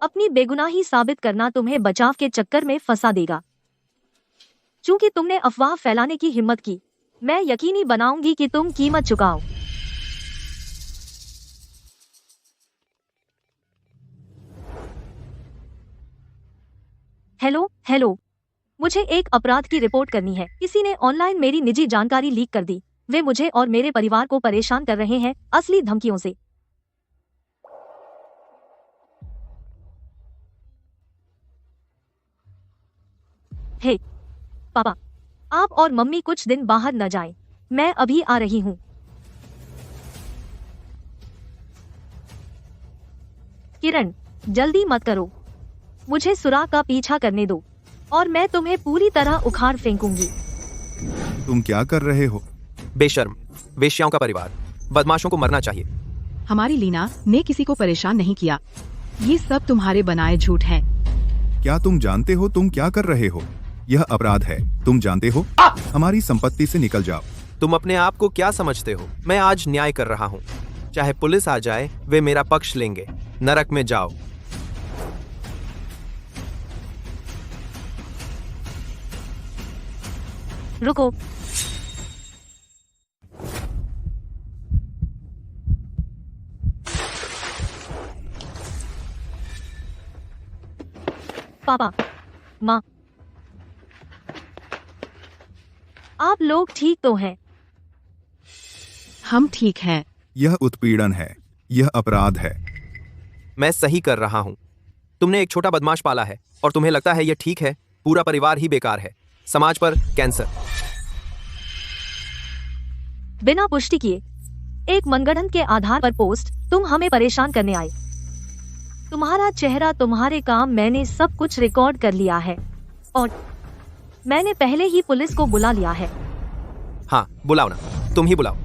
[SPEAKER 1] अपनी बेगुनाही साबित करना तुम्हें बचाव के चक्कर में फंसा देगा। चूंकि तुमने अफवाह फैलाने की हिम्मत की, मैं यकीनी बनाऊंगी कि तुम कीमत चुकाओ। हेलो, मुझे एक अपराध की रिपोर्ट करनी है। किसी ने ऑनलाइन मेरी निजी जानकारी लीक कर दी। वे मुझे और मेरे परिवार को परेशान कर रहे हैं असली धमकियों से। हे पापा, आप और मम्मी कुछ दिन बाहर न जाएं। मैं अभी आ रही हूँ। किरण, जल्दी मत करो। मुझे सुराग का पीछा करने दो और मैं तुम्हें पूरी तरह उखाड़ फेंकूंगी।
[SPEAKER 6] तुम क्या कर रहे हो?
[SPEAKER 7] बेशर्म, वेश्याओं का परिवार। बदमाशों को मरना चाहिए।
[SPEAKER 4] हमारी लीना ने किसी को परेशान नहीं किया। ये सब तुम्हारे बनाए झूठ हैं।
[SPEAKER 6] क्या तुम जानते हो तुम क्या कर रहे हो? यह अपराध है, तुम जानते हो? हमारी संपत्ति से निकल जाओ।
[SPEAKER 7] तुम अपने आप को क्या समझते हो? मैं आज न्याय कर रहा हूँ। चाहे पुलिस आ जाए, वे मेरा पक्ष लेंगे। नरक में जाओ।
[SPEAKER 1] रुको। पापा, माँ, आप लोग ठीक तो हैं?
[SPEAKER 4] हम ठीक हैं।
[SPEAKER 6] यह उत्पीड़न है, यह अपराध है।
[SPEAKER 7] मैं सही कर रहा हूँ। तुमने एक छोटा बदमाश पाला है और तुम्हें लगता है यह ठीक है। पूरा परिवार ही बेकार है। समाज पर कैंसर।
[SPEAKER 1] बिना पुष्टि किए एक मनगढ़ंत के आधार पर पोस्ट, तुम हमें परेशान करने आए। तुम्हारा चेहरा, तुम्हारे काम, मैंने सब कुछ रिकॉर्ड कर लिया है और मैंने पहले ही पुलिस को बुला लिया है।
[SPEAKER 7] हाँ बुलाओ ना, तुम ही बुलाओ,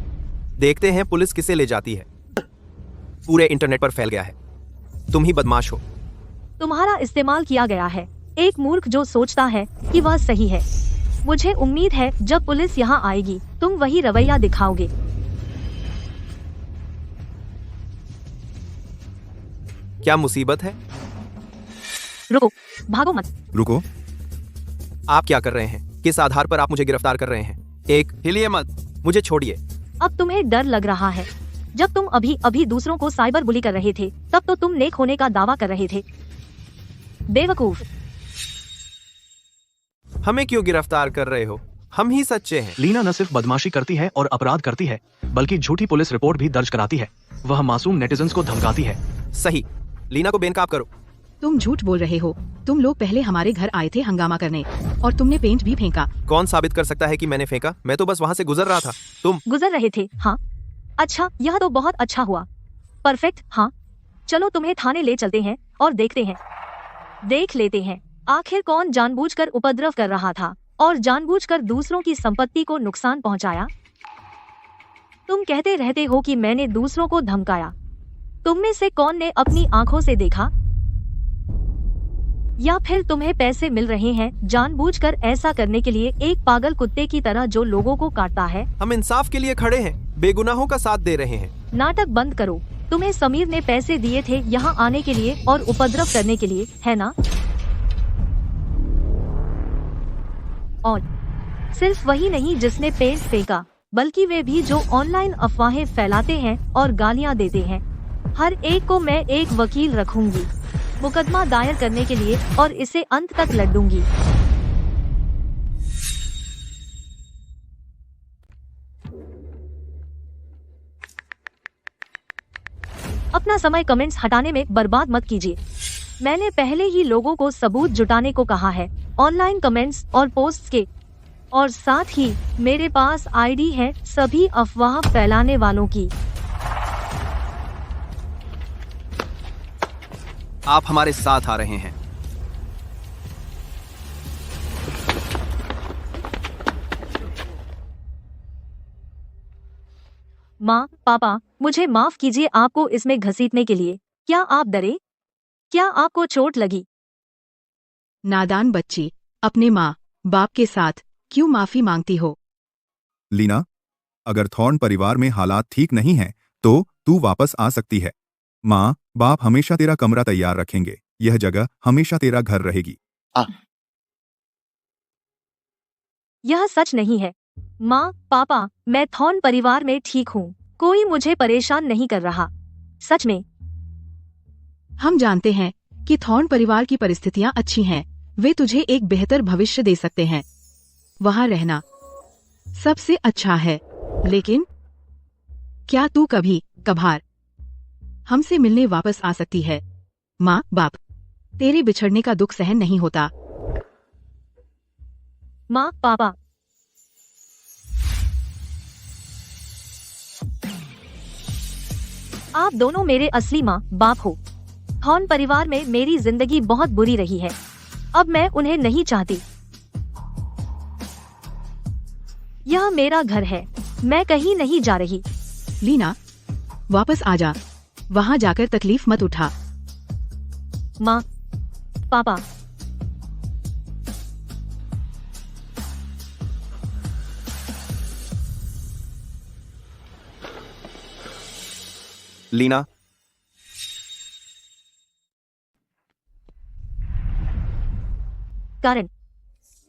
[SPEAKER 7] देखते हैं पुलिस किसे ले जाती है। पूरे इंटरनेट पर फैल गया है, तुम ही बदमाश हो।
[SPEAKER 1] तुम्हारा इस्तेमाल किया गया है, एक मूर्ख जो सोचता है कि वह सही है। मुझे उम्मीद है जब पुलिस यहाँ आएगी तुम वही रवैया दिखाओगे।
[SPEAKER 7] क्या मुसीबत है?
[SPEAKER 1] रुको, भागो मत।
[SPEAKER 6] रुको,
[SPEAKER 7] आप क्या कर रहे हैं? किस आधार पर आप मुझे गिरफ्तार कर रहे हैं? एक हिलिए मत, मुझे छोड़िए।
[SPEAKER 1] अब तुम्हें डर लग रहा है। जब तुम अभी दूसरों को साइबर बुली कर रहे थे तब तो तुम नेक होने का दावा कर रहे थे। बेवकूफ।
[SPEAKER 7] हमें क्यों गिरफ्तार कर रहे हो? हम ही सच्चे हैं।
[SPEAKER 8] लीना न सिर्फ बदमाशी करती है और अपराध करती है, बल्कि झूठी पुलिस रिपोर्ट भी दर्ज कराती है। वह मासूम नेटिजन्स को धमकाती है।
[SPEAKER 7] सही, लीना को बेनकाब करो।
[SPEAKER 4] तुम झूठ बोल रहे हो। तुम लोग पहले हमारे घर आए थे हंगामा करने और तुमने पेंट भी फेंका।
[SPEAKER 7] कौन साबित कर सकता है कि मैंने फेंका? मैं तो बस वहाँ से गुजर रहा था। तुम
[SPEAKER 1] गुजर रहे थे? हाँ, अच्छा, यह तो बहुत अच्छा हुआ। परफेक्ट। हाँ, चलो तुम्हें थाने ले चलते हैं और देख लेते हैं आखिर कौन जानबूझकर उपद्रव कर रहा था और जानबूझकर दूसरों की संपत्ति को नुकसान पहुंचाया। तुम कहते रहते हो कि मैंने दूसरों को धमकाया। तुम में से कौन ने अपनी आंखों से देखा? या फिर तुम्हें पैसे मिल रहे हैं जानबूझकर ऐसा करने के लिए, एक पागल कुत्ते की तरह जो लोगों को काटता है?
[SPEAKER 7] हम इंसाफ के लिए खड़े हैं, बेगुनाहों का साथ दे रहे हैं।
[SPEAKER 1] नाटक बंद करो। तुम्हें समीर ने पैसे दिए थे यहाँ आने के लिए और उपद्रव करने के लिए, है ना? और सिर्फ वही नहीं जिसने पेंट फेंका, बल्कि वे भी जो ऑनलाइन अफवाहें फैलाते हैं और गालियां देते हैं। हर एक को मैं एक वकील रखूंगी, मुकदमा दायर करने के लिए, और इसे अंत तक लड़ूंगी। अपना समय कमेंट्स हटाने में बर्बाद मत कीजिए। मैंने पहले ही लोगों को सबूत जुटाने को कहा है, ऑनलाइन कमेंट्स और पोस्ट्स के, और साथ ही मेरे पास आईडी है सभी अफवाह फैलाने वालों की।
[SPEAKER 7] आप हमारे साथ आ रहे हैं।
[SPEAKER 1] माँ, पापा, मुझे माफ कीजिए आपको इसमें घसीटने के लिए। क्या आप डरे? क्या आपको चोट लगी?
[SPEAKER 4] नादान बच्ची, अपने माँ बाप के साथ क्यों माफी मांगती हो?
[SPEAKER 6] लीना, अगर थॉर्न परिवार में हालात ठीक नहीं हैं, तो तू वापस आ सकती है। माँ बाप हमेशा तेरा कमरा तैयार रखेंगे। यह जगह हमेशा तेरा घर रहेगी।
[SPEAKER 1] यह सच नहीं है। माँ, पापा, मैं थॉर्न परिवार में ठीक हूँ। कोई मुझे परेशान नहीं कर रहा। सच में।
[SPEAKER 4] हम जानते हैं कि थॉर्न परिवार की परिस्थितियां अच्छी हैं। वे तुझे एक बेहतर भविष्य दे सकते हैं। वहां रहना सबसे अच्छा है। लेकिन क्या तू कभी कभार हमसे मिलने वापस आ सकती है? माँ बाप तेरे बिछड़ने का दुख सहन नहीं होता।
[SPEAKER 1] माँ, पापा, आप दोनों मेरे असली माँ बाप हो। थॉर्न परिवार में मेरी जिंदगी बहुत बुरी रही है। अब मैं उन्हें नहीं चाहती। यह मेरा घर है, मैं कहीं नहीं जा रही।
[SPEAKER 4] लीना, वापस आ जा। वहां जाकर तकलीफ मत उठा।
[SPEAKER 1] माँ, पापा,
[SPEAKER 7] लीना,
[SPEAKER 1] कारण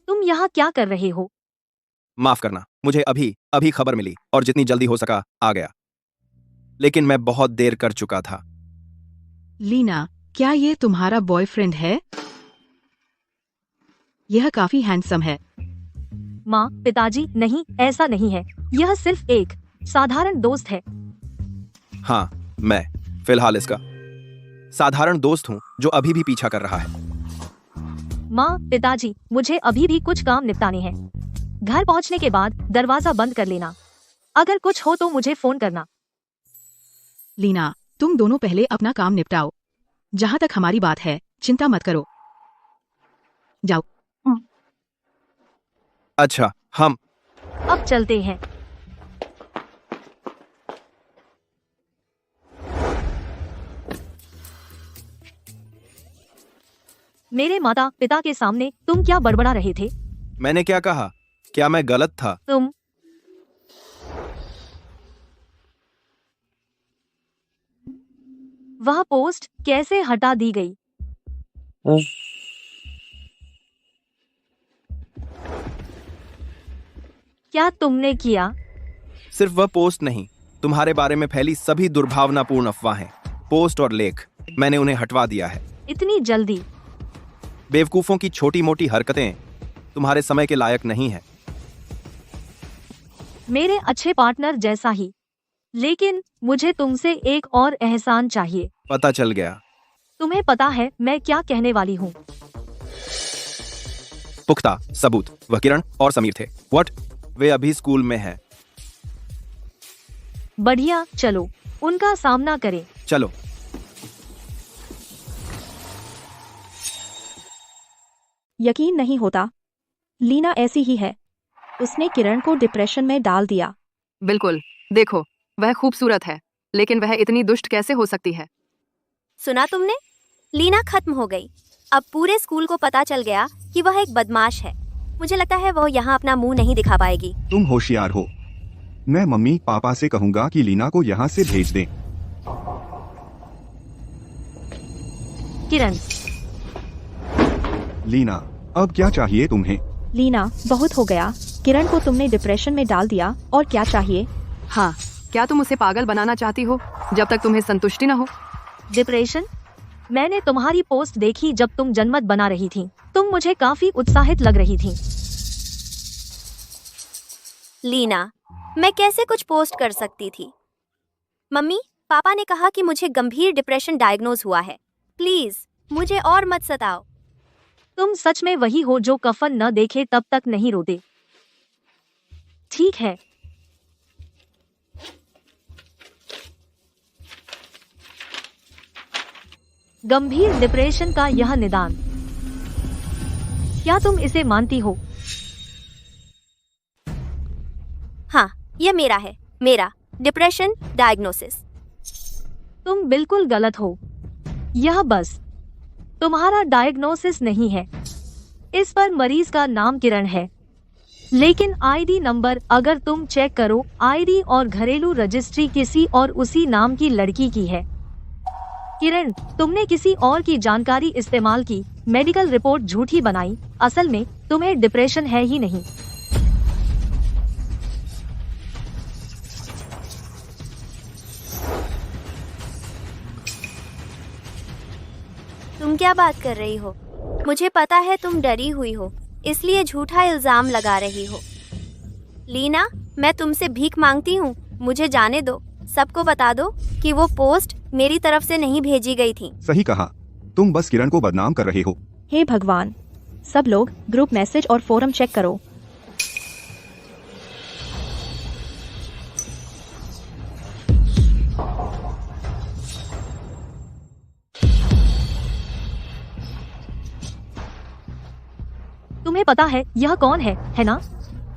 [SPEAKER 1] तुम यहाँ क्या कर रहे हो?
[SPEAKER 7] माफ करना, मुझे अभी खबर मिली और जितनी जल्दी हो सका आ गया, लेकिन मैं बहुत देर कर चुका था।
[SPEAKER 4] लीना, क्या ये तुम्हारा बॉयफ्रेंड है? यह काफी हैंडसम है।
[SPEAKER 1] माँ, पिताजी, नहीं, ऐसा नहीं है। यह सिर्फ एक साधारण दोस्त है।
[SPEAKER 7] हाँ, मैं फिलहाल इसका साधारण दोस्त हूँ जो अभी भी पीछा कर रहा है।
[SPEAKER 1] माँ, पिताजी, मुझे अभी भी कुछ काम निपटाने हैं। घर पहुँचने के बाद दरवाजा बंद कर लेना। अगर कुछ हो तो मुझे फोन करना।
[SPEAKER 4] लीना, तुम दोनों पहले अपना काम निपटाओ। जहाँ तक हमारी बात है, चिंता मत करो। जाओ।
[SPEAKER 7] अच्छा, हम
[SPEAKER 1] अब चलते हैं। मेरे माता पिता के सामने तुम क्या बड़बड़ा रहे थे?
[SPEAKER 7] मैंने क्या कहा? क्या मैं गलत था?
[SPEAKER 1] तुम वह पोस्ट कैसे हटा दी गई? क्या तुमने किया?
[SPEAKER 7] सिर्फ वह पोस्ट नहीं, तुम्हारे बारे में फैली सभी दुर्भावनापूर्ण अफवाहें, पोस्ट और लेख, मैंने उन्हें हटवा दिया है।
[SPEAKER 1] इतनी जल्दी?
[SPEAKER 7] बेवकूफों की छोटी मोटी हरकतें तुम्हारे समय के लायक नहीं है।
[SPEAKER 1] मेरे अच्छे पार्टनर जैसा ही। लेकिन मुझे तुमसे एक और एहसान चाहिए।
[SPEAKER 7] पता चल गया।
[SPEAKER 1] तुम्हें पता है मैं क्या कहने वाली हूँ।
[SPEAKER 7] पुख्ता सबूत। वह किरण और समीर थे। व्हाट? वे अभी स्कूल में हैं।
[SPEAKER 1] बढ़िया, चलो उनका सामना करें।
[SPEAKER 7] चलो।
[SPEAKER 9] यकीन नहीं होता, लीना ऐसी ही है। उसने किरण को डिप्रेशन में डाल दिया।
[SPEAKER 10] बिल्कुल, देखो, वह खूबसूरत है, लेकिन वह इतनी दुष्ट कैसे हो सकती है?
[SPEAKER 2] सुना तुमने? लीना खत्म हो गई। अब पूरे स्कूल को पता चल गया कि वह एक बदमाश है। मुझे लगता है वह यहाँ अपना मुंह नहीं दिखा पाएगी।
[SPEAKER 5] तुम होशियार हो। मैं मम्मी पापा से कहूँगा कि लीना को यहाँ से भेज दें।
[SPEAKER 1] किरण।
[SPEAKER 5] लीना, अब क्या चाहिए तुम्हें?
[SPEAKER 9] लीना, बहुत हो गया। किरण को तुमने डिप्रेशन में डाल दिया, और क्या चाहिए?
[SPEAKER 10] हाँ, क्या तुम उसे पागल बनाना चाहती हो जब तक तुम्हें संतुष्टि न हो?
[SPEAKER 1] डिप्रेशन? मैंने तुम्हारी पोस्ट देखी जब तुम जनमत बना रही थी। तुम मुझे काफी उत्साहित लग रही थी।
[SPEAKER 2] लीना, मैं कैसे कुछ पोस्ट कर सकती थी? मम्मी, पापा ने कहा कि मुझे गंभीर डिप्रेशन डायग्नोज हुआ है। प्लीज मुझे और मत सताओ।
[SPEAKER 1] तुम सच में वही हो जो कफन न देखे तब तक नहीं रोते। ठीक है। गंभीर डिप्रेशन का यह निदान। क्या तुम इसे मानती हो?
[SPEAKER 2] हाँ, यह मेरा है। मेरा डिप्रेशन डायग्नोसिस।
[SPEAKER 1] तुम बिल्कुल गलत हो। यह बस तुम्हारा डायग्नोसिस नहीं है। इस पर मरीज का नाम किरण है, लेकिन आईडी नंबर अगर तुम चेक करो, आईडी और घरेलू रजिस्ट्री किसी और उसी नाम की लड़की की है। किरण, तुमने किसी और की जानकारी इस्तेमाल की, मेडिकल रिपोर्ट झूठी बनाई। असल में तुम्हें डिप्रेशन है ही नहीं।
[SPEAKER 2] तुम क्या बात कर रही हो? मुझे पता है तुम डरी हुई हो, इसलिए झूठा इल्जाम लगा रही हो। लीना, मैं तुमसे भीख मांगती हूँ, मुझे जाने दो। सबको बता दो कि वो पोस्ट मेरी तरफ से नहीं भेजी गई थी।
[SPEAKER 5] सही कहा, तुम बस किरण को बदनाम कर रहे हो।
[SPEAKER 9] हे भगवान, सब लोग ग्रुप मैसेज और फोरम चेक करो।
[SPEAKER 1] तुम्हें पता है यह कौन है ना?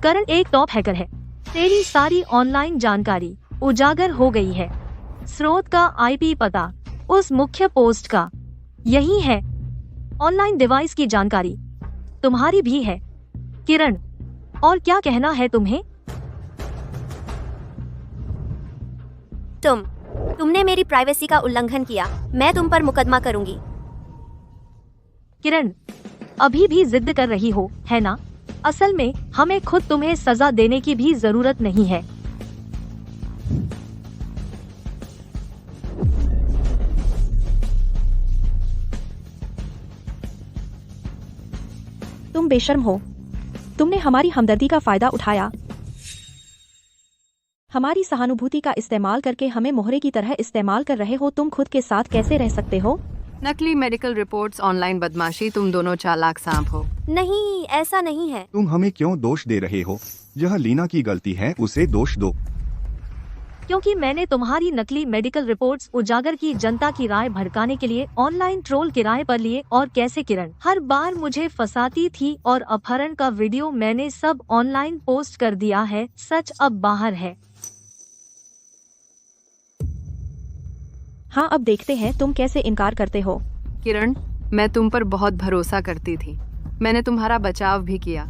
[SPEAKER 1] करण एक टॉप हैकर है। तेरी सारी ऑनलाइन जानकारी उजागर हो गई है। स्रोत का आईपी पता उस मुख्य पोस्ट का यही है। ऑनलाइन डिवाइस की जानकारी तुम्हारी भी है। किरण, और क्या कहना है तुम्हें?
[SPEAKER 2] तुमने मेरी प्राइवेसी का उल्लंघन किया। मैं तुम पर मुकदमा करूंगी।
[SPEAKER 1] किरण, अभी भी जिद कर रही हो, है ना? असल में हमें खुद तुम्हें सजा देने की भी जरूरत नहीं है।
[SPEAKER 9] तुम बेशर्म हो। तुमने हमारी हमदर्दी का फायदा उठाया। हमारी सहानुभूति का इस्तेमाल करके हमें मोहरे की तरह इस्तेमाल कर रहे हो। तुम खुद के साथ कैसे रह सकते हो?
[SPEAKER 10] नकली मेडिकल रिपोर्ट्स, ऑनलाइन बदमाशी, तुम दोनों चालाक सांप हो।
[SPEAKER 2] नहीं, ऐसा नहीं है।
[SPEAKER 5] तुम हमें क्यों दोष दे रहे हो? यह लीना की गलती है, उसे दोष दो।
[SPEAKER 1] क्योंकि मैंने तुम्हारी नकली मेडिकल रिपोर्ट्स उजागर की, जनता की राय भड़काने के लिए ऑनलाइन ट्रोल किराए पर लिए। और कैसे किरण हर बार मुझे फंसाती थी, और अपहरण का वीडियो मैंने सब ऑनलाइन पोस्ट कर दिया है। सच अब बाहर है।
[SPEAKER 9] हाँ, अब देखते हैं तुम कैसे इनकार करते हो।
[SPEAKER 10] किरण, मैं तुम पर बहुत भरोसा करती थी। मैंने तुम्हारा बचाव भी किया।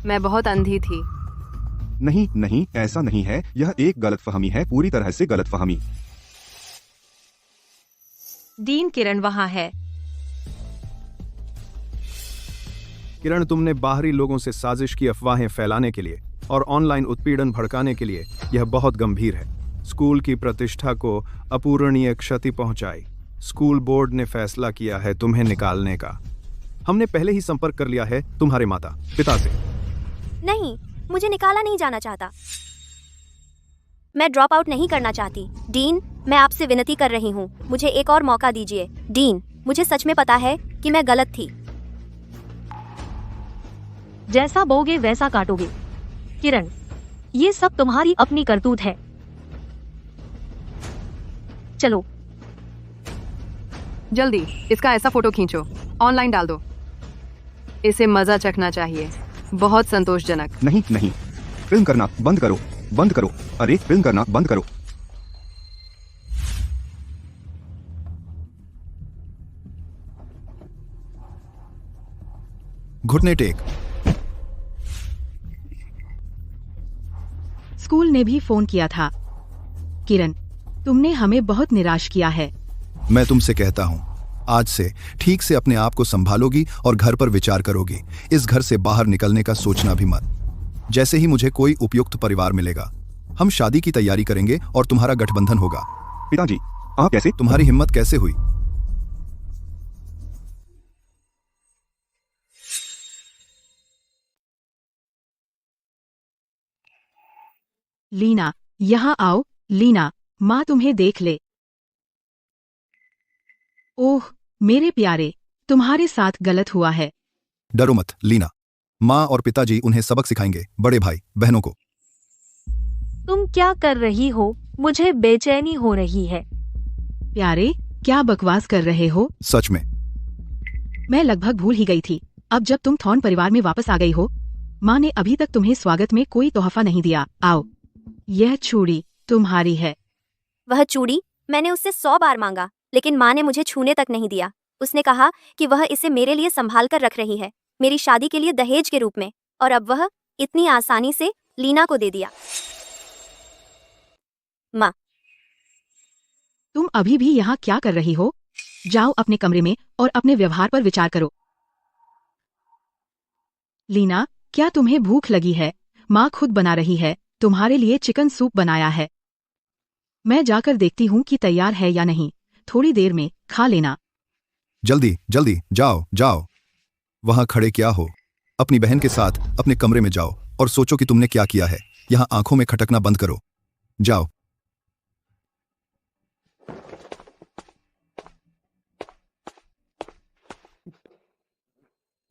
[SPEAKER 10] मैं बहुत अंधी थी।
[SPEAKER 5] नहीं नहीं, ऐसा नहीं है। यह एक गलतफहमी है, पूरी तरह से गलतफहमी।
[SPEAKER 3] डीन, किरण वहाँ है।
[SPEAKER 7] किरण, तुमने बाहरी लोगों से साजिश की अफवाहें फैलाने के लिए और ऑनलाइन उत्पीड़न भड़काने के लिए। यह बहुत गंभीर है। स्कूल की प्रतिष्ठा को अपूरणीय क्षति पहुंचाई। स्कूल बोर्ड ने फैसला किया है तुम्हें निकालने का। हमने पहले ही संपर्क कर लिया है तुम्हारे माता पिता से।
[SPEAKER 2] नहीं, मुझे निकाला नहीं जाना चाहता। मैं ड्रॉप आउट नहीं करना चाहती। डीन, मैं आपसे विनती कर रही हूँ, मुझे एक और मौका दीजिए। डीन, मुझे सच में पता है कि मैं गलत थी।
[SPEAKER 1] जैसा बोगे वैसा काटोगे। किरण, ये सब तुम्हारी अपनी करतूत है। चलो
[SPEAKER 10] जल्दी इसका ऐसा फोटो खींचो, ऑनलाइन डाल दो। इसे मजा चखना चाहिए। बहुत संतोषजनक।
[SPEAKER 5] नहीं नहीं, फिल्म करना बंद करो, बंद करो। अरे फिल्म करना बंद करो।
[SPEAKER 6] घुटने टेक।
[SPEAKER 4] स्कूल ने भी फोन किया था। किरण, तुमने हमें बहुत निराश किया है।
[SPEAKER 6] मैं तुमसे कहता हूँ, आज से ठीक से अपने आप को संभालोगी और घर पर विचार करोगी। इस घर से बाहर निकलने का सोचना भी मत। जैसे ही मुझे कोई उपयुक्त परिवार मिलेगा, हम शादी की तैयारी करेंगे और तुम्हारा गठबंधन होगा।
[SPEAKER 5] पिताजी, आप कैसे?
[SPEAKER 6] तुम्हारी हिम्मत कैसे हुई?
[SPEAKER 4] लीना, यहाँ आओ। लीना, माँ तुम्हें देख ले। ओह मेरे प्यारे, तुम्हारे साथ गलत हुआ है।
[SPEAKER 6] डरो मत लीना, माँ और पिताजी उन्हें सबक सिखाएंगे, बड़े भाई बहनों को।
[SPEAKER 1] तुम क्या कर रही हो? मुझे बेचैनी हो रही है।
[SPEAKER 4] प्यारे, क्या बकवास कर रहे हो?
[SPEAKER 6] सच में
[SPEAKER 4] मैं लगभग भूल ही गई थी। अब जब तुम थॉर्न परिवार में वापस आ गई हो, माँ ने अभी तक तुम्हें स्वागत में कोई तोहफा नहीं दिया। आओ, यह चूड़ी तुम्हारी है।
[SPEAKER 2] वह चूड़ी मैंने उससे 100 बार मांगा, लेकिन माँ ने मुझे छूने तक नहीं दिया। उसने कहा कि वह इसे मेरे लिए संभाल कर रख रही है, मेरी शादी के लिए दहेज के रूप में, और अब वह इतनी आसानी से लीना को दे दिया। माँ,
[SPEAKER 4] तुम अभी भी यहाँ क्या कर रही हो? जाओ अपने कमरे में और अपने व्यवहार पर विचार करो। लीना, क्या तुम्हें भूख लगी है? माँ खुद बना रही है, तुम्हारे लिए चिकन सूप बनाया है। मैं जाकर देखती हूँ कि तैयार है या नहीं। थोड़ी देर में खा लेना।
[SPEAKER 6] जल्दी जल्दी जाओ जाओ। वहां खड़े क्या हो? अपनी बहन के साथ अपने कमरे में जाओ और सोचो कि तुमने क्या किया है। यहाँ आंखों में खटकना बंद करो। जाओ।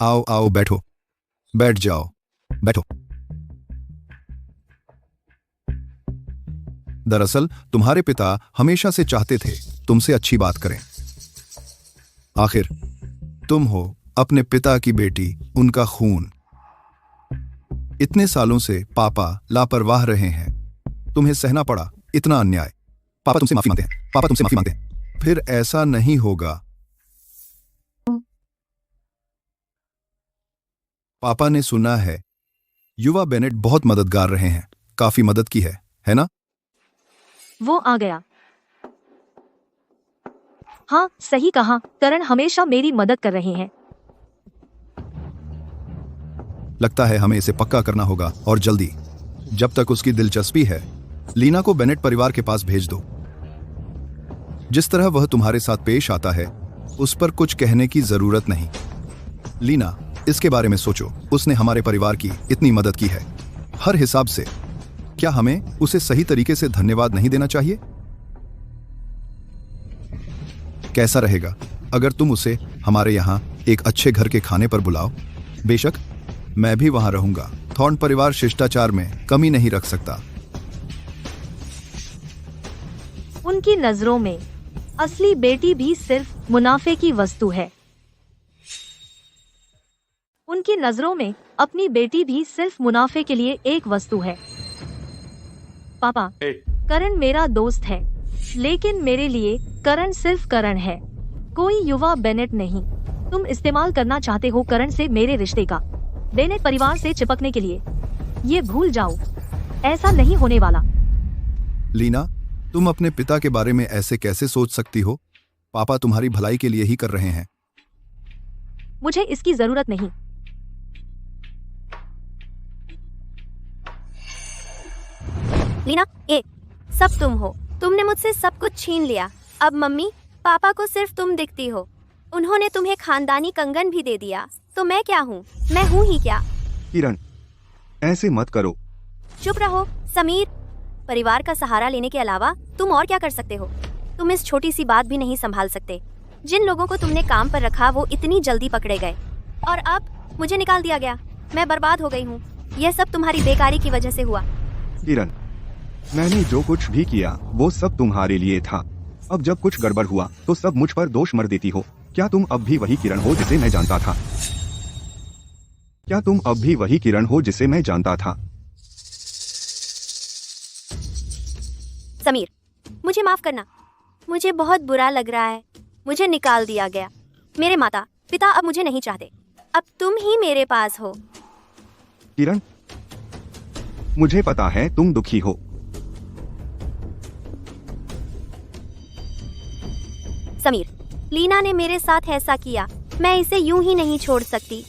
[SPEAKER 6] आओ आओ, बैठो, बैठ जाओ, बैठो। दरअसल तुम्हारे पिता हमेशा से चाहते थे तुमसे अच्छी बात करें। आखिर तुम हो अपने पिता की बेटी, उनका खून। इतने सालों से पापा लापरवाह रहे हैं, तुम्हें सहना पड़ा इतना अन्याय। पापा तुमसे माफी मांगते हैं, पापा तुमसे माफी मांगते हैं। फिर ऐसा नहीं होगा। पापा ने सुना है युवा बेनेट बहुत मददगार रहे हैं, काफी मदद की है ना?
[SPEAKER 1] वो आ गया। हाँ, सही कहा। करण हमेशा मेरी मदद कर रहे हैं।
[SPEAKER 6] लगता है हमें इसे पक्का करना होगा और जल्दी। जब तक उसकी दिलचस्पी है, लीना को बेनेट परिवार के पास भेज दो। जिस तरह वह तुम्हारे साथ पेश आता है, उस पर कुछ कहने की जरूरत नहीं। लीना, इसके बारे में सोचो। उसने हमारे परिवार की इतनी मदद की है, हर हिसाब से। क्या हमें उसे सही तरीके से धन्यवाद नहीं देना चाहिए? कैसा रहेगा? अगर तुम उसे हमारे यहाँ एक अच्छे घर के खाने पर बुलाओ, बेशक मैं भी वहां रहूंगा। थॉर्न परिवार शिष्टाचार में कमी नहीं रख सकता।
[SPEAKER 1] उनकी नजरों में असली बेटी भी सिर्फ मुनाफे की वस्तु है। उनकी नजरों में अपनी बेटी भी सिर्फ मुनाफे के लिए एक वस्तु है। पापा, करण मेरा दोस्त है, लेकिन मेरे लिए करण सिर्फ करण है, कोई युवा बेनेट नहीं। तुम इस्तेमाल करना चाहते हो करण से मेरे रिश्ते का, बेनेट परिवार से चिपकने के लिए। ये भूल जाओ, ऐसा नहीं होने वाला।
[SPEAKER 6] लीना, तुम अपने पिता के बारे में ऐसे कैसे सोच सकती हो? पापा तुम्हारी भलाई के लिए ही कर रहे हैं।
[SPEAKER 1] मुझे इसकी जरूरत नहीं।
[SPEAKER 2] लीना, सब तुम हो। तुमने मुझसे सब कुछ छीन लिया। अब मम्मी पापा को सिर्फ तुम दिखती हो। उन्होंने तुम्हें खानदानी कंगन भी दे दिया, तो मैं क्या हूँ? मैं हूँ ही क्या?
[SPEAKER 5] किरण, ऐसे मत करो।
[SPEAKER 2] चुप रहो समीर। परिवार का सहारा लेने के अलावा तुम और क्या कर सकते हो? तुम इस छोटी सी बात भी नहीं संभाल सकते। जिन लोगों को तुमने काम पर रखा वो इतनी जल्दी पकड़े गए, और अब मुझे निकाल दिया गया। मैं बर्बाद हो गई हूँ। यह सब तुम्हारी बेकारी की वजह से हुआ।
[SPEAKER 5] किरण, मैंने जो कुछ भी किया वो सब तुम्हारे लिए था। अब जब कुछ गड़बड़ हुआ तो सब मुझ पर दोष मर देती हो। क्या तुम अब भी वही किरण हो जिसे मैं जानता था? क्या तुम अब भी वही किरण हो जिसे मैं जानता था?
[SPEAKER 2] समीर, मुझे माफ करना। मुझे बहुत बुरा लग रहा है। मुझे निकाल दिया गया। मेरे माता पिता अब मुझे नहीं चाहते। अब तुम ही मेरे पास हो।
[SPEAKER 5] किरण, मुझे पता है तुम दुखी हो।
[SPEAKER 2] समीर, लीना ने मेरे साथ ऐसा किया। मैं इसे यूं ही नहीं छोड़ सकती।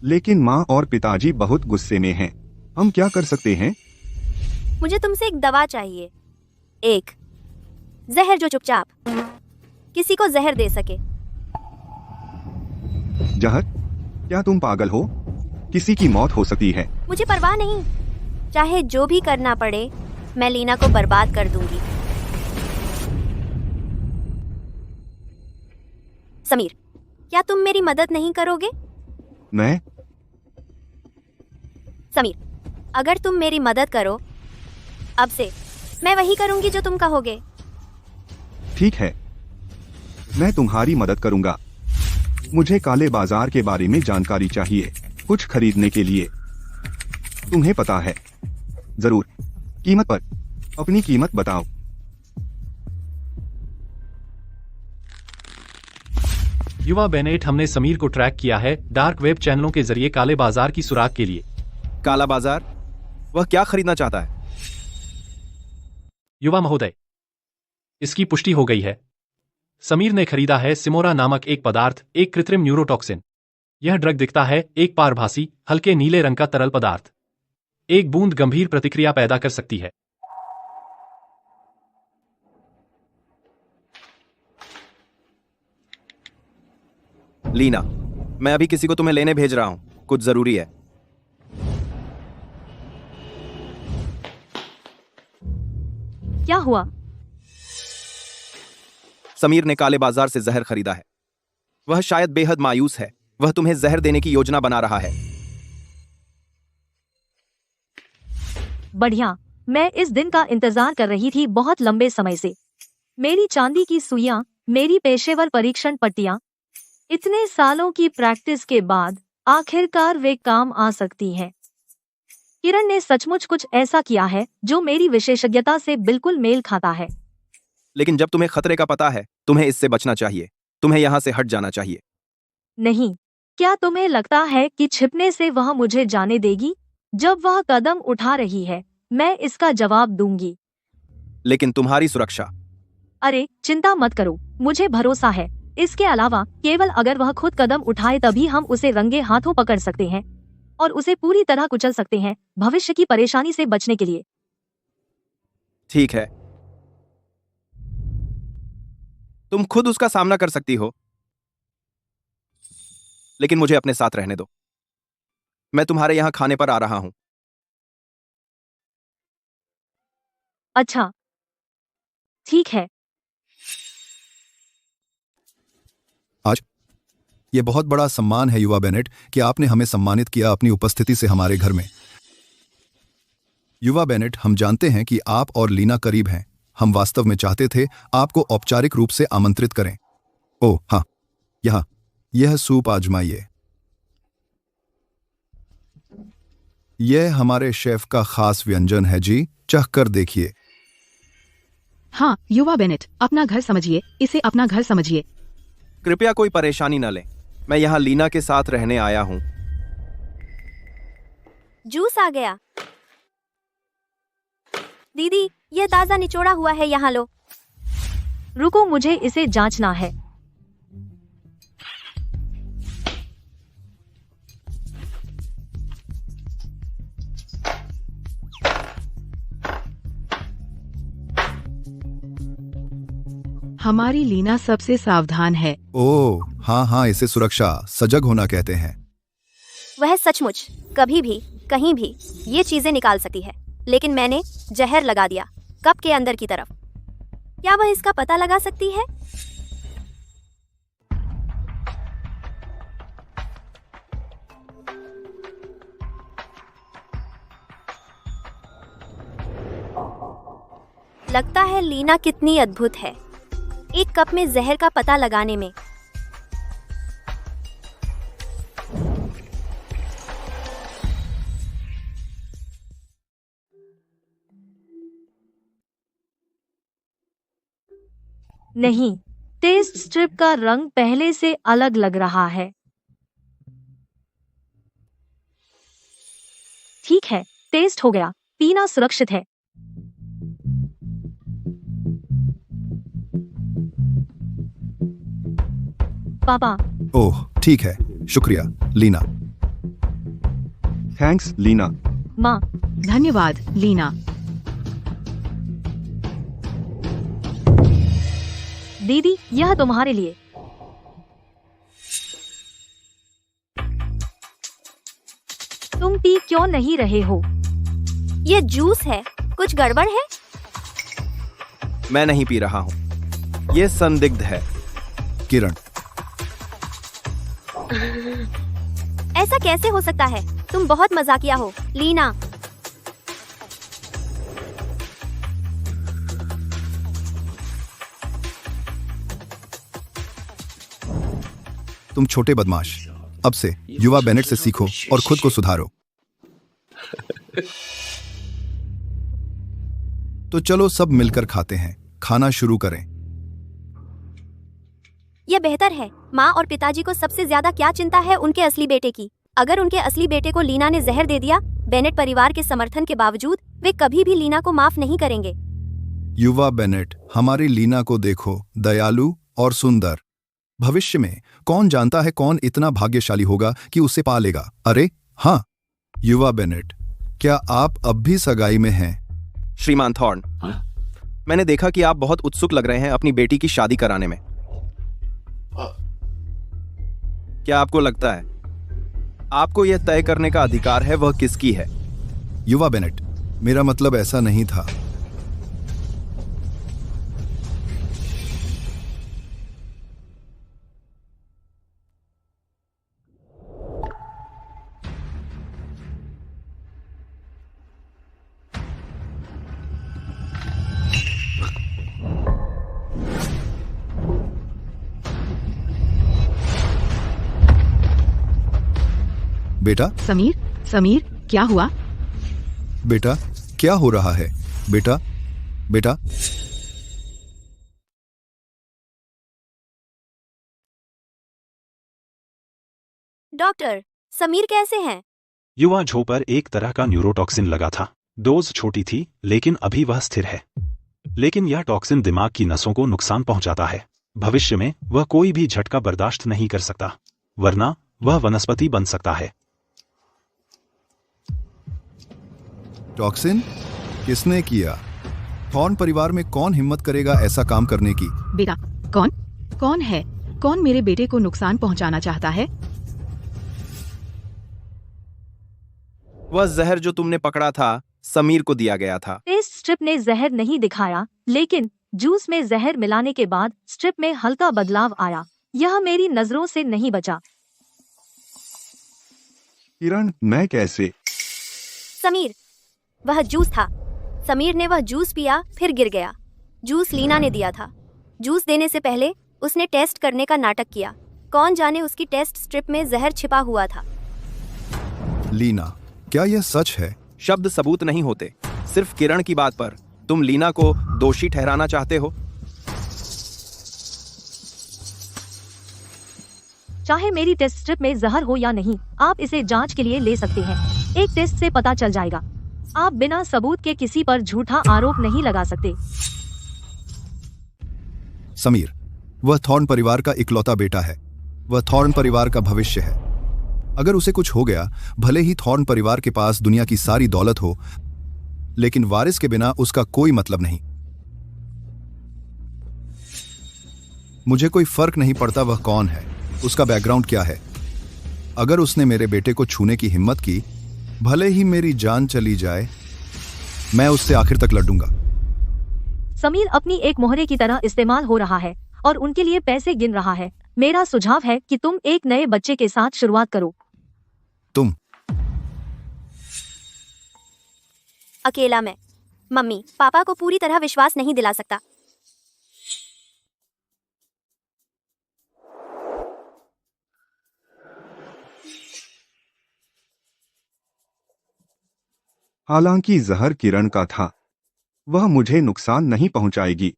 [SPEAKER 5] लेकिन माँ और पिताजी बहुत गुस्से में हैं। हम क्या कर सकते हैं?
[SPEAKER 2] मुझे तुमसे एक दवा चाहिए। एक जहर जो चुपचाप किसी को जहर दे सके।
[SPEAKER 5] जहर? क्या तुम पागल हो? किसी की मौत हो सकती है।
[SPEAKER 2] मुझे परवाह नहीं। चाहे जो भी करना पड़े, मैं लीना को बर्बाद कर दूंगी। समीर, क्या तुम मेरी मदद नहीं करोगे?
[SPEAKER 5] मैं?
[SPEAKER 2] समीर, अगर तुम मेरी मदद करो, अब से मैं वही करूंगी जो तुम कहोगे।
[SPEAKER 5] ठीक है, मैं तुम्हारी मदद करूंगा। मुझे काले बाजार के बारे में जानकारी चाहिए, कुछ खरीदने के लिए। तुम्हें पता है? जरूर। कीमत पर अपनी कीमत बताओ।
[SPEAKER 8] युवा बेनेट, हमने समीर को ट्रैक किया है डार्क वेब चैनलों के जरिए काले बाजार की सुराग के लिए।
[SPEAKER 7] काला बाजार? वह क्या खरीदना चाहता है?
[SPEAKER 8] युवा महोदय, इसकी पुष्टि हो गई है। समीर ने खरीदा है सिमोरा नामक एक पदार्थ, एक कृत्रिम न्यूरोटॉक्सिन। यह ड्रग दिखता है एक पारभासी हल्के नीले रंग का तरल पदार्थ। एक बूंद गंभीर प्रतिक्रिया पैदा कर सकती है।
[SPEAKER 7] लीना, मैं अभी किसी को तुम्हें लेने भेज रहा हूं, कुछ जरूरी है।
[SPEAKER 1] क्या हुआ?
[SPEAKER 7] समीर ने काले बाजार से जहर खरीदा है। वह शायद बेहद मायूस है। वह तुम्हें जहर देने की योजना बना रहा है।
[SPEAKER 1] बढ़िया, मैं इस दिन का इंतजार कर रही थी बहुत लंबे समय से। मेरी चांदी की सुइयां, मेरी पेशेवर परीक्षण पट्टियां, इतने सालों की प्रैक्टिस के बाद आखिरकार वे काम आ सकती हैं। किरण ने सचमुच कुछ ऐसा किया है जो मेरी विशेषज्ञता से बिल्कुल मेल खाता है।
[SPEAKER 7] लेकिन जब तुम्हें खतरे का पता है, तुम्हें इससे बचना चाहिए। तुम्हें यहां से हट जाना चाहिए।
[SPEAKER 1] नहीं, क्या तुम्हें लगता है कि छिपने से वह मुझे जाने देगी? जब वह कदम उठा रही है, मैं इसका जवाब दूंगी।
[SPEAKER 7] लेकिन तुम्हारी सुरक्षा?
[SPEAKER 1] अरे चिंता मत करो, मुझे भरोसा है। इसके अलावा केवल अगर वह खुद कदम उठाए तभी हम उसे रंगे हाथों पकड़ सकते हैं और उसे पूरी तरह कुचल सकते हैं, भविष्य की परेशानी से बचने के लिए।
[SPEAKER 7] ठीक है, तुम खुद उसका सामना कर सकती हो, लेकिन मुझे अपने साथ रहने दो। मैं तुम्हारे यहां खाने पर आ रहा हूं।
[SPEAKER 1] अच्छा, ठीक है।
[SPEAKER 6] आज ये बहुत बड़ा सम्मान है युवा बेनेट कि आपने हमें सम्मानित किया अपनी उपस्थिति से हमारे घर में। युवा बेनेट, हम जानते हैं कि आप और लीना करीब हैं। हम वास्तव में चाहते थे आपको औपचारिक रूप से आमंत्रित करें। ओह हाँ, यह सूप आजमाइए। यह हमारे शेफ का खास व्यंजन है जी, चखकर देखिए।
[SPEAKER 4] हाँ युवा बेनेट, अपना घर समझिए, इसे अपना घर समझिए।
[SPEAKER 7] कृपया कोई परेशानी न लें, मैं यहाँ लीना के साथ रहने आया हूँ।
[SPEAKER 2] जूस आ गया। दीदी, यह ताजा निचोड़ा हुआ है, यहाँ लो।
[SPEAKER 1] रुको, मुझे इसे जांचना है।
[SPEAKER 4] हमारी लीना सबसे सावधान है।
[SPEAKER 6] ओह हाँ, इसे सुरक्षा, सजग होना कहते हैं।
[SPEAKER 2] वह सचमुच कभी भी कहीं भी ये चीजें निकाल सकती है, लेकिन मैंने जहर लगा दिया कप के अंदर की तरफ। क्या वह इसका पता लगा सकती है? लगता है लीना कितनी अद्भुत है, एक कप में जहर का पता लगाने में।
[SPEAKER 1] नहीं, टेस्ट स्ट्रिप का रंग पहले से अलग लग रहा है। ठीक है, टेस्ट हो गया, पीना सुरक्षित है। पापा।
[SPEAKER 6] ओह ठीक है, शुक्रिया लीना।
[SPEAKER 5] थैंक्स लीना।
[SPEAKER 1] माँ।
[SPEAKER 4] धन्यवाद लीना।
[SPEAKER 1] दीदी, यह तुम्हारे लिए। तुम पी क्यों नहीं रहे हो?
[SPEAKER 2] ये जूस है, कुछ गड़बड़ है?
[SPEAKER 7] मैं नहीं पी रहा हूँ, ये संदिग्ध है।
[SPEAKER 6] किरण,
[SPEAKER 2] ऐसा कैसे हो सकता है? तुम बहुत मजाकिया हो लीना।
[SPEAKER 6] तुम छोटे बदमाश, अब से युवा बेनेट से सीखो और खुद को सुधारो। तो चलो सब मिलकर खाते हैं, खाना शुरू करें।
[SPEAKER 2] यह बेहतर है। माँ और पिताजी को सबसे ज्यादा क्या चिंता है उनके असली बेटे की। अगर उनके असली बेटे को लीना ने जहर दे दिया, बेनेट परिवार के समर्थन के बावजूद वे कभी भी लीना को माफ नहीं करेंगे।
[SPEAKER 6] युवा बेनेट, हमारी लीना को देखो, दयालु और सुंदर। भविष्य में कौन जानता है कौन इतना भाग्यशाली होगा कि उसे पा लेगा। अरे हाँ, युवा बेनेट, क्या आप अब भी सगाई में हैं?
[SPEAKER 7] श्रीमान थॉर्न, मैंने देखा कि आप बहुत उत्सुक लग रहे हैं अपनी बेटी की शादी कराने में। क्या आपको लगता है आपको यह तय करने का अधिकार है वह किसकी है?
[SPEAKER 6] युवा बेनेट, मेरा मतलब ऐसा नहीं था। बेटा,
[SPEAKER 4] समीर, क्या हुआ?
[SPEAKER 6] बेटा, क्या हो रहा है? बेटा।
[SPEAKER 2] डॉक्टर, समीर कैसे हैं?
[SPEAKER 13] युवा झो पर एक तरह का न्यूरोटॉक्सिन लगा था। डोज छोटी थी, लेकिन अभी वह स्थिर है। लेकिन यह टॉक्सिन दिमाग की नसों को नुकसान पहुंचाता है। भविष्य में वह कोई भी झटका बर्दाश्त नहीं कर सकता, वरना वह वनस्पति बन सकता है।
[SPEAKER 6] टॉक्सिन? किसने किया? थॉर्न परिवार में कौन हिम्मत करेगा ऐसा काम करने की?
[SPEAKER 4] बेटा, कौन है? कौन मेरे बेटे को नुकसान पहुंचाना चाहता है?
[SPEAKER 7] वह जहर जो तुमने पकड़ा था समीर को दिया गया था।
[SPEAKER 1] टेस्ट स्ट्रिप ने जहर नहीं दिखाया, लेकिन जूस में जहर मिलाने के बाद स्ट्रिप में हल्का बदलाव आया। यह मेरी नजरों से नहीं बचा।
[SPEAKER 5] किरण, मैं कैसे?
[SPEAKER 2] समीर, वह जूस था। समीर ने वह जूस पिया, फिर गिर गया। जूस लीना ने दिया था। जूस देने से पहले उसने टेस्ट करने का नाटक किया। कौन जाने उसकी टेस्ट स्ट्रिप में जहर छिपा हुआ था।
[SPEAKER 6] लीना, क्या यह सच है?
[SPEAKER 7] शब्द सबूत नहीं होते। सिर्फ किरण की बात पर तुम लीना को दोषी ठहराना चाहते हो?
[SPEAKER 1] चाहे मेरी टेस्ट स्ट्रिप में जहर हो या नहीं, आप इसे जांच के लिए ले सकते हैं। एक टेस्ट से पता चल जाएगा। आप बिना सबूत के किसी पर झूठा आरोप नहीं लगा सकते।
[SPEAKER 6] समीर, वह थॉर्न परिवार का इकलौता बेटा है। वह थॉर्न परिवार का भविष्य है। अगर उसे कुछ हो गया, भले ही थॉर्न परिवार के पास दुनिया की सारी दौलत हो, लेकिन वारिस के बिना उसका कोई मतलब नहीं। मुझे कोई फर्क नहीं पड़ता वह कौन है, उसका बैकग्राउंड क्या है। अगर उसने मेरे बेटे को छूने की हिम्मत की, भले ही मेरी जान चली जाए, मैं उससे आखिर तक लड़ूंगा।
[SPEAKER 1] समीर अपनी एक मोहरे की तरह इस्तेमाल हो रहा है और उनके लिए पैसे गिन रहा है। मेरा सुझाव है कि तुम एक नए बच्चे के साथ शुरुआत करो।
[SPEAKER 6] तुम
[SPEAKER 2] अकेला मैं मम्मी पापा को पूरी तरह विश्वास नहीं दिला सकता।
[SPEAKER 5] हालांकि जहर किरण का था, वह मुझे नुकसान नहीं पहुंचाएगी।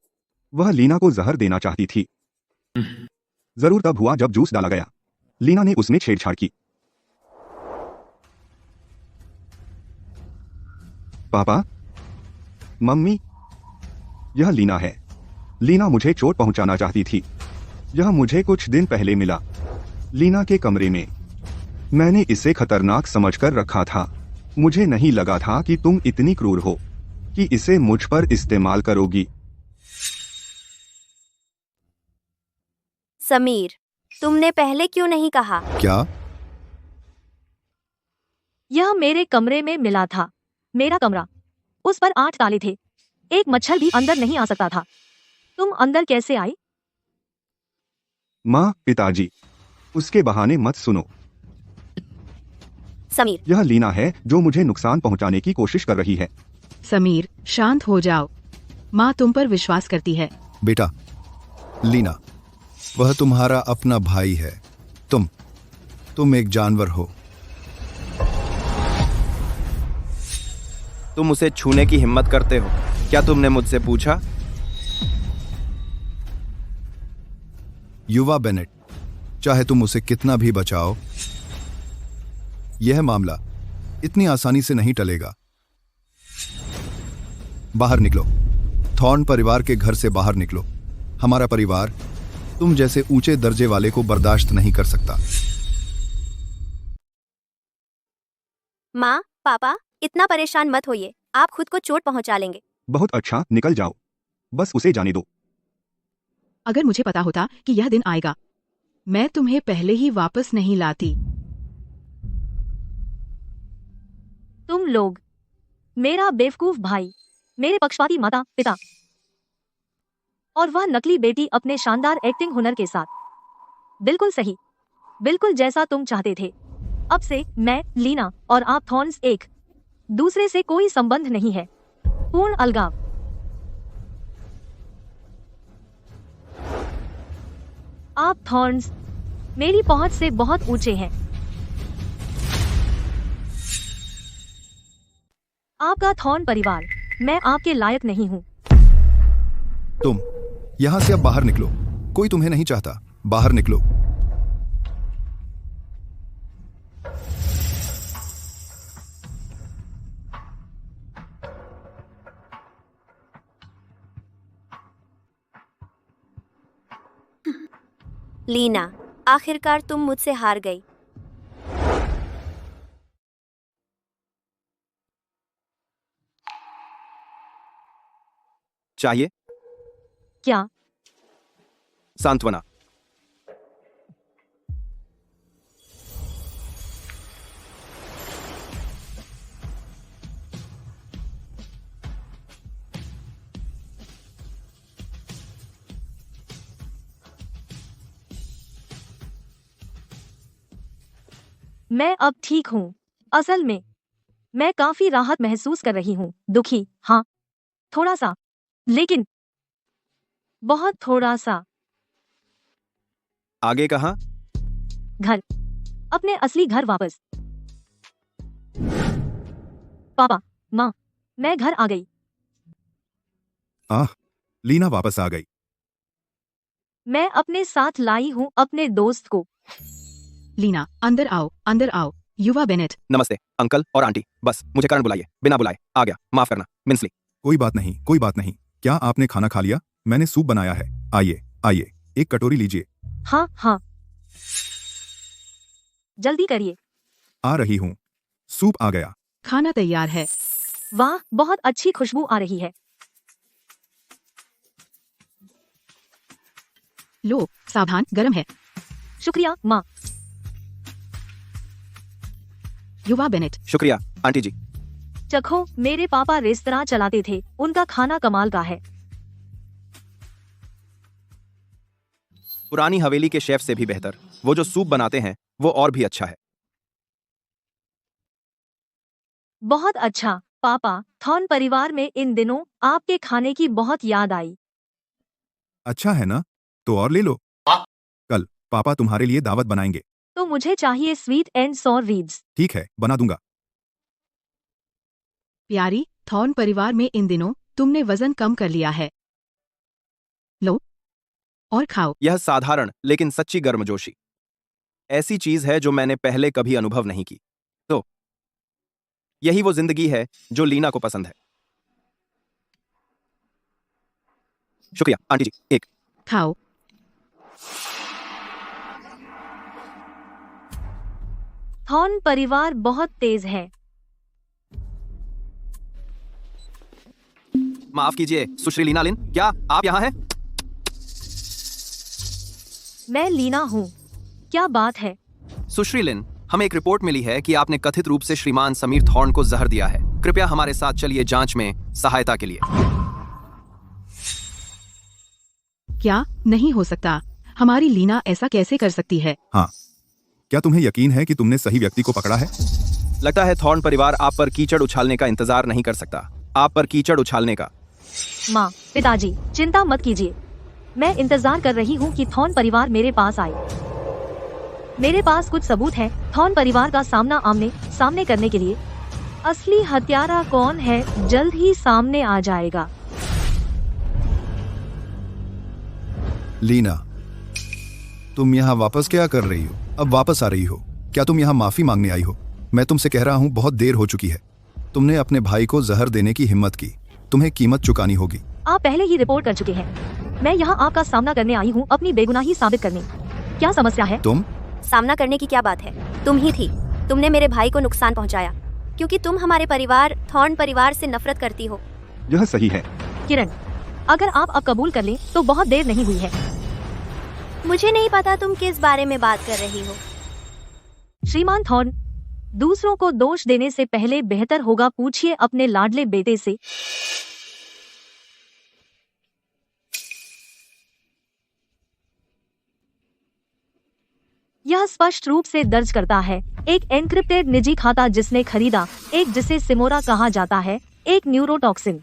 [SPEAKER 5] वह लीना को जहर देना चाहती थी। जरूर तब हुआ जब जूस डाला गया। लीना ने उसमें छेड़छाड़ की। पापा, मम्मी, यह लीना है। लीना मुझे चोट पहुंचाना चाहती थी। यह मुझे कुछ दिन पहले मिला, लीना के कमरे में। मैंने इसे खतरनाक समझकर रखा था। मुझे नहीं लगा था कि तुम इतनी क्रूर हो कि इसे मुझ पर इस्तेमाल करोगी।
[SPEAKER 2] समीर, तुमने पहले क्यों नहीं कहा?
[SPEAKER 6] क्या?
[SPEAKER 1] यह मेरे कमरे में मिला था। मेरा कमरा, उस पर 8 ताले थे। एक मच्छर भी अंदर नहीं आ सकता था। तुम अंदर कैसे आई?
[SPEAKER 5] माँ, पिताजी, उसके बहाने मत सुनो।
[SPEAKER 2] समीर,
[SPEAKER 6] यह लीना है जो मुझे नुकसान पहुंचाने की कोशिश कर रही है।
[SPEAKER 4] समीर, शांत हो जाओ। माँ तुम पर विश्वास करती है।
[SPEAKER 6] बेटा, लीना, वह तुम्हारा अपना भाई है। तुम एक जानवर हो।
[SPEAKER 7] तुम उसे छूने की हिम्मत करते हो? क्या तुमने मुझसे पूछा?
[SPEAKER 6] युवा बेनेट, चाहे तुम उसे कितना भी बचाओ, यह मामला इतनी आसानी से नहीं टलेगा। बाहर निकलो। थॉर्न परिवार के घर से बाहर निकलो। हमारा परिवार तुम जैसे ऊंचे दर्जे वाले को बर्दाश्त नहीं कर सकता।
[SPEAKER 2] माँ, पापा, इतना परेशान मत होइए। आप खुद को चोट पहुंचा लेंगे।
[SPEAKER 5] बहुत अच्छा, निकल जाओ। बस उसे जाने दो।
[SPEAKER 4] अगर मुझे पता होता कि यह दिन आएगा, मैं तुम्हें पहले ही वापस नहीं लाती।
[SPEAKER 1] तुम लोग, मेरा बेवकूफ भाई, मेरे पक्षपाती माता पिता और वह नकली बेटी अपने शानदार एक्टिंग हुनर के साथ। बिल्कुल सही, बिल्कुल जैसा तुम चाहते थे। अब से मैं, लीना और आप थॉर्न्स एक दूसरे से कोई संबंध नहीं है। पूर्ण अलगाव। आप थॉर्न्स मेरी पहुंच से बहुत ऊंचे हैं। आपका थॉर्न परिवार, मैं आपके लायक नहीं हूँ।
[SPEAKER 6] तुम यहां से अब बाहर निकलो। कोई तुम्हें नहीं चाहता। बाहर निकलो।
[SPEAKER 2] लीना, आखिरकार तुम मुझसे हार गई।
[SPEAKER 7] चाहिए
[SPEAKER 1] क्या?
[SPEAKER 7] सांत्वना।
[SPEAKER 1] मैं अब ठीक हूँ। असल में मैं काफी राहत महसूस कर रही हूँ। दुखी, हाँ, थोड़ा सा, लेकिन बहुत थोड़ा सा।
[SPEAKER 7] आगे कहाँ?
[SPEAKER 1] घर, अपने असली घर वापस। पापा, माँ, मैं घर आ गई।
[SPEAKER 6] आह, लीना वापस आ गई।
[SPEAKER 1] मैं अपने साथ लाई हूँ अपने दोस्त को।
[SPEAKER 4] लीना, अंदर आओ, अंदर आओ। युवा बेनेट।
[SPEAKER 7] नमस्ते अंकल और आंटी। बस मुझे करण बुलाइए, बिना बुलाए आ गया, माफ करना मिन्सली।
[SPEAKER 6] कोई बात नहीं, कोई बात नहीं। क्या आपने खाना खा लिया? मैंने सूप बनाया है। आइए, आइए, एक कटोरी लीजिए।
[SPEAKER 1] हाँ हाँ, जल्दी करिए।
[SPEAKER 6] आ रही हूँ। सूप आ गया।
[SPEAKER 4] खाना तैयार है।
[SPEAKER 1] वाह, बहुत अच्छी खुशबू आ रही है।
[SPEAKER 4] लो, सावधान, गरम है।
[SPEAKER 1] शुक्रिया माँ।
[SPEAKER 4] युवा बेनेट।
[SPEAKER 7] शुक्रिया आंटी जी।
[SPEAKER 1] चखो, मेरे पापा रेस्तरां चलाते थे, उनका खाना कमाल का है।
[SPEAKER 7] पुरानी हवेली के शेफ से भी बेहतर। वो जो सूप बनाते हैं वो और भी अच्छा है।
[SPEAKER 1] बहुत अच्छा पापा। थॉर्न परिवार में इन दिनों आपके खाने की बहुत याद आई।
[SPEAKER 6] अच्छा है ना? तो और ले लो। कल पापा तुम्हारे लिए दावत बनाएंगे।
[SPEAKER 1] तो मुझे चाहिए स्वीट एंड सॉर रिब्स।
[SPEAKER 6] ठीक है, बना दूंगा।
[SPEAKER 4] प्यारी, थॉर्न परिवार में इन दिनों तुमने वजन कम कर लिया है। लो और खाओ।
[SPEAKER 7] यह साधारण लेकिन सच्ची गर्मजोशी ऐसी चीज है जो मैंने पहले कभी अनुभव नहीं की। तो यही वो जिंदगी है जो लीना को पसंद है। शुक्रिया आंटी जी। एक
[SPEAKER 4] खाओ।
[SPEAKER 1] थॉर्न परिवार बहुत तेज है।
[SPEAKER 7] माफ कीजिए सुश्री लीना लिन, क्या आप यहाँ हैं?
[SPEAKER 1] मैं लीना हूँ। क्या बात है?
[SPEAKER 7] सुश्री लिन, हमें एक रिपोर्ट मिली है कि आपने कथित रूप से श्रीमान समीर थॉर्न को जहर दिया है। कृपया हमारे साथ चलिए जांच में सहायता के लिए।
[SPEAKER 4] क्या? नहीं हो सकता। हमारी लीना ऐसा कैसे कर सकती है?
[SPEAKER 6] हाँ, क्या तुम्हें यकीन है कि तुमने सही व्यक्ति को पकड़ा है?
[SPEAKER 7] लगता है थॉर्न परिवार आप पर कीचड़ उछालने का इंतजार नहीं कर सकता। आप पर कीचड़ उछालने का।
[SPEAKER 1] माँ, पिताजी, चिंता मत कीजिए। मैं इंतजार कर रही हूँ कि थॉर्न परिवार मेरे पास आए। मेरे पास कुछ सबूत है थॉर्न परिवार का सामना आमने सामने करने के लिए। असली हत्यारा कौन है जल्द ही सामने आ जाएगा।
[SPEAKER 6] लीना, तुम यहाँ वापस क्या कर रही हो? अब वापस आ रही हो? क्या तुम यहाँ माफी मांगने आई हो? मैं तुमसे कह रहा हूँ, बहुत देर हो चुकी है। तुमने अपने भाई को जहर देने की हिम्मत की। तुम्हें कीमत चुकानी होगी।
[SPEAKER 1] आप पहले ही रिपोर्ट कर चुके हैं। मैं यहाँ आपका सामना करने आई हूँ, अपनी बेगुनाही साबित करने। क्या समस्या है?
[SPEAKER 6] तुम
[SPEAKER 2] सामना करने की क्या बात है? तुम ही थी। तुमने मेरे भाई को नुकसान पहुंचाया क्योंकि तुम हमारे परिवार थॉर्न परिवार से नफरत करती हो।
[SPEAKER 5] यह सही है।
[SPEAKER 1] किरण, अगर आप अब कबूल कर लें तो बहुत देर नहीं हुई है।
[SPEAKER 2] मुझे नहीं पता तुम किस बारे में बात कर रही हो।
[SPEAKER 1] श्रीमान थॉर्न, दूसरों को दोष देने से पहले बेहतर होगा पूछिए अपने लाडले बेटे से। यह स्पष्ट रूप से दर्ज करता है एक एन्क्रिप्टेड निजी खाता जिसने खरीदा, एक जिसे सिमोरा कहा जाता है, एक न्यूरोटॉक्सिन।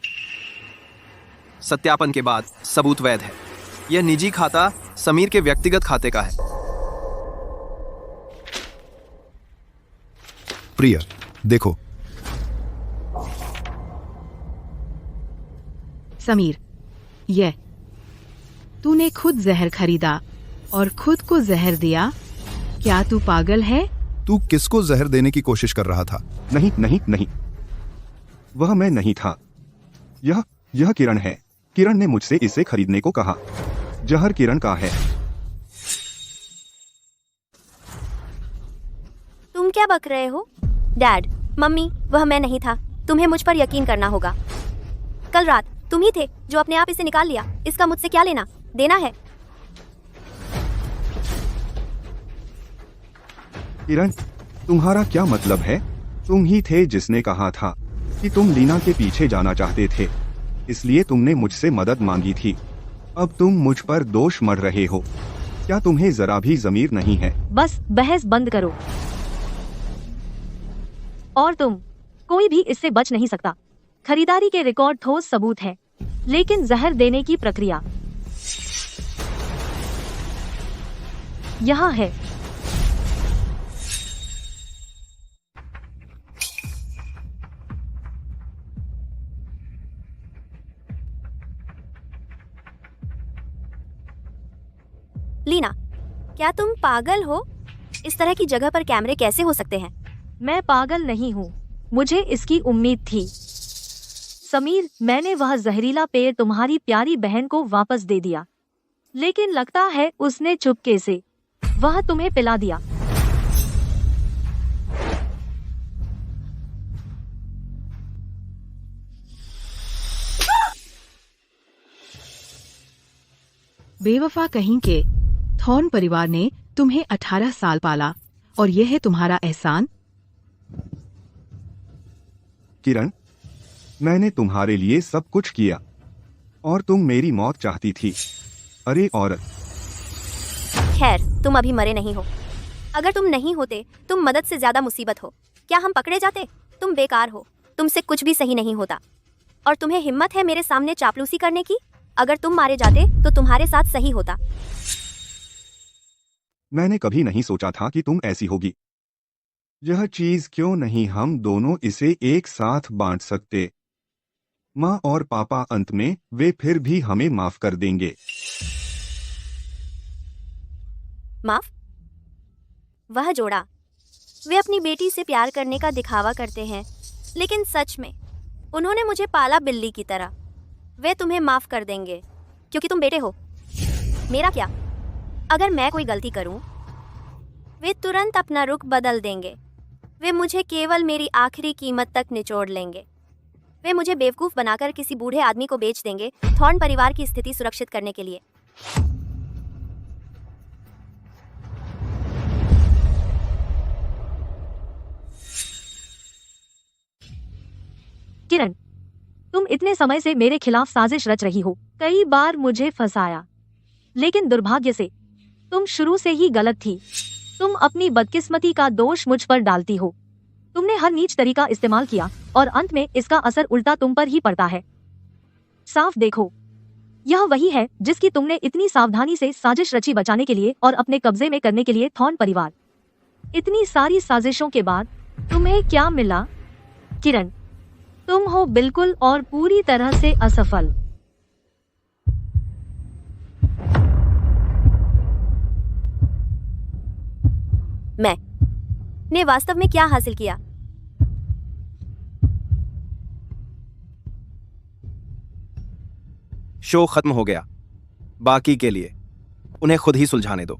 [SPEAKER 7] सत्यापन के बाद सबूत वैध है। यह निजी खाता समीर के व्यक्तिगत खाते का है।
[SPEAKER 6] प्रिया, देखो।
[SPEAKER 4] समीर, ये तूने खुद जहर खरीदा और खुद को जहर दिया। क्या तू पागल है?
[SPEAKER 6] तू किसको जहर देने की कोशिश कर रहा था?
[SPEAKER 5] नहीं नहीं नहीं, वह मैं नहीं था। यह किरण है। किरण ने मुझसे इसे खरीदने को कहा। जहर किरण का है।
[SPEAKER 2] तुम क्या बक रहे हो? डैड, मम्मी, वह मैं नहीं था। तुम्हें मुझ पर यकीन करना होगा। कल रात तुम ही थे जो अपने आप इसे निकाल लिया। इसका मुझसे क्या लेना देना है?
[SPEAKER 5] किरण, तुम्हारा क्या मतलब है? तुम ही थे जिसने कहा था कि तुम लीना के पीछे जाना चाहते थे, इसलिए तुमने मुझसे मदद मांगी थी। अब तुम मुझ पर दोष मढ़ रहे हो। क्या तुम्हें जरा भी ज़मीर नहीं है?
[SPEAKER 1] बस बहस बंद करो। और तुम, कोई भी इससे बच नहीं सकता। खरीदारी के रिकॉर्ड ठोस सबूत है, लेकिन जहर देने की प्रक्रिया यहाँ है।
[SPEAKER 2] लीना, क्या तुम पागल हो? इस तरह की जगह पर कैमरे कैसे हो सकते हैं?
[SPEAKER 1] मैं पागल नहीं हूँ, मुझे इसकी उम्मीद थी। समीर, मैंने वह जहरीला पेय तुम्हारी प्यारी बहन को वापस दे दिया, लेकिन लगता है उसने चुपके से वह तुम्हें पिला दिया।
[SPEAKER 4] बेवफा कहीं के, थॉर्न परिवार ने तुम्हें 18 साल पाला और यह है तुम्हारा एहसान।
[SPEAKER 5] किरण, मैंने तुम्हारे लिए सब कुछ किया और तुम मेरी मौत चाहती थी। अरे औरत।
[SPEAKER 2] खैर, तुम अभी मरे नहीं हो। अगर तुम नहीं होते, तुम मदद से ज्यादा मुसीबत हो। क्या हम पकड़े जाते? तुम बेकार हो, तुमसे कुछ भी सही नहीं होता। और तुम्हें हिम्मत है मेरे सामने चापलूसी करने की? अगर तुम मारे जाते तो तुम्हारे साथ सही होता।
[SPEAKER 5] मैंने कभी नहीं सोचा था कि तुम ऐसी होगी। यह चीज क्यों नहीं हम दोनों इसे एक साथ बांट सकते? माँ और पापा अंत में वे फिर भी हमें माफ कर देंगे।
[SPEAKER 2] माफ? वह जोड़ा, वे अपनी बेटी से प्यार करने का दिखावा करते हैं, लेकिन सच में उन्होंने मुझे पाला बिल्ली की तरह। वे तुम्हें माफ कर देंगे क्योंकि तुम बेटे हो। मेरा क्या? अगर मैं कोई गलती करूं, वे तुरंत अपना रुख बदल देंगे। वे मुझे केवल मेरी आखिरी कीमत तक निचोड़ लेंगे। वे मुझे बेवकूफ बनाकर किसी बूढ़े आदमी को बेच देंगे, थॉर्न परिवार की स्थिति सुरक्षित करने के लिए।
[SPEAKER 1] किरण, तुम इतने समय से मेरे खिलाफ साजिश रच रही हो। कई बार मुझे फंसाया, लेकिन दुर्भाग्य से तुम शुरू से ही गलत थी। तुम अपनी बदकिस्मती का दोष मुझ पर डालती हो। तुमने हर नीच तरीका इस्तेमाल किया और अंत में इसका असर उल्टा तुम पर ही पड़ता है। साफ देखो, यह वही है जिसकी तुमने इतनी सावधानी से साजिश रची बचाने के लिए और अपने कब्जे में करने के लिए थॉर्न परिवार। इतनी सारी साजिशों के बाद तुम्हें क्या मिला? किरण, तुम हो बिल्कुल और पूरी तरह से असफल।
[SPEAKER 2] ने वास्तव में क्या हासिल किया?
[SPEAKER 7] शो खत्म हो गया। बाकी के लिए उन्हें खुद ही सुलझाने दो।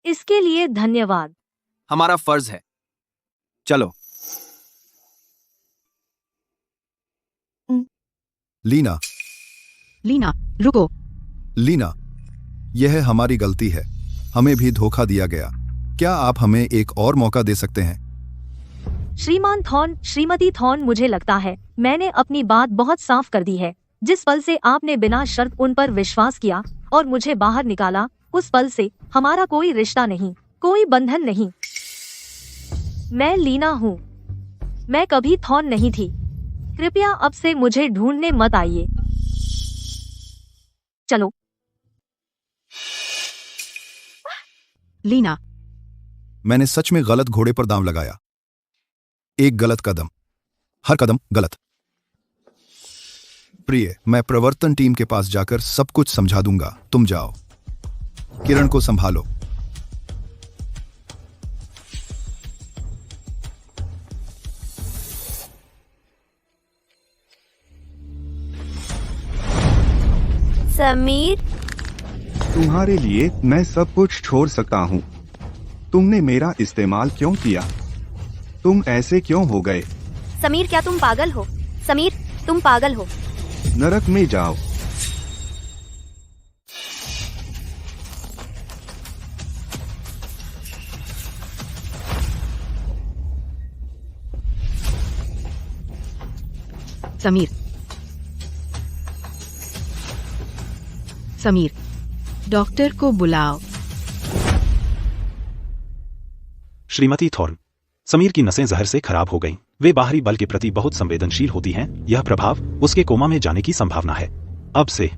[SPEAKER 1] इसके लिए धन्यवाद।
[SPEAKER 7] हमारा फर्ज है। चलो।
[SPEAKER 6] लीना,
[SPEAKER 4] लीना, रुको।
[SPEAKER 6] लीना, यह हमारी गलती है। हमें भी धोखा दिया गया। क्या आप हमें एक और मौका दे सकते हैं?
[SPEAKER 1] श्रीमान थॉर्न, श्रीमती थॉर्न, मुझे लगता है मैंने अपनी बात बहुत साफ कर दी है। जिस पल से आपने बिना शर्त उन पर विश्वास किया और मुझे बाहर निकाला, उस पल से हमारा कोई रिश्ता नहीं, कोई बंधन नहीं। मैं लीना हूँ, मैं कभी थॉर्न नहीं थी। कृपया अब से मुझे ढूंढने मत आइए। चलो।
[SPEAKER 4] लीना,
[SPEAKER 6] मैंने सच में गलत घोड़े पर दांव लगाया। एक गलत कदम, हर कदम गलत। प्रिय, मैं प्रवर्तन टीम के पास जाकर सब कुछ समझा दूंगा। तुम जाओ, किरण को संभालो।
[SPEAKER 2] समीर,
[SPEAKER 5] तुम्हारे लिए मैं सब कुछ छोड़ सकता हूँ। तुमने मेरा इस्तेमाल क्यों किया? तुम ऐसे क्यों हो गए?
[SPEAKER 2] समीर, क्या तुम पागल हो? समीर, तुम पागल हो।
[SPEAKER 5] नरक में जाओ।
[SPEAKER 4] समीर, समीर, डॉक्टर को बुलाओ।
[SPEAKER 13] श्रीमती थॉर्न, समीर की नसें जहर से खराब हो गईं। वे बाहरी बल के प्रति बहुत संवेदनशील होती हैं। यह प्रभाव उसके कोमा में जाने की संभावना है। अब से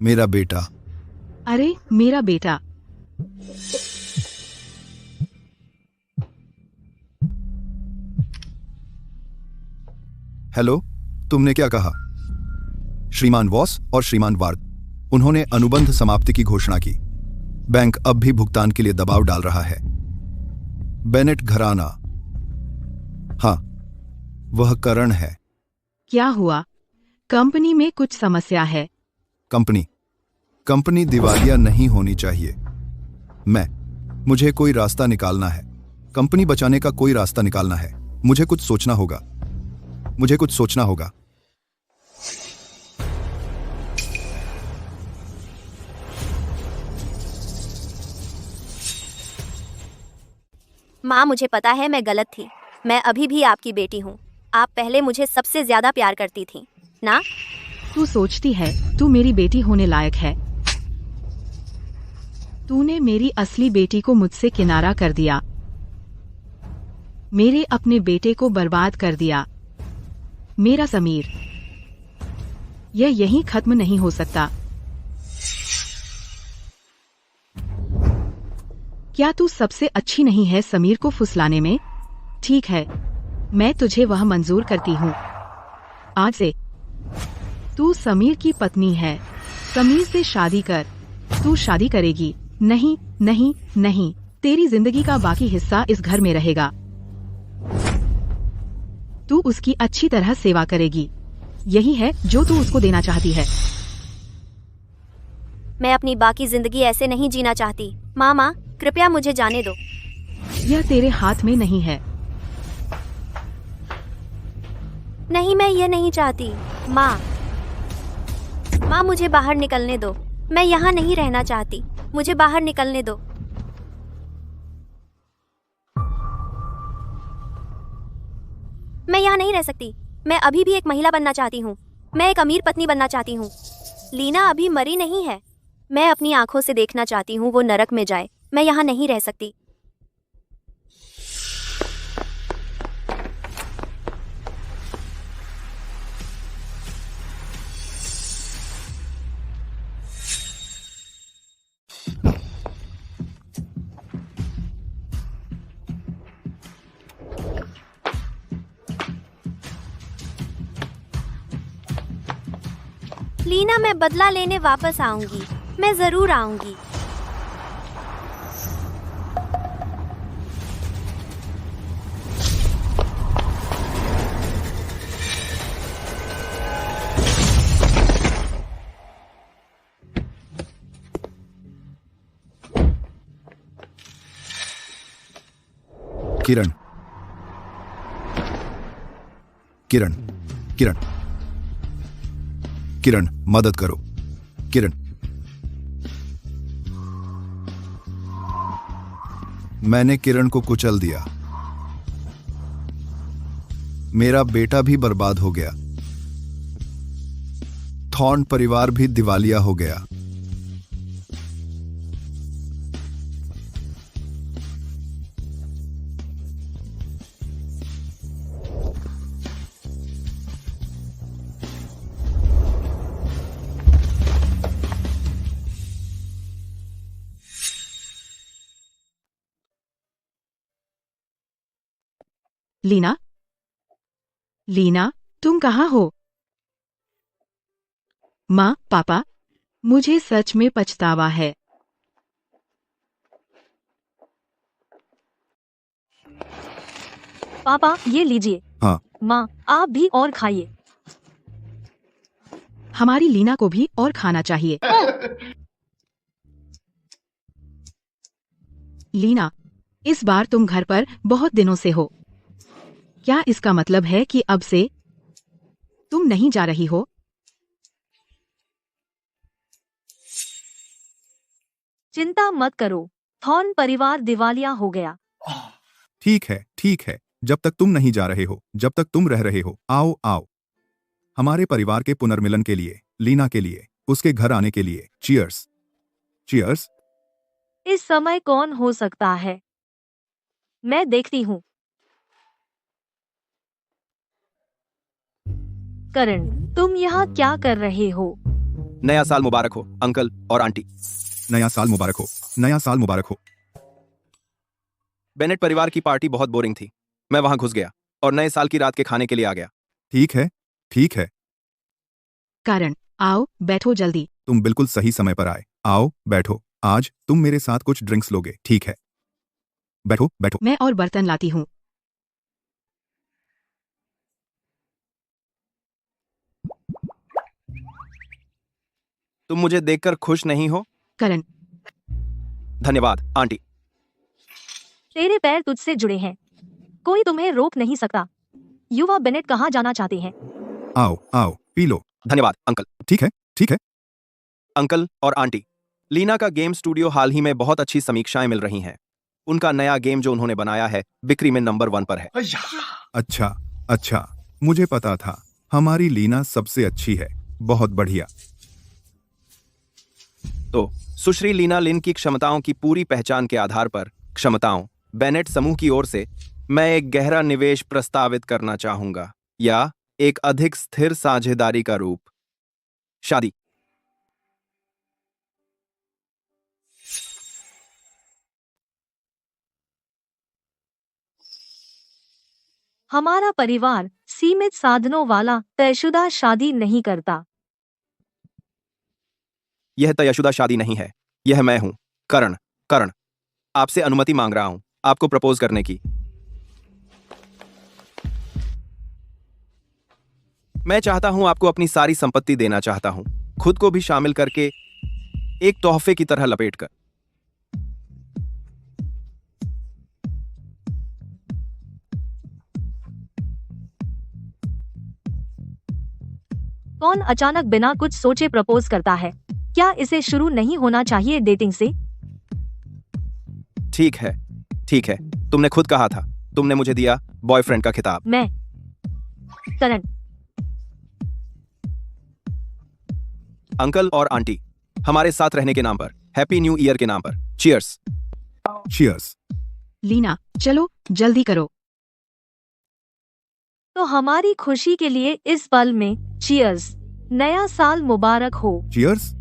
[SPEAKER 6] मेरा बेटा।
[SPEAKER 4] अरे मेरा बेटा।
[SPEAKER 6] हेलो, तुमने क्या कहा? श्रीमान वॉस और श्रीमान वार्ग, उन्होंने अनुबंध समाप्ति की घोषणा की। बैंक अब भी भुगतान के लिए दबाव डाल रहा है। बेनेट घराना, हाँ, वह करण है।
[SPEAKER 4] क्या हुआ? कंपनी में कुछ समस्या है?
[SPEAKER 6] कंपनी दिवालिया नहीं होनी चाहिए। मुझे कोई रास्ता निकालना है। कंपनी बचाने का कोई रास्ता निकालना है। मुझे कुछ सोचना होगा।
[SPEAKER 2] माँ, मुझे पता है मैं गलत थी। मैं अभी भी आपकी बेटी हूँ। आप पहले मुझे सबसे ज्यादा प्यार करती थी ना?
[SPEAKER 4] तू सोचती है तू मेरी बेटी होने लायक है? तूने मेरी असली बेटी को मुझसे किनारा कर दिया। मेरे अपने बेटे को बर्बाद कर दिया। मेरा समीर, यह यहीं खत्म नहीं हो सकता। क्या तू सबसे अच्छी नहीं है समीर को फुसलाने में? ठीक है, मैं तुझे वह मंजूर करती हूँ। आज से तू समीर की पत्नी है। समीर से शादी कर। तू शादी करेगी? नहीं नहीं नहीं, तेरी जिंदगी का बाकी हिस्सा इस घर में रहेगा। तू उसकी अच्छी तरह सेवा करेगी। यही है जो तू उसको देना चाहती है।
[SPEAKER 2] मैं अपनी बाकी जिंदगी ऐसे नहीं जीना चाहती। माँ, कृपया मुझे जाने दो।
[SPEAKER 4] यह तेरे हाथ में नहीं है।
[SPEAKER 2] नहीं, मैं ये नहीं चाहती। माँ, मुझे बाहर निकलने दो। मैं यहाँ नहीं रहना चाहती। मुझे बाहर निकलने दो। मैं यहाँ नहीं रह सकती। मैं अभी भी एक महिला बनना चाहती हूँ। मैं एक अमीर पत्नी बनना चाहती हूँ। लीना अभी मरी नहीं है। मैं अपनी आंखों से देखना चाहती हूँ वो नरक में जाए। मैं यहाँ नहीं रह सकती। लीना, मैं बदला लेने वापस आऊंगी। मैं जरूर आऊंगी।
[SPEAKER 6] किरण, किरण, किरण, किरण, मदद करो। किरण, मैंने किरण को कुचल दिया। मेरा बेटा भी बर्बाद हो गया। थॉर्न परिवार भी दिवालिया हो गया।
[SPEAKER 4] लीना, लीना, तुम कहाँ हो? माँ, पापा, मुझे सच में पछतावा है।
[SPEAKER 1] पापा, ये लीजिए।
[SPEAKER 6] हाँ।
[SPEAKER 1] माँ, आप भी और खाइए।
[SPEAKER 4] हमारी लीना को भी और खाना चाहिए। लीना, इस बार तुम घर पर बहुत दिनों से हो। क्या इसका मतलब है कि अब से तुम नहीं जा रही हो?
[SPEAKER 1] चिंता मत करो, थॉर्न परिवार दिवालिया हो गया।
[SPEAKER 6] ठीक है, ठीक है। जब तक तुम नहीं जा रहे हो, जब तक तुम रह रहे हो, आओ आओ। हमारे परिवार के पुनर्मिलन के लिए, लीना के लिए, उसके घर आने के लिए। चीयर्स। चीयर्स।
[SPEAKER 1] इस समय कौन हो सकता है? मैं देखती हूँ। करण, तुम यहाँ क्या कर रहे हो?
[SPEAKER 7] नया साल मुबारक हो अंकल और आंटी।
[SPEAKER 6] नया साल मुबारक हो। नया साल मुबारक हो।
[SPEAKER 7] बेनेट परिवार की पार्टी बहुत बोरिंग थी। मैं वहां घुस गया और नए साल की रात के खाने के लिए आ गया।
[SPEAKER 6] ठीक है, ठीक है।
[SPEAKER 4] करण, आओ बैठो जल्दी।
[SPEAKER 6] तुम बिल्कुल सही समय पर आए। आओ बैठो। आज तुम मेरे साथ कुछ ड्रिंक्स लोगे, ठीक है? बैठो बैठो।
[SPEAKER 4] मैं और बर्तन लाती हूँ।
[SPEAKER 7] तुम मुझे देखकर खुश नहीं हो?
[SPEAKER 4] करण,
[SPEAKER 7] धन्यवाद आंटी।
[SPEAKER 1] तेरे पैर तुझसे जुड़े हैं, कोई तुम्हें रोक नहीं सकता। युवा बेनेट कहाँ जाना चाहते हैं?
[SPEAKER 6] आओ आओ पी लो।
[SPEAKER 7] धन्यवाद अंकल।
[SPEAKER 6] ठीक है, ठीक है।
[SPEAKER 7] अंकल और आंटी, लीना का गेम स्टूडियो हाल ही में बहुत अच्छी समीक्षाएं मिल रही हैं। उनका नया गेम जो उन्होंने बनाया है बिक्री में नंबर 1 पर है।
[SPEAKER 6] अच्छा अच्छा, मुझे पता था हमारी लीना सबसे अच्छी है। बहुत बढ़िया।
[SPEAKER 7] तो सुश्री लीना लिन की क्षमताओं की पूरी पहचान के आधार पर क्षमताओं बेनेट समूह की ओर से मैं एक गहरा निवेश प्रस्तावित करना चाहूंगा, या एक अधिक स्थिर साझेदारी का रूप, शादी।
[SPEAKER 1] हमारा परिवार सीमित साधनों वाला तयशुदा शादी नहीं करता।
[SPEAKER 7] यह तयशुदा शादी नहीं है। यह मैं हूं, करण। करण, आपसे अनुमति मांग रहा हूं आपको प्रपोज करने की। मैं चाहता हूं आपको अपनी सारी संपत्ति देना चाहता हूं, खुद को भी शामिल करके एक तोहफे की तरह लपेटकर।
[SPEAKER 1] कौन अचानक बिना कुछ सोचे प्रपोज करता है? क्या इसे शुरू नहीं होना चाहिए डेटिंग से?
[SPEAKER 7] ठीक है, ठीक है। तुमने खुद कहा था, तुमने मुझे दिया बॉयफ्रेंड का खिताब।
[SPEAKER 1] मैं करण।
[SPEAKER 7] अंकल और आंटी, हमारे साथ रहने के नाम पर, हैप्पी न्यू ईयर के नाम पर, चीयर्स।
[SPEAKER 6] चीयर्स।
[SPEAKER 4] लीना, चलो जल्दी करो।
[SPEAKER 1] तो हमारी खुशी के लिए इस पल में चीयर्स। नया साल मुबारक हो।
[SPEAKER 6] चीयर्स।